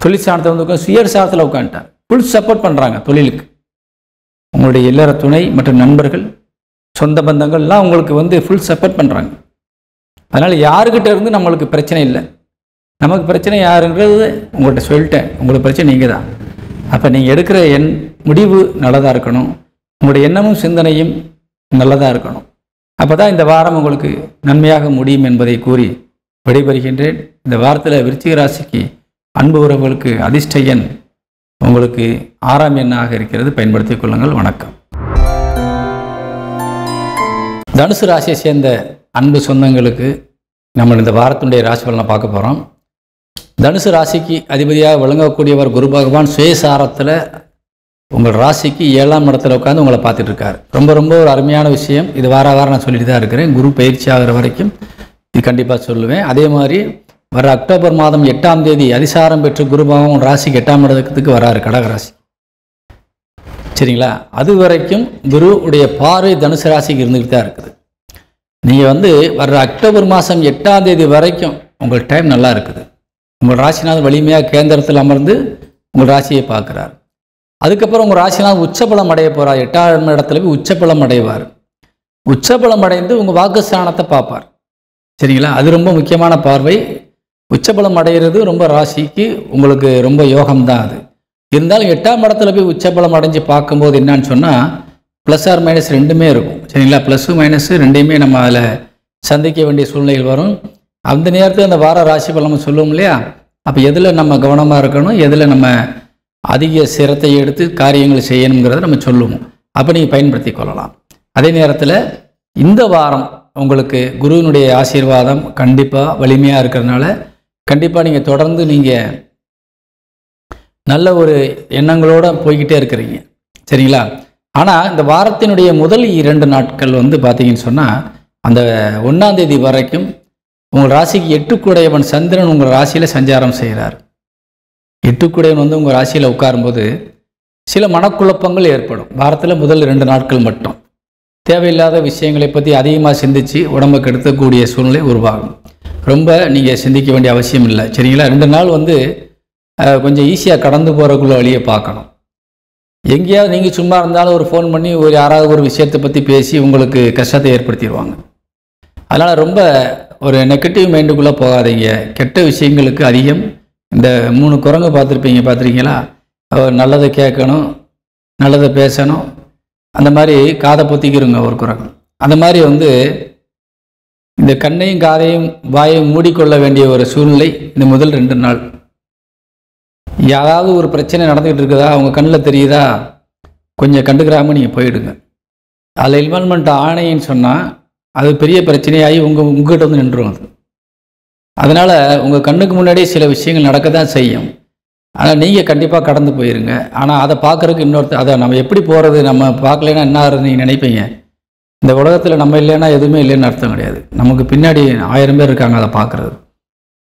தொழிற்சாலத்தை வந்து சுயசாரத்தில் உட்காந்துட்டார். ஃபுல் சப்போர்ட் பண்ணுறாங்க தொழிலுக்கு. உங்களுடைய இல்லற துணை மற்றும் நண்பர்கள், சொந்த பந்தங்கள்லாம் உங்களுக்கு வந்து ஃபுல் சப்போர்ட் பண்ணுறாங்க. அதனால் யாருக்கிட்ட இருந்து நம்மளுக்கு பிரச்சனை இல்லை. நமக்கு பிரச்சனை யாருன்றது உங்கள்கிட்ட சொல்லிட்டேன். உங்களுக்கு பிரச்சனை நீங்கள் தான். அப்போ நீங்கள் எடுக்கிற முடிவு நல்லதாக இருக்கணும். உங்களுடைய எண்ணமும் சிந்தனையும் நல்லதாக இருக்கணும். அப்போ தான் இந்த வாரம் உங்களுக்கு நன்மையாக முடியும் என்பதை கூறி விடைபெறுகின்றேன். இந்த வாரத்தில் விருச்சிக ராசிக்கு அன்பு உறவுகளுக்கு அதிர்ஷ்ட எண் உங்களுக்கு 6ஆம் எண்ணாக இருக்கிறது. பயன்படுத்திக் கொள்ளுங்கள். வணக்கம். தனுசு ராசியை சேர்ந்த அன்பு சொந்தங்களுக்கு நம்ம இந்த வாரத்துடைய ராசி பலனை பார்க்க போகிறோம். தனுசு ராசிக்கு அதிபதியாக விளங்கக்கூடியவர் குரு பகவான் சுயசாரத்தில் உங்கள் ராசிக்கு 7ஆம் இடத்துல உட்காந்து உங்களை பார்த்துட்டு இருக்கார். ரொம்ப ரொம்ப ஒரு அருமையான விஷயம். இது வாரம் நான் சொல்லிட்டு தான் இருக்கிறேன். குரு பயிற்சி ஆகிற வரைக்கும் இது கண்டிப்பாக சொல்லுவேன். அதே மாதிரி வர அக்டோபர் மாதம் 8ஆம் தேதி அதிசாரம் பெற்று குரு பகவான் ராசிக்கு 8ஆம் இடத்துக்கு வராரு, கடகராசி. சரிங்களா? அது வரைக்கும் குருவுடைய பார்வை தனுசு ராசிக்கு இருந்துகிட்டு தான் இருக்குது. நீங்கள் வந்து வர்ற அக்டோபர் மாதம் 8ஆம் தேதி வரைக்கும் உங்கள் டைம் நல்லா இருக்குது. உங்கள் ராசிநாதன் வலிமையாக கேந்திரத்தில் அமர்ந்து உங்கள் ராசியை பார்க்குறார். அதுக்கப்புறம் உங்கள் ராசிநாதன் உச்சபலம் அடைய போகிறார். 8ஆம் இடத்துல போய் உச்சபலம் அடைவார். உச்சபலம் அடைந்து உங்கள் வாக்குஸ்தானத்தை பார்ப்பார். சரிங்களா? அது ரொம்ப முக்கியமான பார்வை. உச்சபலம் அடைகிறது ரொம்ப ராசிக்கு உங்களுக்கு ரொம்ப யோகம்தான். அது இருந்தாலும் 8ஆம் இடத்துல போய் உச்சபலம் அடைஞ்சு பார்க்கும்போது என்னன்னு சொன்னால் ப்ளஸ் ஆர் மைனஸ் ரெண்டுமே இருக்கும். சரிங்களா? ப்ளஸ்ஸு மைனஸு ரெண்டையுமே நம்ம அதில் சந்திக்க வேண்டிய சூழ்நிலைகள் வரும். அந்த நேரத்தில் அந்த வார ராசி பலன் சொல்லுவோம் இல்லையா? அப்போ எதில் நம்ம கவனமாக இருக்கணும், எதில் நம்ம அதிக சிரத்தை எடுத்து காரியங்கள் செய்யணுங்கிறத நம்ம சொல்லுவோம். அப்போ நீங்கள் பயன்படுத்தி கொள்ளலாம். அதே நேரத்தில் இந்த வாரம் உங்களுக்கு குருவினுடைய ஆசீர்வாதம் கண்டிப்பாக வலிமையாக இருக்கிறதுனால கண்டிப்பாக நீங்கள் தொடர்ந்து நீங்கள் நல்ல ஒரு எண்ணங்களோடு போய்கிட்டே இருக்கிறீங்க. சரிங்களா? ஆனால் இந்த வாரத்தினுடைய முதல் 2 நாட்கள் வந்து பார்த்தீங்கன்னு சொன்னால் அந்த 1ஆம் தேதி வரைக்கும் உங்கள் ராசிக்கு 8 சந்திரன் உங்கள் ராசியில் சஞ்சாரம் செய்கிறார். 8 வந்து உங்கள் ராசியில் உட்காரும்போது சில மனக்குழப்பங்கள் ஏற்படும். வாரத்தில் முதல் 2 நாட்கள் மட்டும் தேவையில்லாத விஷயங்களை பற்றி அதிகமாக சிந்தித்து உடம்பை கெடுத்தக்கூடிய சூழ்நிலை உருவாகும். ரொம்ப நீங்கள் சிந்திக்க வேண்டிய அவசியம் இல்லை. சரிங்களா? 2 நாள் வந்து கொஞ்சம் ஈஸியாக கடந்து போகிறக்குள்ள வழியை பார்க்கணும். எங்கேயாவது நீங்கள் சும்மா இருந்தாலும் ஒரு ஃபோன் பண்ணி ஒரு யாராவது ஒரு விஷயத்தை பற்றி பேசி உங்களுக்கு கஷ்டத்தை ஏற்படுத்திடுவாங்க. அதனால் ரொம்ப ஒரு நெகட்டிவ் மைண்டுக்குள்ளே போகாதீங்க. கெட்ட விஷயங்களுக்கு அதிகம் இந்த 3 குரங்கு பார்த்துருக்கீங்களா? நல்லதை கேட்கணும், நல்லதை பேசணும், அந்த மாதிரி காதை பொத்திக்கிறோங்க ஒரு குரங்கு. அந்த மாதிரி வந்து இந்த கண்ணையும் காதையும் வாயையும் மூடிக்கொள்ள வேண்டிய ஒரு சூழ்நிலை இந்த முதல் 2 நாள். யாராவது ஒரு பிரச்சனை நடந்துகிட்டு இருக்குதா, அவங்க கண்ணில் தெரியுதா, கொஞ்சம் கண்டுக்கிறாமல் நீங்கள் போயிடுங்க. அதில் இன்வால்மெண்ட் ஆணைன்னு சொன்னால் அது பெரிய பிரச்சனையாகி உங்ககிட்ட வந்து நின்றுடும். அது அதனால் உங்கள் கண்ணுக்கு முன்னாடியே சில விஷயங்கள் நடக்க தான் செய்யும். ஆனால் நீங்கள் கண்டிப்பாக கடந்து போயிருங்க. ஆனால் அதை பார்க்குறதுக்கு இன்னொருத்தர், அதை நம்ம எப்படி போகிறது, நம்ம பார்க்கலன்னா என்ன ஆகுறது நீங்கள் நினைப்பீங்க. இந்த உலகத்தில் நம்ம இல்லைன்னா எதுவுமே இல்லைன்னு அர்த்தம் கிடையாது. நமக்கு பின்னாடி 1000 பேர் இருக்காங்க அதை பார்க்குறது.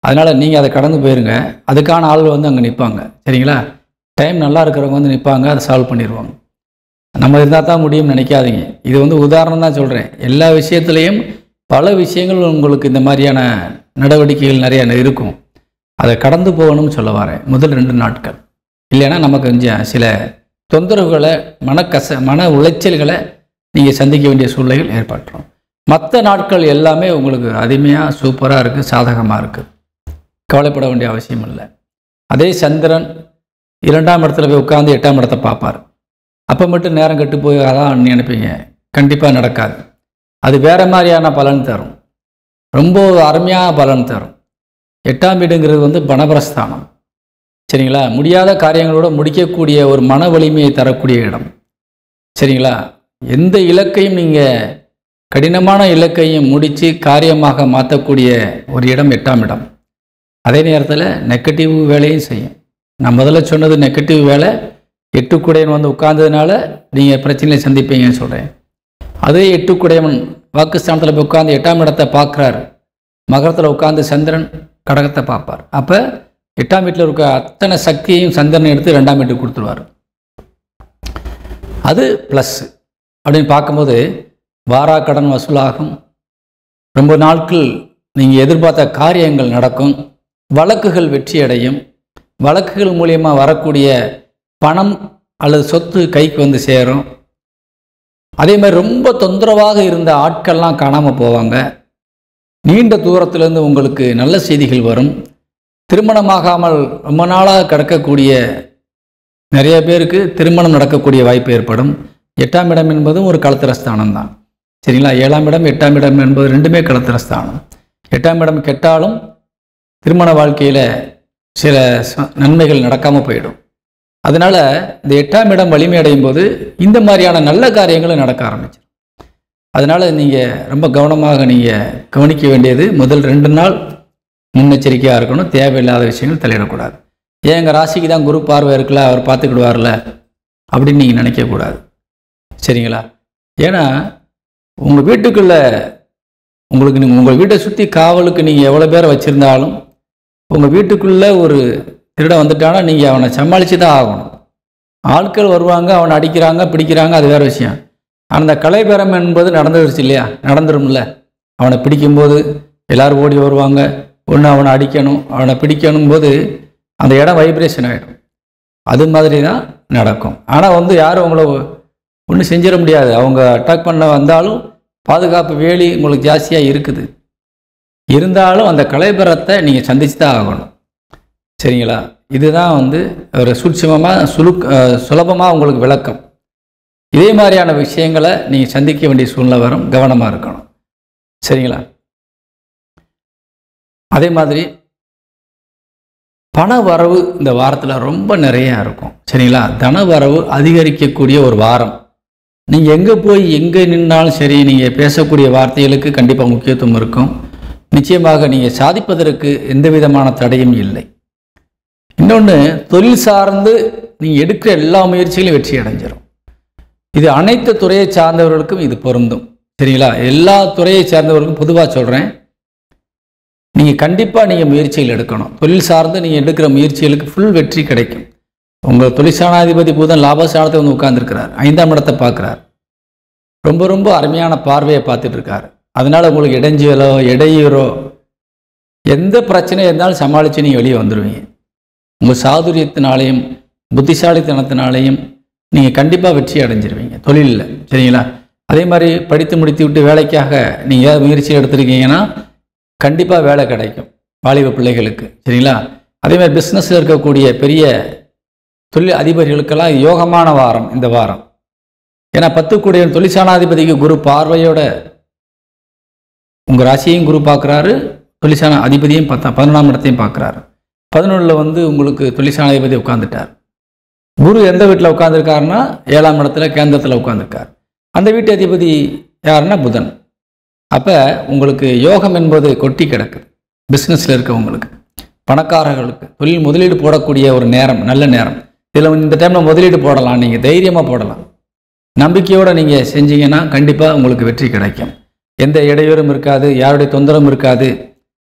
அதனால் நீங்கள் அதை கடந்து போயிருங்க. அதுக்கான ஆள் வந்து அங்கே நிற்பாங்க. சரிங்களா? டைம் நல்லா இருக்கிறவங்க வந்து நிற்பாங்க, அதை சால்வ் பண்ணிடுவாங்க. நம்ம இருந்தால் தான் முடியும்னு நினைக்காதீங்க. இது வந்து உதாரணம் தான் சொல்கிறேன். எல்லா விஷயத்துலேயும் பல விஷயங்கள் உங்களுக்கு இந்த மாதிரியான நடவடிக்கைகள் நிறையா இருக்கும். அதை கடந்து போகணும்னு சொல்ல வரேன் முதல் 2 நாட்கள். இல்லைன்னா நமக்கு கொஞ்சம் சில தொந்தரவுகளை, மன உளைச்சல்களை நீங்கள் சந்திக்க வேண்டிய சூழ்நிலைகள் ஏற்பட்டுரும். மற்ற நாட்கள் எல்லாமே உங்களுக்கு அருமையாக சூப்பராக இருக்குது, சாதகமாக இருக்குது. கவலைப்பட வேண்டிய அவசியம் இல்லை. அதே சந்திரன் 2ஆம் இடத்துல போய் உட்கார்ந்து 8ஆம் இடத்தை பார்ப்பார். அப்போ மட்டும் நேரம் கெட்டு போய் அதான் நினைப்பீங்க. கண்டிப்பாக நடக்காது. அது வேறு மாதிரியான பலன் தரும். ரொம்ப அருமையான பலன் தரும். 8ஆம் வீடுங்கிறது வந்து பணபரஸ்தானம். சரிங்களா? முடியாத காரியங்களோட முடிக்கக்கூடிய ஒரு மன வலிமையை தரக்கூடிய இடம். சரிங்களா? எந்த இலக்கையும் நீங்கள் கடினமான இலக்கையும் முடித்து காரியமாக மாற்றக்கூடிய ஒரு இடம் 8ஆம் இடம். அதே நேரத்தில் நெகட்டிவ் வேலையும் செய்யும். நான் முதல்ல சொன்னது நெகட்டிவ் வேலை 8 வந்து உட்கார்ந்ததுனால நீங்கள் பிரச்சனையை சந்திப்பீங்கன்னு சொல்கிறேன். அதே 8 வாக்குஸ்தானத்தில் போய் உட்காந்து 8ஆம் இடத்தை பார்க்குறாரு. மகரத்தில் உட்காந்து சந்திரன் கடகத்தை பார்ப்பார். அப்போ 8ஆம் வீட்டில் இருக்க அத்தனை சக்தியையும் சந்திரனை எடுத்து 2ஆம் வீட்டுக்கு கொடுத்துருவார். அது ப்ளஸ் அப்படின்னு பார்க்கும்போது வாரா கடன் வசூலாகும். ரொம்ப நாட்கள் நீங்கள் எதிர்பார்த்த காரியங்கள் நடக்கும். வழக்குகள் வெற்றி அடையும். வழக்குகள் மூலியமாக வரக்கூடிய பணம் அல்லது சொத்து கைக்கு வந்து சேரும். அதே மாதிரி ரொம்ப தொந்தரவாக இருந்த ஆட்கள்லாம் காணாமல் போவாங்க. நீண்ட தூரத்திலிருந்து உங்களுக்கு நல்ல செய்திகள் வரும். திருமணமாகாமல் ரொம்ப நாளாக கிடக்கக்கூடிய நிறைய பேருக்கு திருமணம் நடக்கக்கூடிய வாய்ப்பு ஏற்படும். 8ஆம் இடம் என்பதும் ஒரு களத்திரஸ்தானம் தான். சரிங்களா? 7ஆம் இடம் 8ஆம் இடம் என்பது ரெண்டுமே களத்திரஸ்தானம். 8ஆம் இடம் கெட்டாலும் திருமண வாழ்க்கையில் சில நன்மைகள் நடக்காமல் போயிடும். அதனால் இந்த 8ஆம் இடம் வலிமை அடையும் போது இந்த மாதிரியான நல்ல காரியங்களும் நடக்க ஆரம்பிச்சிடும். அதனால் நீங்கள் ரொம்ப கவனமாக நீங்கள் கவனிக்க வேண்டியது முதல் 2 நாள் முன்னெச்சரிக்கையாக இருக்கணும். தேவையில்லாத விஷயங்கள் தலையிடக்கூடாது. ஏன் எங்கள் ராசிக்கு தான் குரு பார்வை இருக்குல்ல, அவர் பார்த்துக்கிடுவார்ல அப்படின்னு நீங்கள் நினைக்கக்கூடாது. சரிங்களா? ஏன்னா உங்கள் வீட்டுக்குள்ளே உங்களுக்கு உங்கள் வீட்டை சுற்றி காவலுக்கு நீங்கள் எவ்வளோ பேரை வச்சுருந்தாலும் உங்கள் வீட்டுக்குள்ளே ஒரு திருடன் வந்துட்டானா நீங்கள் அவனை சமாளித்து தான் ஆகணும். ஆட்கள் வருவாங்க, அவனை அடிக்கிறாங்க, பிடிக்கிறாங்க, அது வேறு விஷயம். அந்த கலைபேரம் என்பது நடந்துருச்சு இல்லையா? நடந்துரும்ல. அவனை பிடிக்கும்போது எல்லோரும் ஓடி வருவாங்க. ஒன்று அவனை அடிக்கணும், அவனை பிடிக்கணும் போது அந்த இடம் வைப்ரேஷன் ஆகிடும். அது மாதிரி தான் நடக்கும். ஆனால் வந்து யாரும் உங்களை ஒன்றும் செஞ்சிட முடியாது. அவங்க அட்டாக் பண்ண வந்தாலும் பாதுகாப்பு வேலி உங்களுக்கு ஜாஸ்தியாக இருக்குது. இருந்தாலும் அந்த கலைபரத்தை நீங்கள் சந்திச்சு தான் ஆகணும். சரிங்களா? இதுதான் வந்து ஒரு சூட்சமமாக சுலபமாக உங்களுக்கு விளக்கம். இதே மாதிரியான விஷயங்களை நீங்கள் சந்திக்க வேண்டிய சூழ்நிலை வரும். கவனமாக இருக்கணும். சரிங்களா? அதே மாதிரி பண வரவு இந்த வாரத்தில் ரொம்ப நிறையா இருக்கும். சரிங்களா? தன வரவு அதிகரிக்கக்கூடிய ஒரு வாரம். நீங்கள் எங்கே போய் எங்கே நின்றாலும் சரி, நீங்கள் பேசக்கூடிய வார்த்தைகளுக்கு கண்டிப்பாக முக்கியத்துவம் இருக்கும். நிச்சயமாக நீங்கள் சாதிப்பதற்கு எந்த விதமான தடையும் இல்லை. இன்னொன்று, தொழில் சார்ந்து நீங்கள் எடுக்கிற எல்லா முயற்சிகளையும் வெற்றி அடைஞ்சிடும். இது அனைத்து துறையை சார்ந்தவர்களுக்கும் இது பொருந்தும். சரிங்களா? எல்லா துறையை சார்ந்தவர்களுக்கும் பொதுவாக சொல்கிறேன். நீங்கள் கண்டிப்பாக நீங்கள் முயற்சிகள் எடுக்கணும். தொழில் சார்ந்து நீங்கள் எடுக்கிற முயற்சிகளுக்கு ஃபுல் வெற்றி கிடைக்கும். உங்கள் தொழிற்சானாதிபதி புதன் லாபஸ்தானத்தை வந்து உட்கார்ந்துருக்கிறார். 5ஆம் இடத்தை பார்க்குறார். ரொம்ப ரொம்ப அருமையான பார்வையை பார்த்துட்டு இருக்கார். அதனால் உங்களுக்கு இடையூறோ எந்த பிரச்சனையும் இருந்தாலும் சமாளித்து நீங்கள் வெளியே வந்துடுவீங்க. உங்கள் சாதுரியத்தினாலேயும் புத்திசாலித்தனத்தினாலேயும் நீங்கள் கண்டிப்பாக வெற்றி அடைஞ்சிருவீங்க தொழிலில். சரிங்களா? அதே மாதிரி படித்து முடித்து விட்டு வேலைக்காக நீங்கள் முயற்சி எடுத்துருக்கீங்கன்னா கண்டிப்பாக வேலை கிடைக்கும் வாலிப பிள்ளைகளுக்கு. சரிங்களா? அதே மாதிரி பிஸ்னஸில் இருக்கக்கூடிய பெரிய தொழில் அதிபர்களுக்கெல்லாம் யோகமான வாரம் இந்த வாரம். ஏன்னா 10 தொழிற்சானாதிபதிக்கு குரு பார்வையோட உங்கள் ராசியையும் குரு பார்க்குறாரு, தொழிற்சான அதிபதியும் 11ஆம் இடத்தையும் பார்க்குறாரு. 11 வந்து உங்களுக்கு தொழிற்சானாதிபதி உட்காந்துட்டார். குரு எந்த வீட்டில் உட்காந்துருக்காருன்னா 7ஆம் இடத்துல கேந்திரத்தில் உட்காந்துருக்கார். அந்த வீட்டு அதிபதி யாருன்னா புதன். அப்போ உங்களுக்கு யோகம் என்பது கொட்டி கிடக்குது. பிஸ்னஸில் இருக்கவங்களுக்கு, பணக்காரர்களுக்கு தொழில் முதலீடு போடக்கூடிய ஒரு நேரம், நல்ல நேரம். இதில் இந்த டைமில் முதலீடு போடலாம். நீங்கள் தைரியமாக போடலாம். நம்பிக்கையோடு நீங்கள் செஞ்சீங்கன்னா கண்டிப்பாக உங்களுக்கு வெற்றி கிடைக்கும். எந்த இடையூறும் இருக்காது, யாருடைய தொந்தரவும் இருக்காது,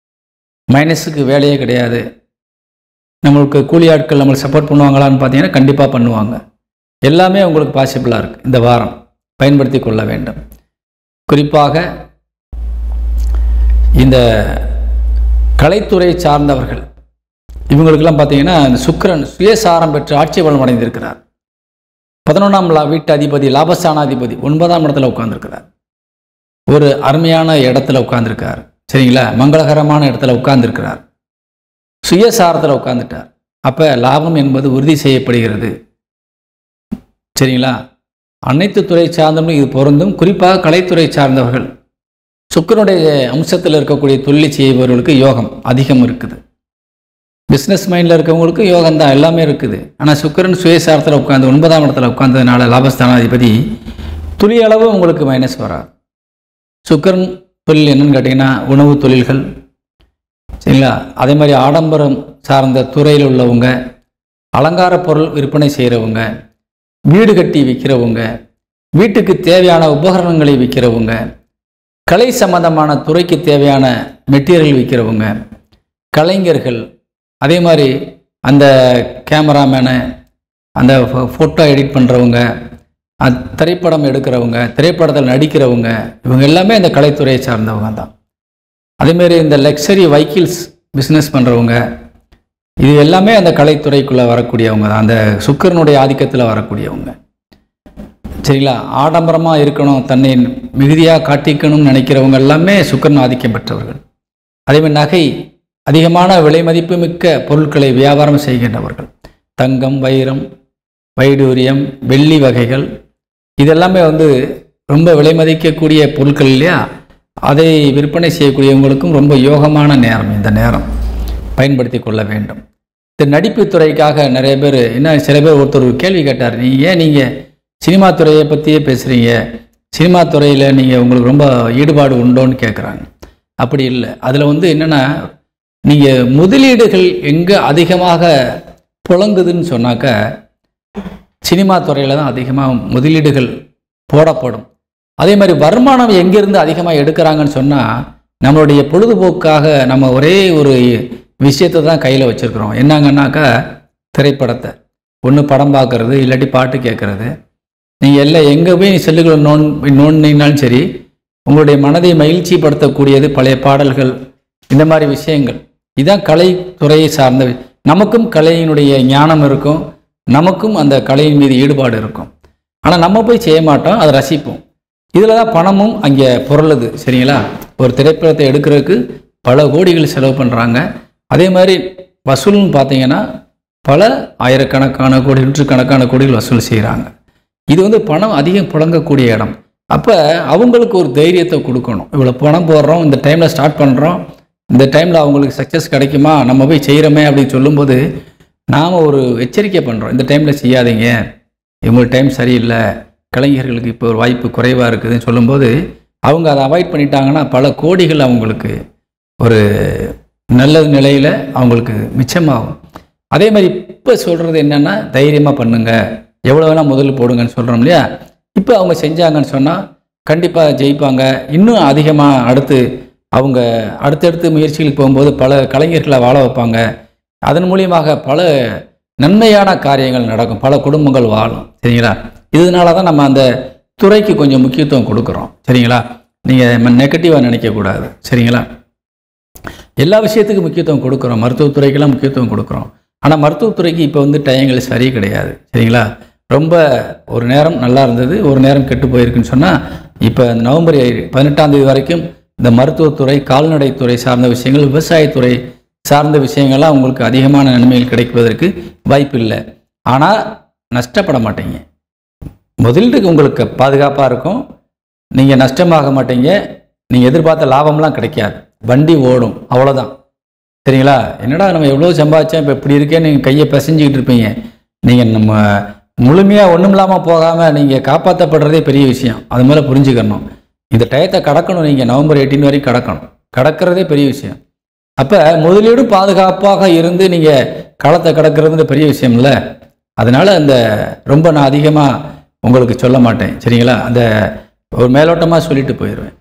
மைனஸுக்கு வேலையே கிடையாது. நம்மளுக்கு கூலி ஆட்கள் நம்மளுக்கு சப்போர்ட் பண்ணுவாங்களான்னு பார்த்தீங்கன்னா கண்டிப்பாக பண்ணுவாங்க. எல்லாமே உங்களுக்கு பாசிபிளாக இருக்குது. இந்த வாரம் பயன்படுத்தி கொள்ள வேண்டும். குறிப்பாக இந்த கலைத்துறை சார்ந்தவர்கள் இவங்களுக்கெல்லாம் பார்த்தீங்கன்னா இந்த சுக்கிரன் சுயசாரம் பெற்று ஆட்சி பலம் அடைந்திருக்கிறார். 11ஆம் வீட்டு அதிபதி லாபஸ்தானாதிபதி 9ஆம் இடத்துல உட்கார்ந்துருக்கிறார். ஒரு அருமையான இடத்துல உட்கார்ந்துருக்கார். சரிங்களா? மங்களகரமான இடத்துல உட்கார்ந்துருக்கிறார். சுயசாரத்தில் உட்கார்ந்துட்டார். அப்போ லாபம் என்பது உறுதி செய்யப்படுகிறது. சரிங்களா? அனைத்து துறை சார்ந்தவர்களும் இது பொருந்தும். குறிப்பாக கலைத்துறை சார்ந்தவர்கள், சுக்கிரனுடைய அம்சத்தில் இருக்கக்கூடிய தொழில் செய்பவர்களுக்கு யோகம் அதிகம் இருக்குது. பிஸ்னஸ் மைண்டில் இருக்கவங்களுக்கு யோகம் தான், எல்லாமே இருக்குது. ஆனால் சுக்கிரன் சுயசாரத்தில் உட்காந்து 9ஆம் இடத்துல உட்காந்ததுனால லாபஸ்தானாதிபதி துளி அளவு உங்களுக்கு மைனஸ் வராது. சுக்கிரன் தொழில் என்னன்னு கேட்டிங்கன்னா உணவு தொழில்கள், சரிங்களா? அதே மாதிரி ஆடம்பரம் சார்ந்த துறையில் உள்ளவங்க, அலங்கார பொருள் விற்பனை செய்கிறவங்க, வீடு கட்டி விற்கிறவங்க, வீட்டுக்கு தேவையான உபகரணங்களை விற்கிறவங்க, கலை சம்பந்தமான துறைக்கு தேவையான மெட்டீரியல் விற்கிறவங்க, கலைஞர்கள், அதே மாதிரி அந்த கேமராமேனு, அந்த ஃபோட்டோ எடிட் பண்ணுறவங்க, திரைப்படம் எடுக்கிறவங்க, திரைப்படத்தில் நடிக்கிறவங்க, இவங்க எல்லாமே அந்த கலைத்துறையை சார்ந்தவங்க தான். அதேமாரி இந்த லக்ஸரி வெஹிக்கிள்ஸ் பிஸ்னஸ் பண்ணுறவங்க, இது எல்லாமே அந்த கலைத்துறைக்குள்ளே வரக்கூடியவங்க தான், அந்த சுக்கிரனுடைய ஆதிக்கத்தில் வரக்கூடியவங்க. சரிங்களா? ஆடம்பரமாக இருக்கணும், தன்னை மிகுதியாக காட்டிக்கணும்னு நினைக்கிறவங்க எல்லாமே சுக்கிரன் ஆதிக்கம் பெற்றவர்கள். அதேமாதிரி நகை, அதிகமான விலை மதிப்பு மிக்க பொருட்களை வியாபாரம் செய்கின்றவர்கள், தங்கம், வைரம், வைடூரியம், வெள்ளி வகைகள், இதெல்லாமே ரொம்ப விலை மதிக்கக்கூடிய பொருட்கள் இல்லையா? அதை விற்பனை செய்யக்கூடியவங்களுக்கும் ரொம்ப யோகமான நேரம். இந்த நேரம் பயன்படுத்தி கொள்ள வேண்டும். இந்த நடிப்பு துறைக்காக நிறைய பேர் சில பேர் ஒருத்தர் கேள்வி கேட்டார், நீங்கள் சினிமா துறையை பற்றியே பேசுகிறீங்க, சினிமா துறையில் நீங்கள் உங்களுக்கு ரொம்ப ஈடுபாடு உண்டோன்னு கேட்குறாங்க. அப்படி இல்லை. அதில் என்னென்னா, நீங்கள் முதலீடுகள் எங்கே அதிகமாக புழங்குதுன்னு சொன்னாக்க சினிமா துறையில் தான் அதிகமாக முதலீடுகள் போடப்படும். அதே மாதிரி வருமானம் எங்கேருந்து அதிகமாக எடுக்கிறாங்கன்னு சொன்னால், நம்மளுடைய பொழுதுபோக்காக நம்ம ஒரே ஒரு விஷயத்தை தான் கையில் வச்சுருக்குறோம். என்னங்கன்னாக்கா திரைப்படத்தை, ஒன்று படம் பார்க்குறது, இல்லாட்டி பாட்டு கேட்குறது. நீங்கள் எல்லாம் எங்கே போய் செல்லுகளை நோண்டினாலும் சரி, உங்களுடைய மனதை மகிழ்ச்சிப்படுத்தக்கூடியது பழைய பாடல்கள், இந்த மாதிரி விஷயங்கள். இதுதான் கலைத்துறையை சார்ந்த. நமக்கும் கலையினுடைய ஞானம் இருக்கும், நமக்கும் அந்த கலையின் மீது ஈடுபாடு இருக்கும். ஆனால் நம்ம போய் செய்ய மாட்டோம், அதை ரசிப்போம். இதில் தான் பணமும் அங்கே பொருளுது. சரிங்களா? ஒரு திரைப்படத்தை எடுக்கிறதுக்கு பல கோடிகள் செலவு பண்ணுறாங்க. அதே மாதிரி வசூல்னு பார்த்தீங்கன்னா பல ஆயிரக்கணக்கான கோடி, நூற்றுக்கணக்கான கோடிகள் வசூல் செய்கிறாங்க. இது பணம் அதிகம் புழங்கக்கூடிய இடம். அப்போ அவங்களுக்கு ஒரு தைரியத்தை கொடுக்கணும். இவ்வளோ பணம் போடுறோம், இந்த டைமில் ஸ்டார்ட் பண்ணுறோம், இந்த டைமில் அவங்களுக்கு சக்ஸஸ் கிடைக்குமா, நம்ம போய் செய்கிறோமே அப்படின்னு சொல்லும்போது நாம் ஒரு எச்சரிக்கை பண்ணுறோம், இந்த டைமில் செய்யாதீங்க, இவங்களுக்கு டைம் சரியில்லை, கலைஞர்களுக்கு இப்போ ஒரு வாய்ப்பு குறைவாக இருக்குதுன்னு சொல்லும்போது அவங்க அதை அவாய்ட் பண்ணிட்டாங்கன்னா பல கோடிகள் அவங்களுக்கு ஒரு நல்ல நிலையில் அவங்களுக்கு மிச்சமாகும். அதே மாதிரி இப்போ சொல்கிறது என்னென்னா, தைரியமாக பண்ணுங்கள், எவ்வளோ வேணால் முதல் போடுங்கன்னு சொல்கிறோம் இல்லையா? இப்போ அவங்க செஞ்சாங்கன்னு சொன்னால் கண்டிப்பாக ஜெயிப்பாங்க. இன்னும் அதிகமாக அவங்க அடுத்தடுத்து முயற்சிகளுக்கு போகும்போது பல கலைஞர்களை வாழ வைப்பாங்க. அதன் மூலியமாக பல நன்மையான காரியங்கள் நடக்கும், பல குடும்பங்கள் வாழும். சரிங்களா? இதனால தான் நம்ம அந்த துறைக்கு கொஞ்சம் முக்கியத்துவம் கொடுக்குறோம். சரிங்களா? நீங்கள் நெகட்டிவாக நினைக்கக்கூடாது. சரிங்களா? எல்லா விஷயத்துக்கும் முக்கியத்துவம் கொடுக்குறோம், மருத்துவத்துறைக்கெல்லாம் முக்கியத்துவம் கொடுக்குறோம். ஆனால் மருத்துவத்துறைக்கு இப்போ டைங்கள் சரி கிடையாது. சரிங்களா? ரொம்ப ஒரு நேரம் நல்லா இருந்தது, ஒரு நேரம் கெட்டு போயிருக்குன்னு சொன்னால், இப்போ நவம்பர் 18ஆம் தேதி வரைக்கும் இந்த மருத்துவத்துறை, கால்நடைத்துறை சார்ந்த விஷயங்கள், விவசாயத்துறை சார்ந்த விஷயங்கள்லாம் உங்களுக்கு அதிகமான நன்மைகள் கிடைப்பதற்கு வாய்ப்பு இல்லை. ஆனால் நஷ்டப்பட மாட்டீங்க. முதலீட்டுக்கு உங்களுக்கு பாதுகாப்பாக இருக்கும், நீங்கள் நஷ்டமாக மாட்டீங்க, நீங்கள் எதிர்பார்த்த லாபம்லாம் கிடைக்காது, வண்டி ஓடும், அவ்வளோதான். சரிங்களா? என்னடா நம்ம எவ்வளோ சம்பாதிச்சோம், இப்போ இப்படி இருக்கேன்னு நீங்கள் கையை பிசைஞ்சிக்கிட்டு இருப்பீங்க. நீங்கள் நம்ம முழுமையாக ஒன்றும் இல்லாமல் போகாமல் நீங்கள் காப்பாற்றப்படுறதே பெரிய விஷயம். அது மேலே புரிஞ்சுக்கணும். இந்த டயத்தை கடக்கணும், நீங்கள் நவம்பர் 18 வரைக்கும் கடக்கணும், கடக்கிறதே பெரிய விஷயம். அப்போ முதலீடு பாதுகாப்பாக இருந்து நீங்கள் களத்தை கடக்கிறது பெரிய விஷயம் இல்லை. அதனால் ரொம்ப நான் அதிகமாக உங்களுக்கு சொல்ல மாட்டேன். சரிங்களா? அந்த ஒரு மேலோட்டமாக சொல்லிட்டு போயிடுவேன்.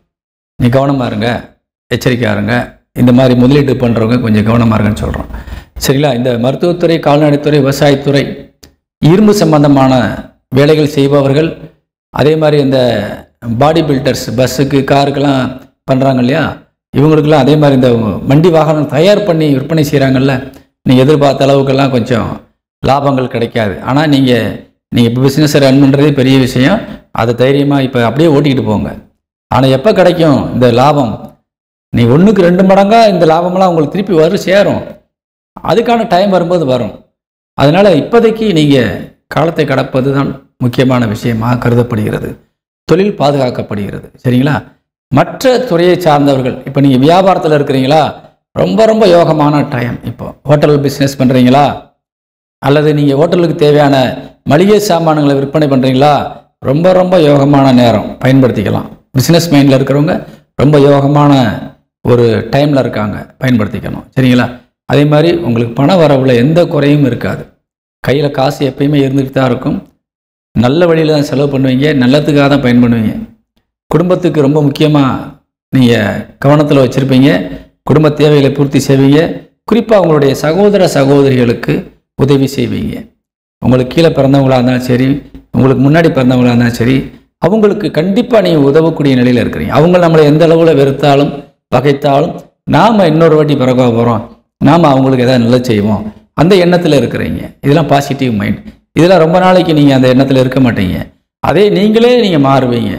நீ கவனமாக இருங்க, எச்சரிக்கையாக இருங்க, இந்த மாதிரி முதலீடு பண்ணுறவங்க கொஞ்சம் கவனமாக இருங்கன்னு சொல்கிறோம். சரிங்களா? இந்த மருத்துவத்துறை, கால்நடைத்துறை, விவசாயத்துறை, இரும்பு சம்பந்தமான வேலைகள் செய்பவர்கள், அதே மாதிரி இந்த பாடி பில்டர்ஸ், பஸ்ஸுக்கு காருக்கெல்லாம் பண்ணுறாங்க இல்லையா, இவங்களுக்கெல்லாம் அதே மாதிரி இந்த வண்டி வாகனம் தயார் பண்ணி விற்பனை செய்கிறாங்கல்ல, நீங்கள் எதிர்பார்த்த அளவுக்கெல்லாம் கொஞ்சம் லாபங்கள் கிடைக்காது. ஆனால் நீங்கள் இப்போ பிஸ்னஸை ரன் பண்ணுறதே பெரிய விஷயம். அதை தைரியமாக இப்போ அப்படியே ஓட்டிக்கிட்டு போங்க. ஆனால் எப்போ கிடைக்கும் இந்த லாபம்? நீ 1க்கு 2 மடங்காக இந்த லாபமெல்லாம் உங்களுக்கு திருப்பி சேரும். அதுக்கான டைம் வரும்போது வரும். அதனால் இப்போதைக்கு நீங்கள் காலத்தை கடப்பது தான் முக்கியமான விஷயமாக கருதப்படுகிறது. தொழில் பாதுகாக்கப்படுகிறது. சரிங்களா? மற்ற துறையை சார்ந்தவர்கள், இப்போ நீங்கள் வியாபாரத்தில் இருக்கிறீங்களா, ரொம்ப ரொம்ப யோகமான டைம். இப்போ ஹோட்டல் பிஸ்னஸ் பண்ணுறீங்களா, அல்லது நீங்கள் ஹோட்டலுக்கு தேவையான மளிகை சாமான்களை விற்பனை பண்ணுறீங்களா, ரொம்ப ரொம்ப யோகமான நேரம் பயன்படுத்திக்கலாம். பிஸ்னஸ் மைண்டில் இருக்கிறவங்க ரொம்ப யோகமான ஒரு டைமில் இருக்காங்க, பயன்படுத்திக்கணும். சரிங்களா? அதே மாதிரி உங்களுக்கு பண வரவில் எந்த குறையும் இருக்காது. கையில் காசு எப்பயுமே இருந்துகிட்டு தான் இருக்கும். நல்ல வழியில் தான் செலவு பண்ணுவீங்க, நல்லதுக்காக தான் பயன் பண்ணுவீங்க. குடும்பத்துக்கு ரொம்ப முக்கியமாக நீங்கள் கவனத்தில் வச்சுருப்பீங்க. குடும்ப தேவைகளை பூர்த்தி செய்வீங்க. குறிப்பாக உங்களுடைய சகோதர சகோதரிகளுக்கு உதவி செய்வீங்க. உங்களுக்கு கீழே பிறந்தவங்களாக இருந்தாலும் சரி, உங்களுக்கு முன்னாடி பிறந்தவங்களாக இருந்தாலும் சரி, அவங்களுக்கு கண்டிப்பாக நீங்கள் உதவக்கூடிய நிலையில் இருக்கிறீங்க. அவங்க நம்மளை எந்த அளவில் வெறுத்தாலும் பகைத்தாலும் நாம் இன்னொரு வாட்டி பிறக்க போகிறோம், நாம் அவங்களுக்கு எதாவது நல்லது செய்வோம், அந்த எண்ணத்தில் இருக்கிறீங்க. இதெல்லாம் பாசிட்டிவ் மைண்ட். இதெல்லாம் ரொம்ப நாளைக்கு நீங்கள் அந்த எண்ணத்தில் இருக்க மாட்டீங்க. அதே நீங்களே நீங்கள் மாறுவீங்க.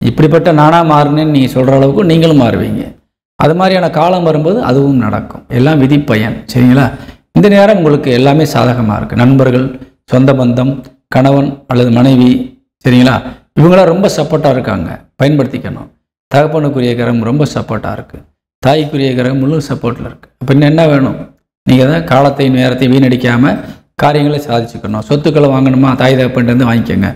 இப்படிப்பட்ட நானாக மாறுனேன்னு நீங்கள் சொல்கிற அளவுக்கு நீங்களும் மாறுவீங்க. அது மாதிரியான காலம் வரும்போது அதுவும் நடக்கும். எல்லாம் விதி பயன். சரிங்களா? இந்த நேரம் உங்களுக்கு எல்லாமே சாதகமாக இருக்குது. நண்பர்கள், சொந்த பந்தம், கணவன் அல்லது மனைவி, சரிங்களா, இவங்களாம் ரொம்ப சப்போர்ட்டாக இருக்காங்க, பயன்படுத்திக்கணும். தகப்பனுக்குரிய கிரகம் ரொம்ப சப்போர்ட்டாக இருக்குது. தாய்க்குரிய கிரகம் முழு சப்போர்ட்டில் இருக்குது. அப்போ இன்னும் என்ன வேணும்? நீங்கள் தான் காலத்தை நேரத்தை வீணடிக்காமல் காரியங்களை சாதிச்சுக்கணும். சொத்துக்களை வாங்கணுமா, தாய் தகப்பன்ட்டு வாங்கிக்கோங்க.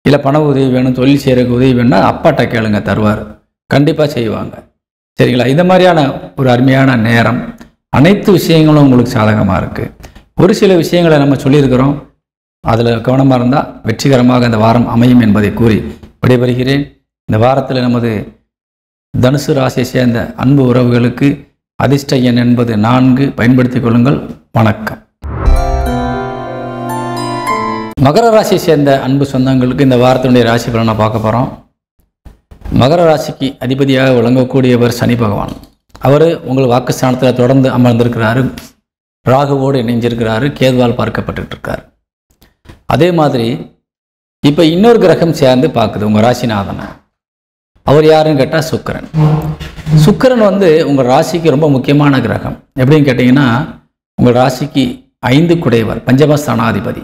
இல்லை பண உதவி வேணும், தொழில் செய்கிறதுக்கு உதவி வேணும்னா அப்பாட்ட கேளுங்க, தருவார். கண்டிப்பாக செய்வாங்க. சரிங்களா? இந்த மாதிரியான ஒரு அருமையான நேரம். அனைத்து விஷயங்களும் உங்களுக்கு சாதகமாக இருக்குது. ஒரு சில விஷயங்களை நம்ம சொல்லியிருக்கிறோம், அதில் கவனமாக இருந்தால் வெற்றிகரமாக இந்த வாரம் அமையும் என்பதை கூறி விடைபெறுகிறேன். இந்த வாரத்தில் நமது தனுசு ராசியை சேர்ந்த அன்பு உறவுகளுக்கு அதிர்ஷ்ட எண் என்பது 4. பயன்படுத்திக் கொள்ளுங்கள். வணக்கம். மகர ராசியை சேர்ந்த அன்பு சொந்தங்களுக்கு இந்த வாரத்தினுடைய ராசி பலனை பார்க்க போகிறோம். மகர ராசிக்கு அதிபதியாக விளங்கக்கூடியவர் சனி பகவான். அவர் உங்கள் வாக்குஸ்தானத்தில் தொடர்ந்து அமர்ந்திருக்கிறாரு. ராகுவோடு இணைஞ்சிருக்கிறாரு. கேதுவால் பார்க்கப்பட்டு இருக்கார். அதே மாதிரி இப்போ இன்னொரு கிரகம் சேர்ந்து பார்க்குது உங்கள் ராசிநாதனை. அவர் யாருன்னு கேட்டால் சுக்கிரன். சுக்கிரன் உங்கள் ராசிக்கு ரொம்ப முக்கியமான கிரகம். எப்படின்னு கேட்டிங்கன்னா, உங்கள் ராசிக்கு 5 குடைவர், பஞ்சமஸ்தானாதிபதி.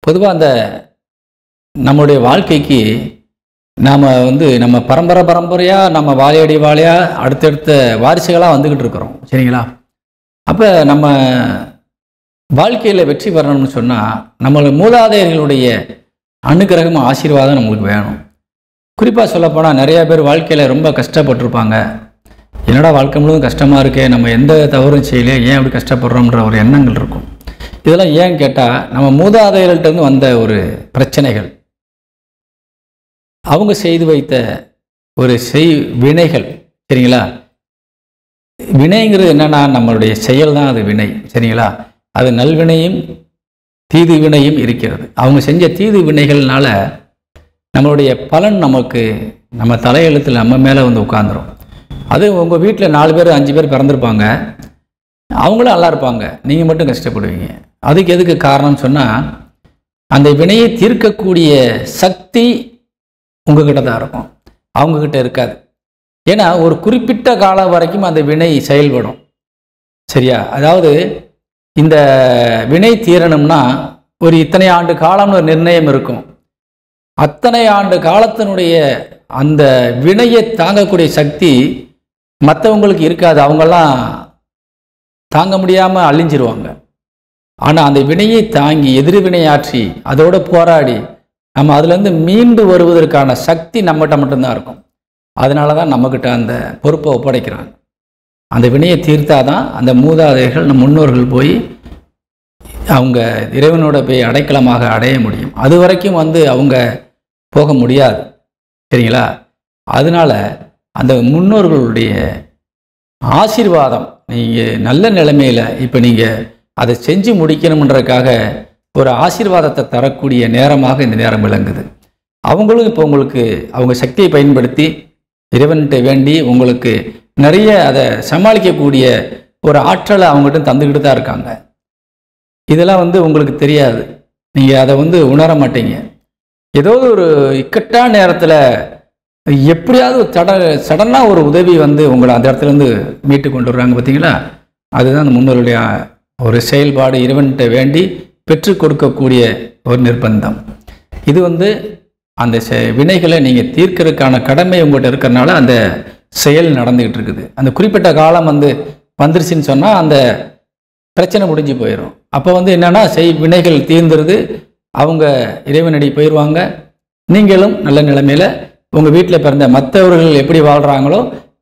பொதுவாக அந்த நம்முடைய வாழ்க்கைக்கு நாம் நம்ம பரம்பரையாக நம்ம வாழையடி வாழையாக அடுத்தடுத்த வாரிசுகளாக வந்துக்கிட்டு இருக்கிறோம். சரிங்களா? அப்போ நம்ம வாழ்க்கையில் வெற்றி பெறணும்னு சொன்னால் நம்மளோட மூதாதையர்களுடைய அனுகிரகம் ஆசீர்வாதம் நம்மளுக்கு வேணும். குறிப்பாக சொல்லப்போனால் நிறையா பேர் வாழ்க்கையில் ரொம்ப கஷ்டப்பட்டிருப்பாங்க. என்னடா வாழ்க்கை முழுவதும் கஷ்டமாக இருக்கே, நம்ம எந்த தவறும் செய்யலையே, ஏன் அப்படி கஷ்டப்படுறோம்ன்ற ஒரு எண்ணங்கள் இருக்கும். இதெல்லாம் ஏன்னு கேட்டால் நம்ம மூதாதையர்கள்ட்டேருந்து வந்த ஒரு பிரச்சனைகள், அவங்க செய்து வைத்த ஒரு வினைகள். சரிங்களா? வினைங்கிறது என்னன்னா நம்மளுடைய செயல் தான் அது வினை. சரிங்களா? அது நல்வினையும் தீது வினையும் இருக்கிறது. அவங்க செஞ்ச தீது வினைகள்னால நம்மளுடைய பலன் நமக்கு நம்ம தலையெழுத்தில் நம்ம மேலே உட்காந்துரும். அது உங்கள் வீட்டில் 4 பேர் 5 பேர் பிறந்திருப்பாங்க, அவங்களும் நல்லா இருப்பாங்க, நீங்கள் மட்டும் கஷ்டப்படுவீங்க. அதுக்கு எதுக்கு காரணம்னு சொன்னால், அந்த வினையை தீர்க்கக்கூடிய சக்தி உங்ககிட்ட தான் இருக்கும், அவங்கக்கிட்ட இருக்காது. ஏன்னா ஒரு குறிப்பிட்ட காலம் வரைக்கும் அந்த வினை செயல்படும். சரியா? அதாவது இந்த வினை தீரணும்னா ஒரு இத்தனை ஆண்டு காலம்னு ஒரு நிர்ணயம் இருக்கும். அத்தனை ஆண்டு காலத்தினுடைய அந்த வினையை தாங்கக்கூடிய சக்தி மற்றவங்களுக்கு இருக்காது. அவங்கெல்லாம் தாங்க முடியாமல் அழிஞ்சிருவாங்க. ஆனால் அந்த வினையை தாங்கி எதிர்வினையாற்றி அதோடு போராடி நம்ம அதுலேருந்து மீண்டு வருவதற்கான சக்தி நம்மகிட்ட மட்டும்தான் இருக்கும். அதனால தான் நம்மக்கிட்ட அந்த பொறுப்பை ஒப்படைக்கிறாங்க. அந்த வினையை தீர்த்தாதான் அந்த மூதாதையர்கள் நம் முன்னோர்கள் போய் அவங்க இறைவனோட போய் அடைக்கலமாக அடைய முடியும். அது வரைக்கும் அவங்க போக முடியாது. சரிங்களா? அதனால் அந்த முன்னோர்களுடைய ஆசீர்வாதம் நீங்கள் நல்ல நிலைமையில் இப்போ நீங்கள் அதை செஞ்சு முடிக்கணுன்றதுக்காக ஒரு ஆசீர்வாதத்தை தரக்கூடிய நேரமாக இந்த நேரம் விளங்குது. அவங்களும் இப்போ உங்களுக்கு அவங்க சக்தியை பயன்படுத்தி இறைவன்கிட்ட வேண்டி உங்களுக்கு நிறைய அதை சமாளிக்கக்கூடிய ஒரு ஆற்றலை அவங்ககிட்ட தந்துக்கிட்டு தான் இருக்காங்க. இதெல்லாம் உங்களுக்கு தெரியாது, நீங்கள் அதை உணர மாட்டீங்க. ஏதோ ஒரு இக்கட்டான நேரத்தில் எப்படியாவது சடனாக ஒரு உதவி உங்களை அந்த இடத்துலேருந்து மீட்டு கொண்டு வர்றாங்க. பார்த்தீங்களா? அதுதான் அந்த முன்னோருடைய ஒரு செயல்பாடு. இறைவன்கிட்ட வேண்டி பெற்றுக் கொடுக்கக்கூடிய ஒரு நிர்பந்தம். இது அந்த வினைகளை நீங்கள் தீர்க்கறதுக்கான கடமை உங்கள்கிட்ட இருக்கிறனால அந்த செயல் நடந்துக்கிட்டு இருக்குது. அந்த குறிப்பிட்ட காலம் வந்துருச்சுன்னு சொன்னால் அந்த பிரச்சனை முடிஞ்சு போயிடும். அப்போ என்னென்னா வினைகள் தீர்ந்துருது, அவங்க இறைவனடி போயிடுவாங்க. நீங்களும் நல்ல நிலைமையில் உங்கள் வீட்டில் பிறந்த மற்றவர்கள் எப்படி வாழ்கிறாங்களோ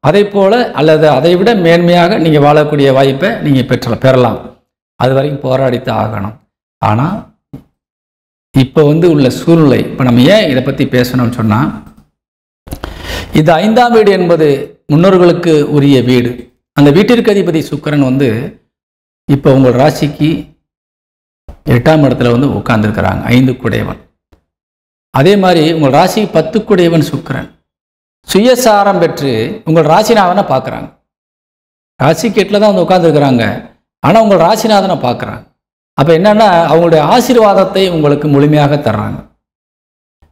அதை போல் அல்லது அதை விட மேன்மையாக நீங்கள் வாழக்கூடிய வாய்ப்பை நீங்கள் பெறலாம். அது வரைக்கும் போராடித்தான் ஆகணும். ஆனால் இப்போ உள்ள சூழ்நிலை, இப்போ நம்ம ஏன் இதை பற்றி பேசணும்னு சொன்னால், இந்த 5ஆம் வீடு என்பது முன்னோர்களுக்கு உரிய வீடு. அந்த வீட்டிற்கு அதிபதி சுக்கிரன் இப்போ உங்கள் ராசிக்கு 8ஆம் இடத்துல உட்கார்ந்துருக்கிறாங்க, 5 குடையவன். அதே மாதிரி உங்கள் ராசி 10 குடையவன் சுக்கிரன் சுயசாரம் பெற்று உங்கள் ராசிநாதனை பார்க்குறாங்க. ராசிக்கு 8ல் தான் உட்கார்ந்துருக்கிறாங்க, ஆனால் உங்கள் ராசிநாதனை பார்க்குறாங்க. அப்போ என்னன்னா அவங்களுடைய ஆசீர்வாதத்தை உங்களுக்கு முழுமையாக தர்றாங்க.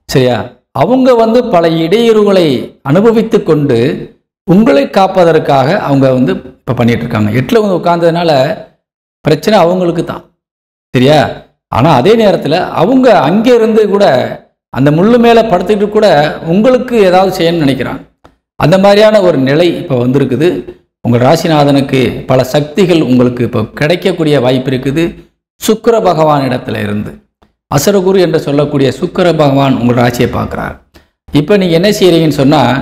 சரியா? அவங்க பல இடையூறுகளை அனுபவித்து கொண்டு உங்களை காப்பதற்காக அவங்க இப்போ பண்ணிட்டு இருக்காங்க. 8ல் உட்கார்ந்ததுனால பிரச்சனை அவங்களுக்கு தான். சரியா? ஆனால் அதே நேரத்தில் அவங்க அங்கே இருந்து கூட அந்த முள்ளு மேலே படுத்துக்கிட்டு கூட உங்களுக்கு ஏதாவது செய்யணும்னு நினைக்கிறாங்க. அந்த மாதிரியான ஒரு நிலை இப்போ வந்திருக்குது. உங்கள் ராசிநாதனுக்கு பல சக்திகள் உங்களுக்கு இப்போ கிடைக்கக்கூடிய வாய்ப்பு இருக்குது. சுக்கிர பகவான் இடத்துல இருந்து அசுரகுரு என்று சொல்லக்கூடிய சுக்கிர பகவான் உங்கள் ராசியை பார்க்குறார். இப்போ நீங்கள் என்ன செய்கிறீங்கன்னு சொன்னால்,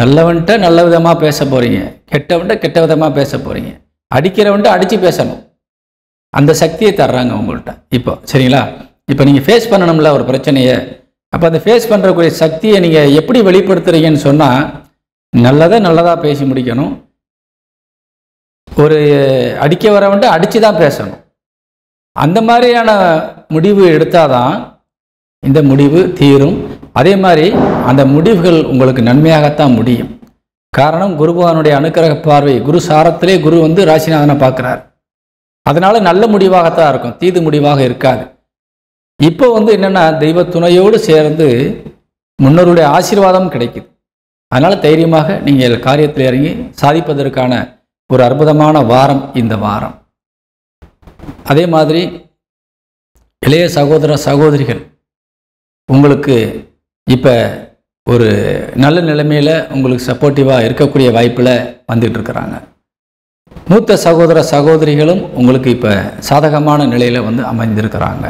நல்லவன்ட்ட நல்ல விதமாக பேச போகிறீங்க, கெட்டவன்ட்ட கெட்ட விதமாக பேச போகிறீங்க, அடிக்கிறவன்ட்ட அடித்து பேசணும். அந்த சக்தியை தர்றாங்க உங்கள்கிட்ட இப்போ. சரிங்களா? இப்போ நீங்கள் ஃபேஸ் பண்ணணும்ல ஒரு பிரச்சனையை. அப்போ அந்த ஃபேஸ் பண்ணுறக்கூடிய சக்தியை நீங்கள் எப்படி வெளிப்படுத்துறீங்கன்னு சொன்னால், நல்லதாக பேசி முடிக்கணும். ஒரு அடிக்க வரவன்ட்டு அடித்து தான் பேசணும். அந்த மாதிரியான முடிவு எடுத்தால் தான் இந்த முடிவு தீரும். அதே மாதிரி அந்த முடிவுகள் உங்களுக்கு நன்மையாகத்தான் முடியும். காரணம், குரு பகவானுடைய அனுக்கிரக பார்வை, குரு சாரத்திலே குரு ராசிநாதனை பார்க்குறார். அதனால நல்ல முடிவாகத்தான் இருக்கும், தீது முடிவாக இருக்காது. இப்போ என்னென்னா தெய்வ துணையோடு சேர்ந்து முன்னோருடைய ஆசீர்வாதம் கிடைக்குது. அதனால் தைரியமாக நீங்கள் காரியத்தில் இறங்கி சாதிப்பதற்கான ஒரு அற்புதமான வாரம் இந்த வாரம். அதே மாதிரி இளைய சகோதர சகோதரிகள் உங்களுக்கு இப்போ ஒரு நல்ல நிலைமையில் உங்களுக்கு சப்போர்ட்டிவாக இருக்கக்கூடிய வாய்ப்பில் வந்துட்டுருக்கிறாங்க. மூத்த சகோதர சகோதரிகளும் உங்களுக்கு இப்போ சாதகமான நிலையில் அமைந்திருக்கிறாங்க.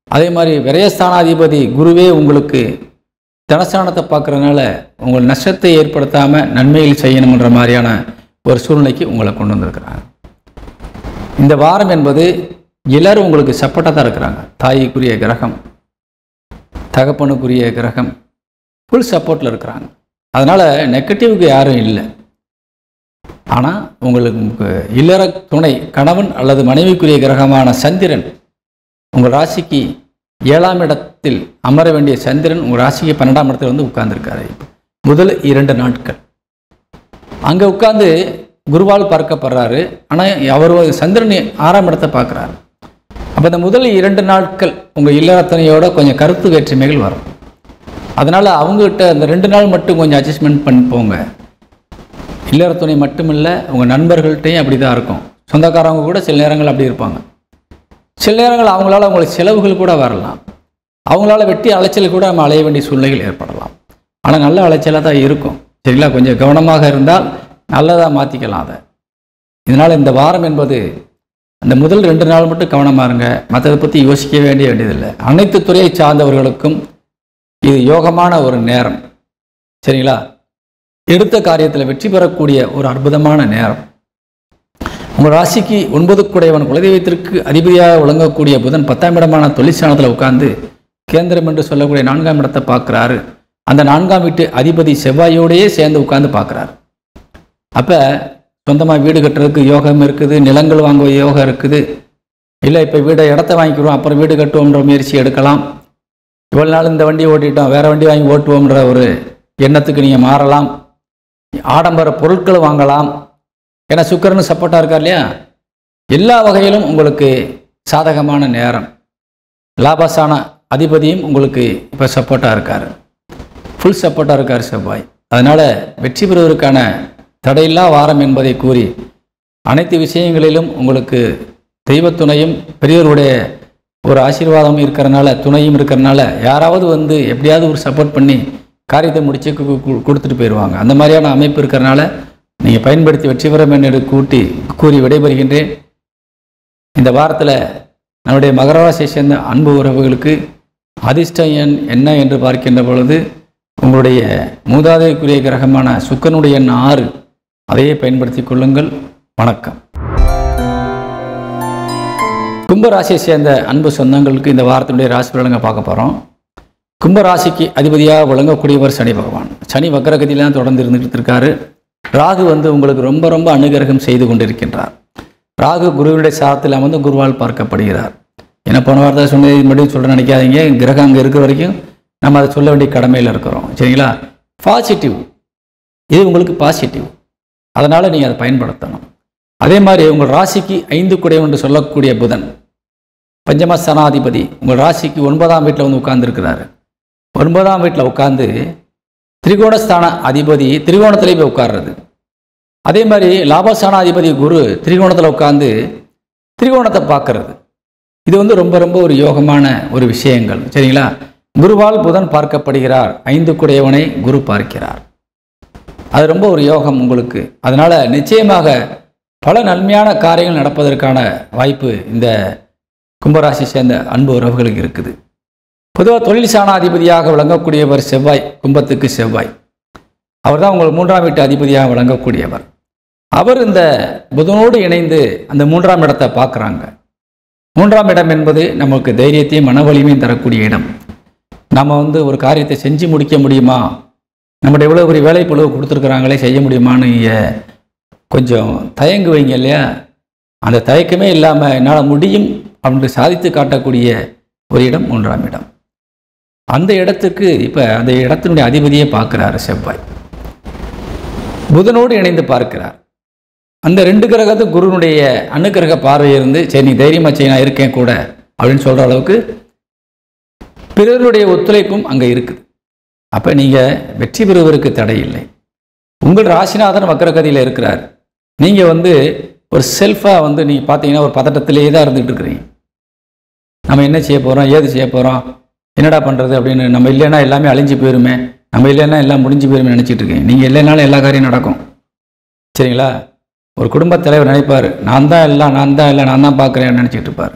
அதே மாதிரி விரயஸ்தானாதிபதி குருவே உங்களுக்கு தனஸ்தானத்தை பார்க்குறதுனால உங்கள் நஷ்டத்தை ஏற்படுத்தாமல் நன்மையில் செய்யணுன்ற மாதிரியான ஒரு சூழ்நிலைக்கு உங்களை கொண்டு வந்திருக்கிறாங்க. இந்த வாரம் என்பது எல்லாரும் உங்களுக்கு சப்போர்ட்டாக தான் இருக்கிறாங்க. தாய்க்குரிய கிரகம், தகப்பனுக்குரிய கிரகம் ஃபுல் சப்போர்ட்டில் இருக்கிறாங்க. அதனால் நெகட்டிவ்க்கு யாரும் இல்லை. ஆனால் உங்களுக்கு இல்லற துணை கணவன் அல்லது மனைவிக்குரிய கிரகமான சந்திரன் உங்கள் ராசிக்கு 7ஆம் இடத்தில் அமர வேண்டிய சந்திரன் உங்கள் ராசிக்கு 12ஆம் இடத்துல உட்கார்ந்துருக்காரு. முதல் 2 நாட்கள் அங்கே உட்கார்ந்து குருவால் பார்க்கப்படுறாரு. ஆனால் அவர் சந்திரன் 6ஆம் இடத்தை பார்க்குறாரு. அப்போ இந்த முதல் 2 நாட்கள் உங்கள் இல்லறத்தனையோட கொஞ்சம் கருத்து வேற்றுமைகள் வரும். அதனால் அவங்ககிட்ட அந்த 2 நாள் மட்டும் கொஞ்சம் அட்ஜஸ்ட்மெண்ட் பண்ணி போங்க. இல்லறத்துணை மட்டும் இல்லை, உங்கள் நண்பர்கள்ட்டையும் அப்படி தான் இருக்கும். சொந்தக்காரவங்க கூட சில நேரங்கள் அப்படி இருப்பாங்க. சில நேரங்கள் அவங்களால உங்களுக்கு செலவுகள் கூட வரலாம். அவங்களால வெட்டி அலைச்சல் கூட நம்ம அலைய வேண்டிய சூழ்நிலைகள் ஏற்படலாம். ஆனால் நல்ல அலைச்சலாக தான் இருக்கும். சரிங்களா? கொஞ்சம் கவனமாக இருந்தால் நல்லதாக மாற்றிக்கலாம் அதை. இதனால் இந்த வாரம் என்பது அந்த முதல் 2 நாள் மட்டும் கவனமாக இருங்க. மற்றதை பற்றி யோசிக்க வேண்டியதில்லை. அனைத்து துறையை சார்ந்தவர்களுக்கும் இது யோகமான ஒரு நேரம். சரிங்களா? எடுத்த காரியத்தில் வெற்றி பெறக்கூடிய ஒரு அற்புதமான நேரம். உங்கள் ராசிக்கு 9 குடையவன் குலதெய்வத்திற்கு அதிபதியாக விளங்கக்கூடிய புதன் 10ஆம் இடமான தொழிற்சாலத்தில் உட்கார்ந்து கேந்திரம் என்று சொல்லக்கூடிய 4ஆம் இடத்தை பார்க்குறாரு. அந்த 4ஆம் வீட்டு அதிபதி செவ்வாயோடையே சேர்ந்து உட்கார்ந்து பார்க்குறாரு. அப்போ சொந்தமாக வீடு கட்டுறதுக்கு யோகம் இருக்குது, நிலங்கள் வாங்குவ யோகம் இருக்குது. இல்லை இப்போ இடத்த வாங்கிக்கிறோம் அப்புறம் வீடு கட்டுவோம்ன்ற முயற்சி எடுக்கலாம். இவ்வளோ நாள் இந்த வண்டி ஓட்டிட்டோம், வேறு வண்டி வாங்கி ஓட்டுவோம்ன்ற ஒரு எண்ணத்துக்கு நீங்கள் மாறலாம். ஆடம்பர பொருட்கள் வாங்கலாம். ஏன்னா சுக்கிரன் சப்போர்ட்டாக இருக்கார் இல்லையா? எல்லா வகையிலும் உங்களுக்கு சாதகமான நேரம். லாபசான அதிபதியும் உங்களுக்கு இப்போ சப்போர்ட்டாக இருக்கார், ஃபுல் சப்போர்ட்டாக இருக்கார் செவ்வாய். அதனால் வெற்றி பெறுவதற்கான தடையில்லா வாரம் என்பதை கூறி அனைத்து விஷயங்களிலும் உங்களுக்கு தெய்வத்துணையும் பெரியவருடைய ஒரு ஆசீர்வாதமும் இருக்கிறனால, துணையும் இருக்கிறனால யாராவது வந்து எப்படியாவது ஒரு சப்போர்ட் பண்ணி காரியத்தை முடிச்சு கொடுத்துட்டு போயிடுவாங்க. அந்த மாதிரியான அமைப்பு இருக்கிறனால நீங்கள் பயன்படுத்தி வெற்றி பெற வேண்டும் கூறி விடைபெறுகின்றேன். இந்த வாரத்தில் நம்முடைய மகர ராசியை சேர்ந்த அன்பு உறவுகளுக்கு அதிர்ஷ்ட எண் என்ன என்று பார்க்கின்ற பொழுது உங்களுடைய மூதாதைக்குரிய கிரகமான சுக்கிரனுடைய எண் 6, அதையே பயன்படுத்தி கொள்ளுங்கள். வணக்கம். கும்பராசியை சேர்ந்த அன்பு சொந்தங்களுக்கு இந்த வாரத்தினுடைய ராசி பலன்களை பார்க்க போகிறோம். கும்பராசிக்கு அதிபதியாக விளங்கக்கூடியவர் சனி பகவான். சனி வக்ரகதியில் தான் தொடர்ந்து இருந்துகிட்டு இருக்காரு. ராகு வந்து உங்களுக்கு ரொம்ப ரொம்ப அனுகிரகம் செய்து கொண்டிருக்கின்றார். ராகு குருவினுடைய சாரத்தில் அமர்ந்து குருவால் பார்க்கப்படுகிறார். ஏன்னா போன வாரத்தை சொன்னது மறுபடியும் சொல்ல நினைக்காதீங்க. கிரகம் அங்கே இருக்கிற வரைக்கும் நம்ம அதை சொல்ல வேண்டிய கடமையில் இருக்கிறோம். சரிங்களா? பாசிட்டிவ், இது உங்களுக்கு பாசிட்டிவ். அதனால் நீங்கள் அதை பயன்படுத்தணும். அதே மாதிரி உங்கள் ராசிக்கு 5 குடையவன் என்று சொல்லக்கூடிய புதன் பஞ்சமஸ்தானாதிபதி உங்கள் ராசிக்கு 9ஆம் வீட்டில் வந்து உட்கார்ந்துருக்கிறாரு. 9ஆம் வீட்டில் உட்கார்ந்து திரிகோணஸ்தான அதிபதி திரிகோணத்திலே போய் உட்கார்றது. அதே மாதிரி லாபஸ்தானாதிபதி குரு திரிகோணத்தில் உட்கார்ந்து திரிகோணத்தை பார்க்கறது. இது வந்து ரொம்ப ரொம்ப ஒரு யோகமான ஒரு விஷயங்கள். சரிங்களா? குருவால் புதன் பார்க்கப்படுகிறார். 5 குடையவனை குரு பார்க்கிறார். அது ரொம்ப ஒரு யோகம் உங்களுக்கு. அதனால் நிச்சயமாக பல நன்மையான காரியங்கள் நடப்பதற்கான வாய்ப்பு இந்த கும்பராசி சேர்ந்த அன்பு உறவுகளுக்கு இருக்குது. பொதுவாக தொழில் சாணாதிபதியாக விளங்கக்கூடியவர் செவ்வாய். கும்பத்துக்கு செவ்வாய் அவர் தான் உங்களுக்கு 3ஆம் வீட்டு அதிபதியாக விளங்கக்கூடியவர். அவர் இந்த புதனோடு இணைந்து அந்த 3ஆம் இடத்தை பார்க்குறாங்க. 3ஆம் இடம் என்பது நமக்கு தைரியத்தையும் மன வலிமையும் தரக்கூடிய இடம். நம்ம வந்து ஒரு காரியத்தை செஞ்சு முடிக்க முடியுமா, நம்முடைய எவ்வளோ ஒரு வேலை பொழுது கொடுத்துருக்குறாங்களே செய்ய முடியுமான்னு கொஞ்சம் தயங்குவீங்க இல்லையா? அந்த தயக்கமே இல்லாமல் என்னால் முடியும் அப்படின்னு சாதித்து காட்டக்கூடிய ஒரு இடம் 3ஆம் இடம். அந்த இடத்துக்கு இப்போ அந்த இடத்தினுடைய அதிபதியை பார்க்குறாரு செவ்வாய். புதனோடு இணைந்து பார்க்கிறார். அந்த 2 கிரகத்து குருனுடைய அனுக்கிரக பார்வை இருந்து சரி நீ தைரியமாக செய்ய நான் இருக்கேன் கூட அப்படின்னு சொல்கிற அளவுக்கு பிறருடைய ஒத்துழைப்பும் அங்கே இருக்குது. அப்போ நீங்கள் வெற்றி பெறுவதற்கு தடை இல்லை. உங்கள் ராசிநாதன் வக்ரகதியில் இருக்கிறார். நீங்கள் வந்து ஒரு செல்ஃபாக வந்து நீங்கள் பார்த்தீங்கன்னா ஒரு பதட்டத்திலேயே தான் இருந்துகிட்டு இருக்கிறீங்க. நம்ம என்ன செய்ய போகிறோம், ஏது செய்ய போகிறோம், என்னடா பண்ணுறது அப்படின்னு. நம்ம இல்லைன்னா எல்லாமே அழிஞ்சு போயிருமே, நம்ம இல்லைன்னா எல்லாம் முடிஞ்சு போயிருமே நினச்சிட்டு இருக்கேன். நீங்கள் இல்லைனாலும் எல்லா காரியம் நடக்கும். சரிங்களா? ஒரு குடும்பத் தலைவர் நினைப்பார் நான் தான் எல்லாம் நான் தான் பார்க்குறேன்னு நினச்சிட்டு இருப்பார்.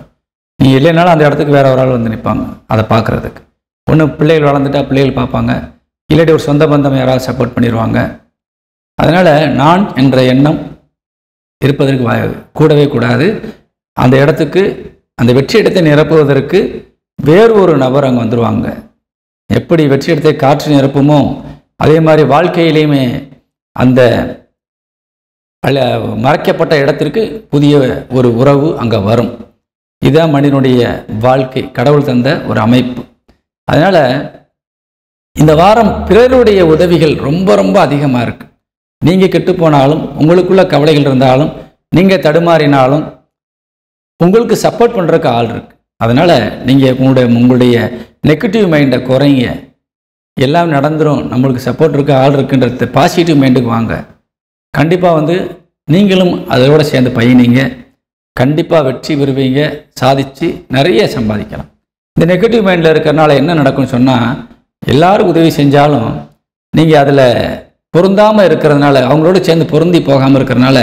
நீங்கள் இல்லைனாலும் அந்த இடத்துக்கு வேற ஒரு ஆள் வந்து நிற்பாங்க அதை பார்க்குறதுக்கு. ஒன்று பிள்ளைகள் வளர்ந்துட்டா பிள்ளைகள் பார்ப்பாங்க, இல்லாட்டி ஒரு சொந்த பந்தம் யாராவது சப்போர்ட் பண்ணிடுவாங்க. அதனால் நான் என்ற எண்ணம் இருப்பதற்கு கூடவே கூடாது. அந்த இடத்துக்கு அந்த வெற்றி இடத்தை நிரப்புவதற்கு வேறு ஒரு நபர் அங்கே வந்துடுவாங்க. எப்படி வெற்றி இடத்தை காற்று நிரப்புமோ அதே மாதிரி வாழ்க்கையிலையுமே அந்த மறைக்கப்பட்ட இடத்திற்கு புதிய ஒரு உறவு அங்கே வரும். இதுதான் மனிதனுடைய வாழ்க்கை, கடவுள் தந்த ஒரு அமைப்பு. அதனால் இந்த வாரம் பிறருடைய உதவிகள் ரொம்ப ரொம்ப அதிகமாக இருக்குது. நீங்கள் கெட்டு போனாலும் உங்களுக்குள்ள கவலைகள் இருந்தாலும் நீங்கள் தடுமாறினாலும் உங்களுக்கு சப்போர்ட் பண்ணுறதுக்கு ஆள் இருக்குது. அதனால் நீங்கள் உங்களுடைய நெகட்டிவ் மைண்டை குறைங்க. எல்லாம் நடந்துடும், நம்மளுக்கு சப்போர்ட் இருக்க ஆள் இருக்குன்றது பாசிட்டிவ் மைண்டுக்கு வாங்க. கண்டிப்பாக வந்து நீங்களும் அதோட சேர்ந்து பயணிங்க. கண்டிப்பாக வெற்றி பெறுவீங்க, சாதித்து நிறைய சம்பாதிக்கலாம். இந்த நெகட்டிவ் மைண்டில் இருக்கிறனால என்ன நடக்கும்னு சொன்னால் எல்லாரும் உதவி செஞ்சாலும் நீங்கள் அதில் பொருந்தாமல் இருக்கிறதுனால அவங்களோட சேர்ந்து பொருந்தி போகாமல் இருக்கிறதுனால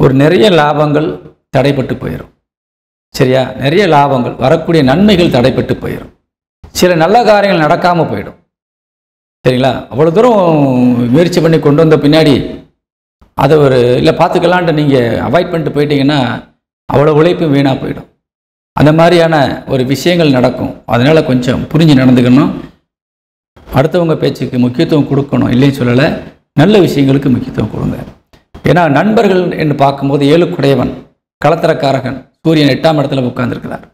ஒரு நிறைய லாபங்கள் தடைப்பட்டு போயிடும். சரியா? நிறைய லாபங்கள் வரக்கூடிய நன்மைகள் தடைப்பட்டு போயிடும். சில நல்ல காரியங்கள் நடக்காமல் போயிடும். சரிங்களா? அவ்வளோ தூரம் முயற்சி பண்ணி கொண்டு வந்த பின்னாடி அதை ஒரு இல்லை பார்த்துக்கலான்ட்டு நீங்கள் அவாய்ட் பண்ணிட்டு போயிட்டீங்கன்னா அவ்வளோ உழைப்பும் வீணாக போயிடும். அந்த மாதிரியான ஒரு விஷயங்கள் நடக்கும். அதனால் கொஞ்சம் புரிஞ்சு நடந்துக்கணும். அடுத்தவங்க பேச்சுக்கு முக்கியத்துவம் கொடுக்கணும், இல்லைன்னு சொல்லலை. நல்ல விஷயங்களுக்கு முக்கியத்துவம் கொடுங்க. ஏன்னா நண்பர்கள் என்று பார்க்கும்போது 7 குடையவன் களத்திரக்காரகன் சூரியன் 8ஆம் இடத்துல உட்கார்ந்துருக்கிறார்.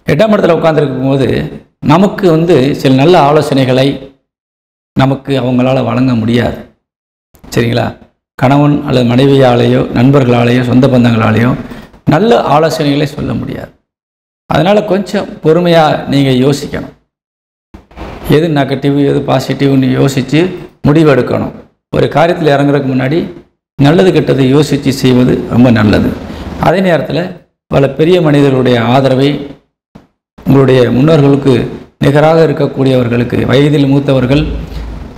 8ஆம் இடத்துல உட்கார்ந்துருக்கும் போது நமக்கு வந்து சில நல்ல ஆலோசனைகளை நமக்கு அவங்களால வழங்க முடியாது. சரிங்களா? கணவன் அல்லது மனைவியாலேயோ நண்பர்களாலேயோ சொந்த பந்தங்களாலேயோ நல்ல ஆலோசனைகளை சொல்ல முடியாது. அதனால் கொஞ்சம் பொறுமையாக நீங்கள் யோசிக்கணும். எது நெகட்டிவ் எது பாசிட்டிவ்னு யோசித்து முடிவெடுக்கணும். ஒரு காரியத்தில் இறங்குறதுக்கு முன்னாடி நல்லது கெட்டதை யோசித்து செய்வது ரொம்ப நல்லது. அதே நேரத்தில் பல பெரிய மனிதர்களுடைய ஆதரவை உங்களுடைய முன்னோர்களுக்கு நிகராக இருக்கக்கூடியவர்களுக்கு, வயதில் மூத்தவர்கள்,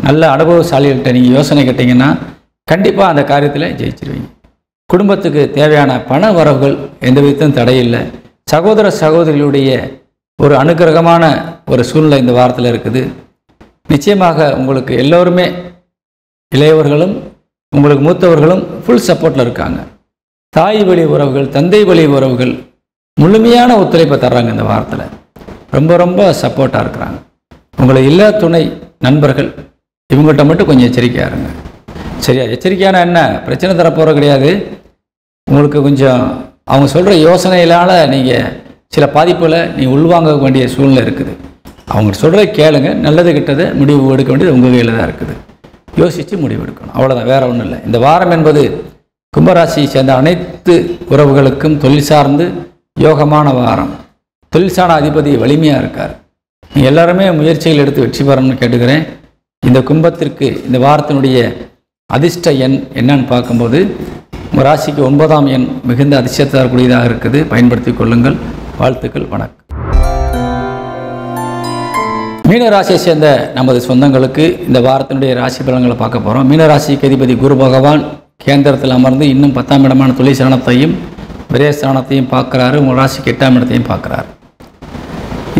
நல்ல அனுபவசாலிகள்கிட்ட நீங்கள் யோசனை கேட்டிங்கன்னா கண்டிப்பாக அந்த காரியத்தில் ஜெயிச்சிருவீங்க. குடும்பத்துக்கு தேவையான பண வரவுகள் எந்த விதத்திலும் தடையில்லை. சகோதர சகோதரிகளுடைய ஒரு அனுகிரகமான ஒரு சூழ்நிலை இந்த வாரத்தில் இருக்குது. நிச்சயமாக உங்களுக்கு எல்லோருமே, இளையவர்களும் உங்களுக்கு மூத்தவர்களும் ஃபுல் சப்போர்ட்டில் இருக்காங்க. தாய் வழி உறவுகள், தந்தை வழி உறவுகள் முழுமையான ஒத்துழைப்பை தர்றாங்க. இந்த வாரத்தில் ரொம்ப ரொம்ப சப்போர்ட்டாக இருக்கிறாங்க. உங்களை இல்லா துணை நண்பர்கள் இவங்கள்ட்ட மட்டும் கொஞ்சம் எச்சரிக்கையாக இருங்க. சரியா? எச்சரிக்கையான என்ன பிரச்சனை தரப்போகிற கிடையாது. உங்களுக்கு கொஞ்சம் அவங்க சொல்கிற யோசனையினால் நீங்கள் சில பாதிப்புகளை நீங்கள் உள்வாங்க வேண்டிய சூழ்நிலை இருக்குது. அவங்க சொல்கிறத கேளுங்க. நல்லது கிட்டதை முடிவு எடுக்க வேண்டியது உங்கள் கையில் தான் இருக்குது. யோசித்து முடிவு எடுக்கணும், அவ்வளோதான், வேறு ஒன்றும் இல்லை. இந்த வாரம் என்பது கும்பராசியை சேர்ந்த அனைத்து உறவுகளுக்கும் தொழில் சார்ந்து யோகமான வாரம். தொழில் சார்ந்த அதிபதி வலிமையாக இருக்கார். நீங்கள் எல்லாருமே முயற்சிகள் எடுத்து வெற்றி பெறணும்னு கேட்டுக்கிறேன். இந்த கும்பத்திற்கு இந்த வாரத்தினுடைய அதிர்ஷ்ட எண் என்னன்னு பார்க்கும்போது உங்கள் ராசிக்கு 9ஆம் எண் மிகுந்த அதிர்ஷ்டத்தை தரக்கூடியதாக இருக்குது. பயன்படுத்தி கொள்ளுங்கள். வாழ்த்துக்கள். வணக்கம். மீன ராசியை சேர்ந்த நமது சொந்தங்களுக்கு இந்த வாரத்தினுடைய ராசி பலன்களை பார்க்க போகிறோம். மீன ராசிக்கு அதிபதி குரு பகவான் கேந்திரத்தில் அமர்ந்து இன்னும் 10ஆம் இடமான தொழில் ஸ்தானத்தையும் விரயஸ்தானத்தையும் பார்க்குறாரு. உங்கள் ராசிக்கு 8ஆம் இடத்தையும் பார்க்குறாரு.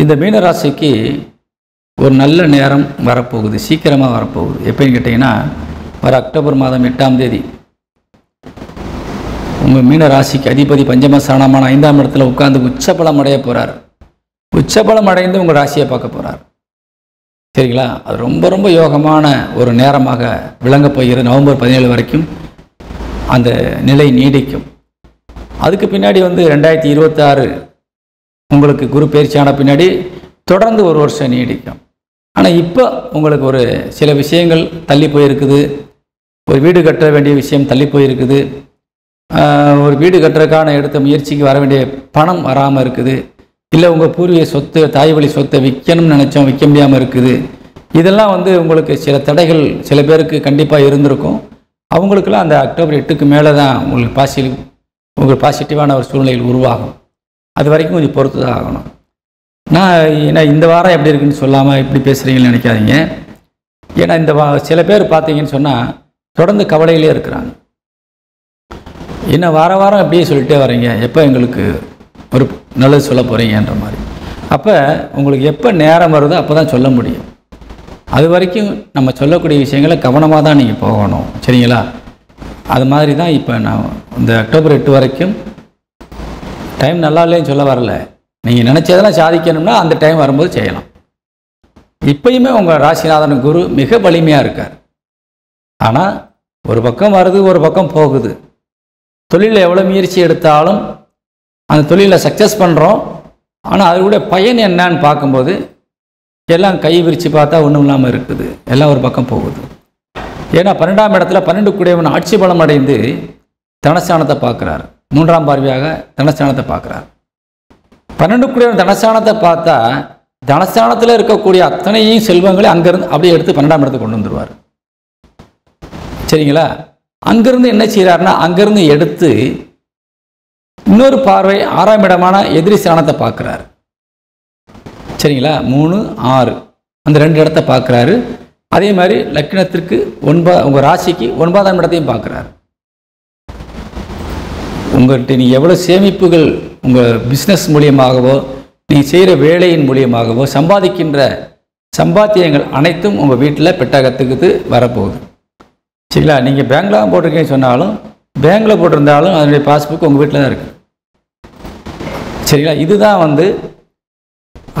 இந்த மீன ராசிக்கு ஒரு நல்ல நேரம் வரப்போகுது, சீக்கிரமாக வரப்போகுது. எப்படின்னு கேட்டிங்கன்னா வர அக்டோபர் மாதம் 8ஆம் தேதி உங்கள் மீன ராசிக்கு அதிபதி பஞ்சமஸ்தானமான 5ஆம் இடத்துல உட்கார்ந்து உச்சபலம் அடைய போகிறார். உச்சபலம் அடைந்து உங்கள் ராசியை பார்க்க போகிறார். சரிங்களா? அது ரொம்ப ரொம்ப யோகமான ஒரு நேரமாக விளங்கப் போகிறது. நவம்பர் 17 வரைக்கும் அந்த நிலை நீடிக்கும். அதுக்கு பின்னாடி 2026 உங்களுக்கு குரு பயிற்சியான பின்னாடி தொடர்ந்து ஒரு வருஷம் நீடிக்கும். ஆனால் இப்போ உங்களுக்கு ஒரு சில விஷயங்கள் தள்ளி போயிருக்குது. ஒரு வீடு கட்ட வேண்டிய விஷயம் தள்ளி போயிருக்குது. ஒரு வீடு கட்டுறதுக்கான எடுத்த முயற்சிக்கு வர வேண்டிய பணம் வராமல் இருக்குது. இல்லை உங்கள் பூர்வீக சொத்து, தாய் வழி சொத்தை விற்கணும்னு நினச்சோம், விற்க முடியாமல் இருக்குது. இதெல்லாம் உங்களுக்கு சில தடைகள் சில பேருக்கு கண்டிப்பாக இருந்திருக்கும். அவங்களுக்கெல்லாம் அந்த அக்டோபர் 8க்கு மேலே தான் உங்களுக்கு பாசிட்டிவான ஒரு சூழ்நிலைகள் உருவாகும். அது வரைக்கும் கொஞ்சம் பொறுத்து தான் ஆகணும். ஏன்னா இந்த வாரம் எப்படி இருக்குன்னு சொல்லாமல் இப்படி பேசுகிறீங்கன்னு நினைக்காதீங்க. ஏன்னா இந்த சில பேர் பார்த்தீங்கன்னு சொன்னால் தொடர்ந்து கவலையிலே இருக்கிறாங்க. என்ன வாரம் வாரம் அப்படியே சொல்லிட்டே வரீங்க, எப்போ எங்களுக்கு ஒரு நல்லது சொல்ல போகிறீங்கன்ற மாதிரி. அப்போ உங்களுக்கு எப்போ நேரம் வருதோ அப்போ தான் சொல்ல முடியும். அது வரைக்கும் நம்ம சொல்லக்கூடிய விஷயங்களை கவனமாக தான் நீங்கள் போகணும். சரிங்களா? அது மாதிரி தான் இப்போ நான் இந்த அக்டோபர் 8 வரைக்கும் டைம் நல்லா இல்லைன்னு சொல்ல வரல. நீங்கள் நினச்சதெல்லாம் சாதிக்கணும்னா அந்த டைம் வரும்போது செய்யலாம். இப்பயுமே உங்கள் ராசிநாதன் குரு மிக வலிமையாக இருக்கார். ஆனால் ஒரு பக்கம் வருது, ஒரு பக்கம் போகுது. தொழிலில் எவ்வளோ முயற்சி எடுத்தாலும் அந்த தொழிலில் சக்ஸஸ் பண்ணுறோம். ஆனால் அதோடைய பயன் என்னன்னு பார்க்கும்போது எல்லாம் கை விரித்து பார்த்தா ஒன்றும் இல்லாமல் இருக்குது. எல்லாம் ஒரு பக்கம் போகுது. ஏன்னா 12ஆம் இடத்துல 12 கூடியவன் ஆட்சி பலம் அடைந்து தனஸ்தானத்தை பார்க்குறாரு. 3ஆம் பார்வையாக தனஸ்தானத்தை பார்க்குறாரு. 12 கூடியவன் தனஸ்தானத்தை பார்த்தா தனஸ்தானத்தில் இருக்கக்கூடிய அத்தனையும் செல்வங்களை அங்கேருந்து அப்படியே எடுத்து 12ஆம் இடத்துக்கு கொண்டு வந்துடுவார். சரிங்களா? அங்கேருந்து என்ன செய்கிறாருன்னா அங்கேருந்து எடுத்து இன்னொரு பார்வை 6ஆம் இடமான எதிரி ஸ்தானத்தை பார்க்குறாரு. சரிங்களா? 3, 6 அந்த 2 இடத்த பார்க்குறாரு. அதே மாதிரி லக்னத்திற்கு உங்கள் ராசிக்கு 9ஆம் இடத்தையும் பார்க்குறாரு. உங்கள்கிட்ட நீ எவ்வளோ சேமிப்புகள் உங்கள் பிஸ்னஸ் மூலியமாகவோ நீங்கள் செய்கிற வேலையின் மூலியமாகவோ சம்பாதிக்கின்ற சம்பாத்தியங்கள் அனைத்தும் உங்கள் வீட்டில் பெட்டகத்துக்கு வரப்போகுது. சரிங்களா? நீங்கள் பேங்க்ல தான் போட்டிருக்கீங்கன்னு சொன்னாலும் பேங்க்கில் போட்டிருந்தாலும் அதனுடைய பாஸ்புக் உங்கள் வீட்டில் தான் இருக்குது. சரிங்களா? இதுதான்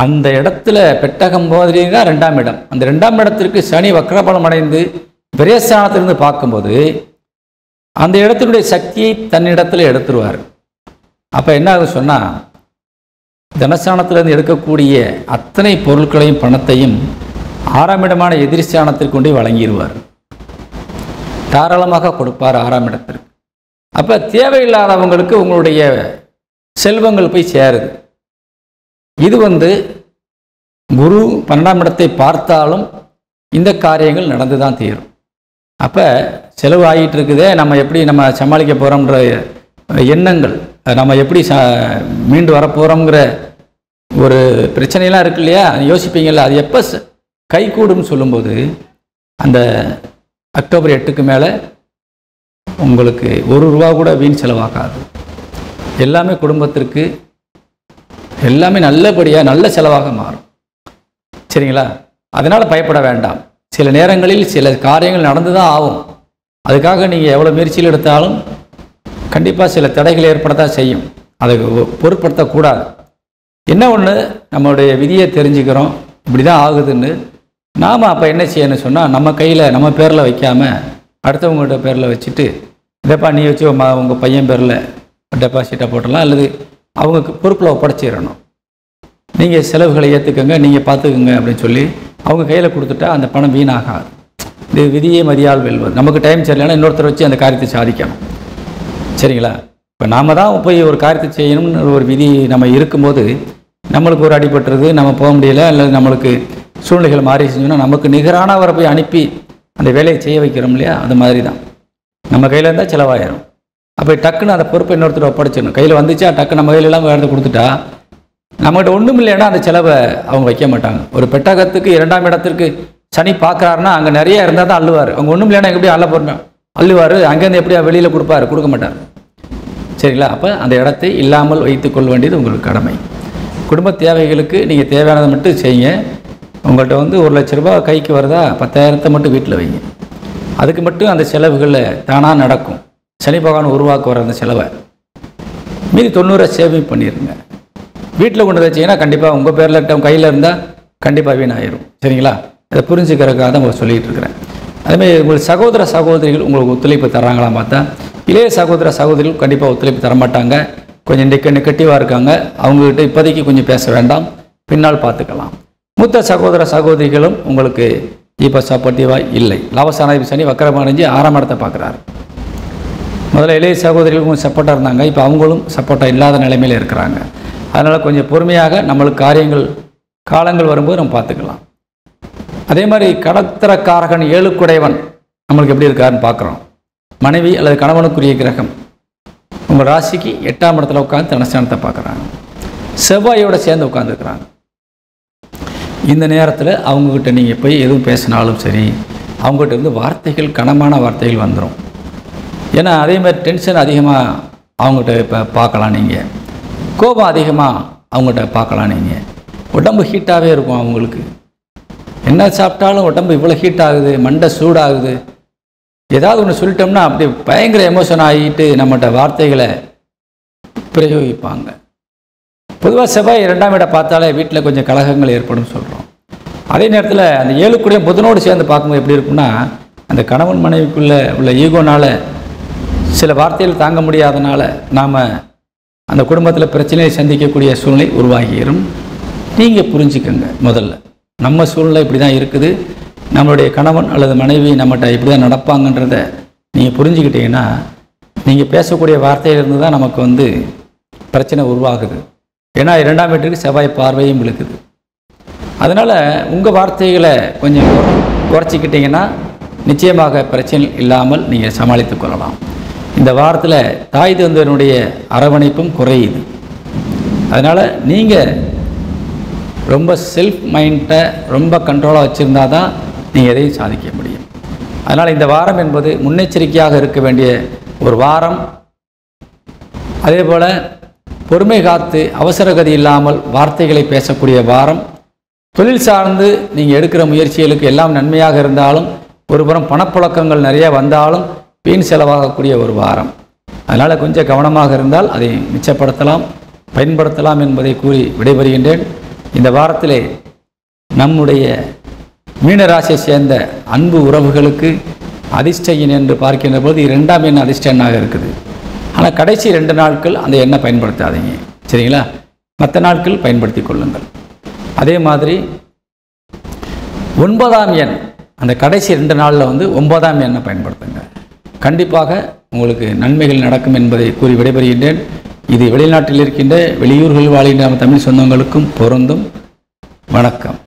அந்த இடத்துல பெட்டகம் மாதிரி தான் 2ஆம் இடம். அந்த 2ஆம் இடத்திற்கு சனி வக்ரபலம் அடைந்து விரயஸ்தானத்திலிருந்து பார்க்கும்போது அந்த இடத்தினுடைய சக்தியை தன்னிடத்தில் எடுத்துருவார். அப்போ என்ன ஆகும் சொன்னால் தனஸ்தானத்திலிருந்து எடுக்கக்கூடிய அத்தனை பொருட்களையும் பணத்தையும் 6ஆம் இடமான எதிர்ஸ்தானத்திற்கு கொண்டு வழங்கிடுவார். தாராளமாக கொடுப்பார் 6ஆம் இடத்திற்கு. அப்போ தேவையில்லாதவங்களுக்கு உங்களுடைய செல்வங்கள் போய் சேருது. இது குரு 12ஆம் இடத்தை பார்த்தாலும் இந்த காரியங்கள் நடந்து தான் தீரும். அப்போ செலவு ஆகிட்டு இருக்குதே, நம்ம எப்படி நம்ம சமாளிக்க போகிறோம்ன்ற எண்ணங்கள், நம்ம எப்படி மீண்டு வரப்போகிறோங்கிற ஒரு பிரச்சனைலாம் இருக்கு இல்லையா, யோசிப்பீங்கள்ல, அது எப்போ கைகூடும்னு சொல்லும்போது அந்த அக்டோபர் 8க்கு மேலே உங்களுக்கு ₹1 கூட வீண் செலவாகாது. எல்லாமே குடும்பத்திற்கு எல்லாமே நல்லபடியாக நல்ல செலவாக மாறும். சரிங்களா? அதனால் பயப்பட வேண்டாம். சில நேரங்களில் சில காரியங்கள் நடந்து தான் ஆகும். அதுக்காக நீங்கள் எவ்வளோ முயற்சியில் எடுத்தாலும் கண்டிப்பாக சில தடைகள் ஏற்படத்தான் செய்யும். அதை பொருட்படுத்தக்கூடாது. என்ன ஒன்று, நம்மளுடைய விதியை தெரிஞ்சுக்கிறோம், இப்படி தான் ஆகுதுன்னு. நாம் அப்போ என்ன செய்யணும்னு சொன்னால், நம்ம கையில் நம்ம பேரில் வைக்காமல் அடுத்தவங்கள்ட்ட பேரில் வச்சுட்டு, இதப்பா நீ வச்சு உங்கள் பையன் பேரில் டெபாசிட்டாக போட்டலாம், அல்லது அவங்க பொறுப்பில் ஒப்படைச்சிடணும். நீங்கள் செலவுகளை ஏற்றுக்கங்க, நீங்கள் பார்த்துக்குங்க அப்படின்னு சொல்லி அவங்க கையில் கொடுத்துட்டா அந்த பணம் வீணாகாது. இது விதியை மதியால் வெல்வது. நமக்கு டைம் சரியில்லைன்னா இன்னொருத்தர் வச்சு அந்த காரியத்தை சாதிக்கணும். சரிங்களா? இப்போ நாம் தான் போய் ஒரு காரியத்தை செய்யணும்னு ஒரு விதி நம்ம இருக்கும்போது நம்மளுக்கு ஒரு அடிபட்டுறது, நம்ம போக முடியல, அல்லது நம்மளுக்கு சூழ்நிலைகள் மாறி செஞ்சோன்னா நமக்கு நிகரானவரை போய் அனுப்பி அந்த வேலையை செய்ய வைக்கிறோம் இல்லையா, அது மாதிரி தான். நம்ம கையில் இருந்தால் செலவாயிரும். அப்போ டக்குன்னு அந்த பொறுப்பை இன்னொருத்தர் ஒப்படைச்சிடணும். கையில் வந்துச்சா டக்கு நம்ம கையிலெல்லாம் வேறு கொடுத்துட்டா நம்மகிட்ட ஒன்றும் இல்லைன்னா அந்த செலவை அவங்க வைக்க மாட்டாங்க. ஒரு பெட்டகத்துக்கு 2ஆம் இடத்திற்கு சனி பார்க்குறாருன்னா அங்கே நிறைய இருந்தால் தான் அள்ளுவார். அவங்க ஒன்றும் இல்லைன்னா எப்படி அள்ள போகிறோம் அள்ளுவார், அங்கேருந்து எப்படியா வெளியில் கொடுப்பாரு, கொடுக்க மாட்டார். சரிங்களா? அப்போ அந்த இடத்தை இல்லாமல் வைத்துக்கொள்ள வேண்டியது உங்களுக்கு கடமை. குடும்ப தேவைகளுக்கு நீங்கள் தேவையானதை மட்டும் செய்யுங்க. உங்கள்கிட்ட வந்து ₹1,00,000 கைக்கு வருதா, 10,000 மட்டும் வீட்டில் வைங்க. அதுக்கு மட்டும் அந்த செலவுகளில் தானாக நடக்கும். சனி பகவான் உருவாக்க வர அந்த செலவை மீதி 90 சேவிங் பண்ணிடுங்க. வீட்டில் கொண்டு வச்சிங்கன்னா கண்டிப்பாக உங்கள் பேரில் கையில் இருந்தால் கண்டிப்பாக வீணாயிரும். சரிங்களா? அதை புரிஞ்சுக்கிறதுக்காக தான் உங்களுக்கு சொல்லிகிட்டு இருக்கிறேன். அதுமாதிரி உங்கள் சகோதர சகோதரிகள் உங்களுக்கு ஒத்துழைப்பு தர்றாங்களாம் பார்த்தா, இளைய சகோதர சகோதரிகள் கண்டிப்பாக ஒத்துழைப்பு தரமாட்டாங்க. கொஞ்சம் நெகட்டிவாக இருக்காங்க. அவங்ககிட்ட இப்போதைக்கு கொஞ்சம் பேச வேண்டாம், பின்னால் பார்த்துக்கலாம். மூத்த சகோதர சகோதரிகளும் உங்களுக்கு இப்போ சப்போர்ட்டிவாக இல்லை. லாபஸ்தானாதிபதி சனி வக்கரமடைஞ்சு 6ஆம் இடத்தை பார்க்குறாரு. முதல்ல இளைய சகோதரிகள் கொஞ்சம் சப்போர்ட்டாக இருந்தாங்க, இப்போ அவங்களும் சப்போர்ட்டாக இல்லாத நிலைமையில் இருக்கிறாங்க. அதனால் கொஞ்சம் பொறுமையாக நம்மளுக்கு காலங்கள் வரும்போது நம்ம பார்த்துக்கலாம். அதே மாதிரி கடத்திரக்காரகன் 7குடையவன் நம்மளுக்கு எப்படி இருக்காருன்னு பார்க்குறோம். மனைவி அல்லது கணவனுக்குரிய கிரகம் உங்கள் ராசிக்கு 8ஆம் இடத்துல உட்காந்து தனஸ்தானத்தை பார்க்குறாங்க. செவ்வாயோட சேர்ந்து உட்காந்துருக்குறாங்க. இந்த நேரத்தில் அவங்கக்கிட்ட நீங்கள் போய் எதுவும் பேசினாலும் சரி, அவங்ககிட்ட இருந்து வார்த்தைகள் கனமான வார்த்தைகள் வந்துடும். ஏன்னா அதே மாதிரி டென்ஷன் அதிகமாக அவங்ககிட்ட இப்போ பார்க்கலாம். நீங்கள் கோபம் அதிகமாக அவங்ககிட்ட பார்க்கலாம். நீங்கள் உடம்பு ஹீட்டாகவே இருக்கும். அவங்களுக்கு என்ன சாப்பிட்டாலும் உடம்பு இவ்வளோ ஹீட் ஆகுது, மண்டை சூடாகுது. ஏதாவது ஒன்று சொல்லிட்டோம்னா அப்படி பயங்கர எமோஷன் ஆகிட்டு நம்மகிட்ட வார்த்தைகளை பிரயோகிப்பாங்க. பொதுவாக செவ்வாய் 2ஆம் இடம் பார்த்தாலே வீட்டில் கொஞ்சம் கலகங்கள் ஏற்படும் சொல்கிறோம். அதே நேரத்தில் அந்த 7 புதனோடு சேர்ந்து பார்க்கும்போது எப்படி இருக்குன்னா, அந்த கணவன் மனைவிக்குள்ளே உள்ள ஈகோனால் சில வார்த்தைகள் தாங்க முடியாதனால நாம் அந்த குடும்பத்தில் பிரச்சனையை சந்திக்கக்கூடிய சூழ்நிலை உருவாகிடும். நீங்கள் புரிஞ்சுக்கங்க, முதல்ல நம்ம சூழ்நிலை இப்படி தான் இருக்குது, நம்மளுடைய கணவன் அல்லது மனைவி நம்மகிட்ட இப்படி தான் நடப்பாங்கன்றதை நீங்கள் புரிஞ்சுக்கிட்டீங்கன்னா, நீங்கள் பேசக்கூடிய வார்த்தையிலிருந்து தான் நமக்கு வந்து பிரச்சனை உருவாகுது. ஏன்னா 2ஆம் வீட்டுக்கு செவ்வாய் பார்வையும் விழுக்குது. அதனால் உங்கள் வார்த்தைகளை கொஞ்சம் குறைச்சிக்கிட்டிங்கன்னா நிச்சயமாக பிரச்சனை இல்லாமல் நீங்கள் சமாளித்து கொள்ளலாம். இந்த வாரத்தில் தாய் தந்தையனுடைய அரவணைப்பும் குறையுது. அதனால் நீங்கள் ரொம்ப செல்ஃப் மைண்டை ரொம்ப கண்ட்ரோலாக வச்சுருந்தா தான் நீங்கள் எதையும் சாதிக்க முடியும். அதனால் இந்த வாரம் என்பது முன்னெச்சரிக்கையாக இருக்க வேண்டிய ஒரு வாரம். அதே போல் பொறுமை காத்து அவசரகதி இல்லாமல் வார்த்தைகளை பேசக்கூடிய வாரம். தொழில் சார்ந்து நீங்கள் எடுக்கிற முயற்சிகளுக்கு எல்லாம் நன்மையாக இருந்தாலும், ஒருபுறம் பணப்புழக்கங்கள் நிறையா வந்தாலும் வீண் செலவாகக்கூடிய ஒரு வாரம். அதனால் கொஞ்சம் கவனமாக இருந்தால் அதை மிச்சப்படுத்தலாம், பயன்படுத்தலாம் என்பதை கூறி விடைபெறுகின்றேன். இந்த வாரத்திலே நம்முடைய மீனராசியை சேர்ந்த அன்பு உறவுகளுக்கு அதிர்ஷ்ட எண் என்று பார்க்கின்ற போது 2ஆம் எண் அதிர்ஷ்ட எண்ணாக இருக்குது. ஆனால் கடைசி 2 நாட்கள் அந்த எண்ணை பயன்படுத்தாதீங்க. சரிங்களா? மற்ற நாட்கள் பயன்படுத்தி கொள்ளுங்கள். அதே மாதிரி 9ஆம் எண் அந்த கடைசி 2 நாளில் வந்து 9ஆம் எண்ணை பயன்படுத்துங்க. கண்டிப்பாக உங்களுக்கு நன்மைகள் நடக்கும் என்பதை கூறி விடைபெறுகின்றேன். இது வெளிநாட்டில் இருக்கின்ற வெளியூர்கள் வாழ்கின்ற தமிழ் சொந்தங்களுக்கும் பொருந்தும். வணக்கம்.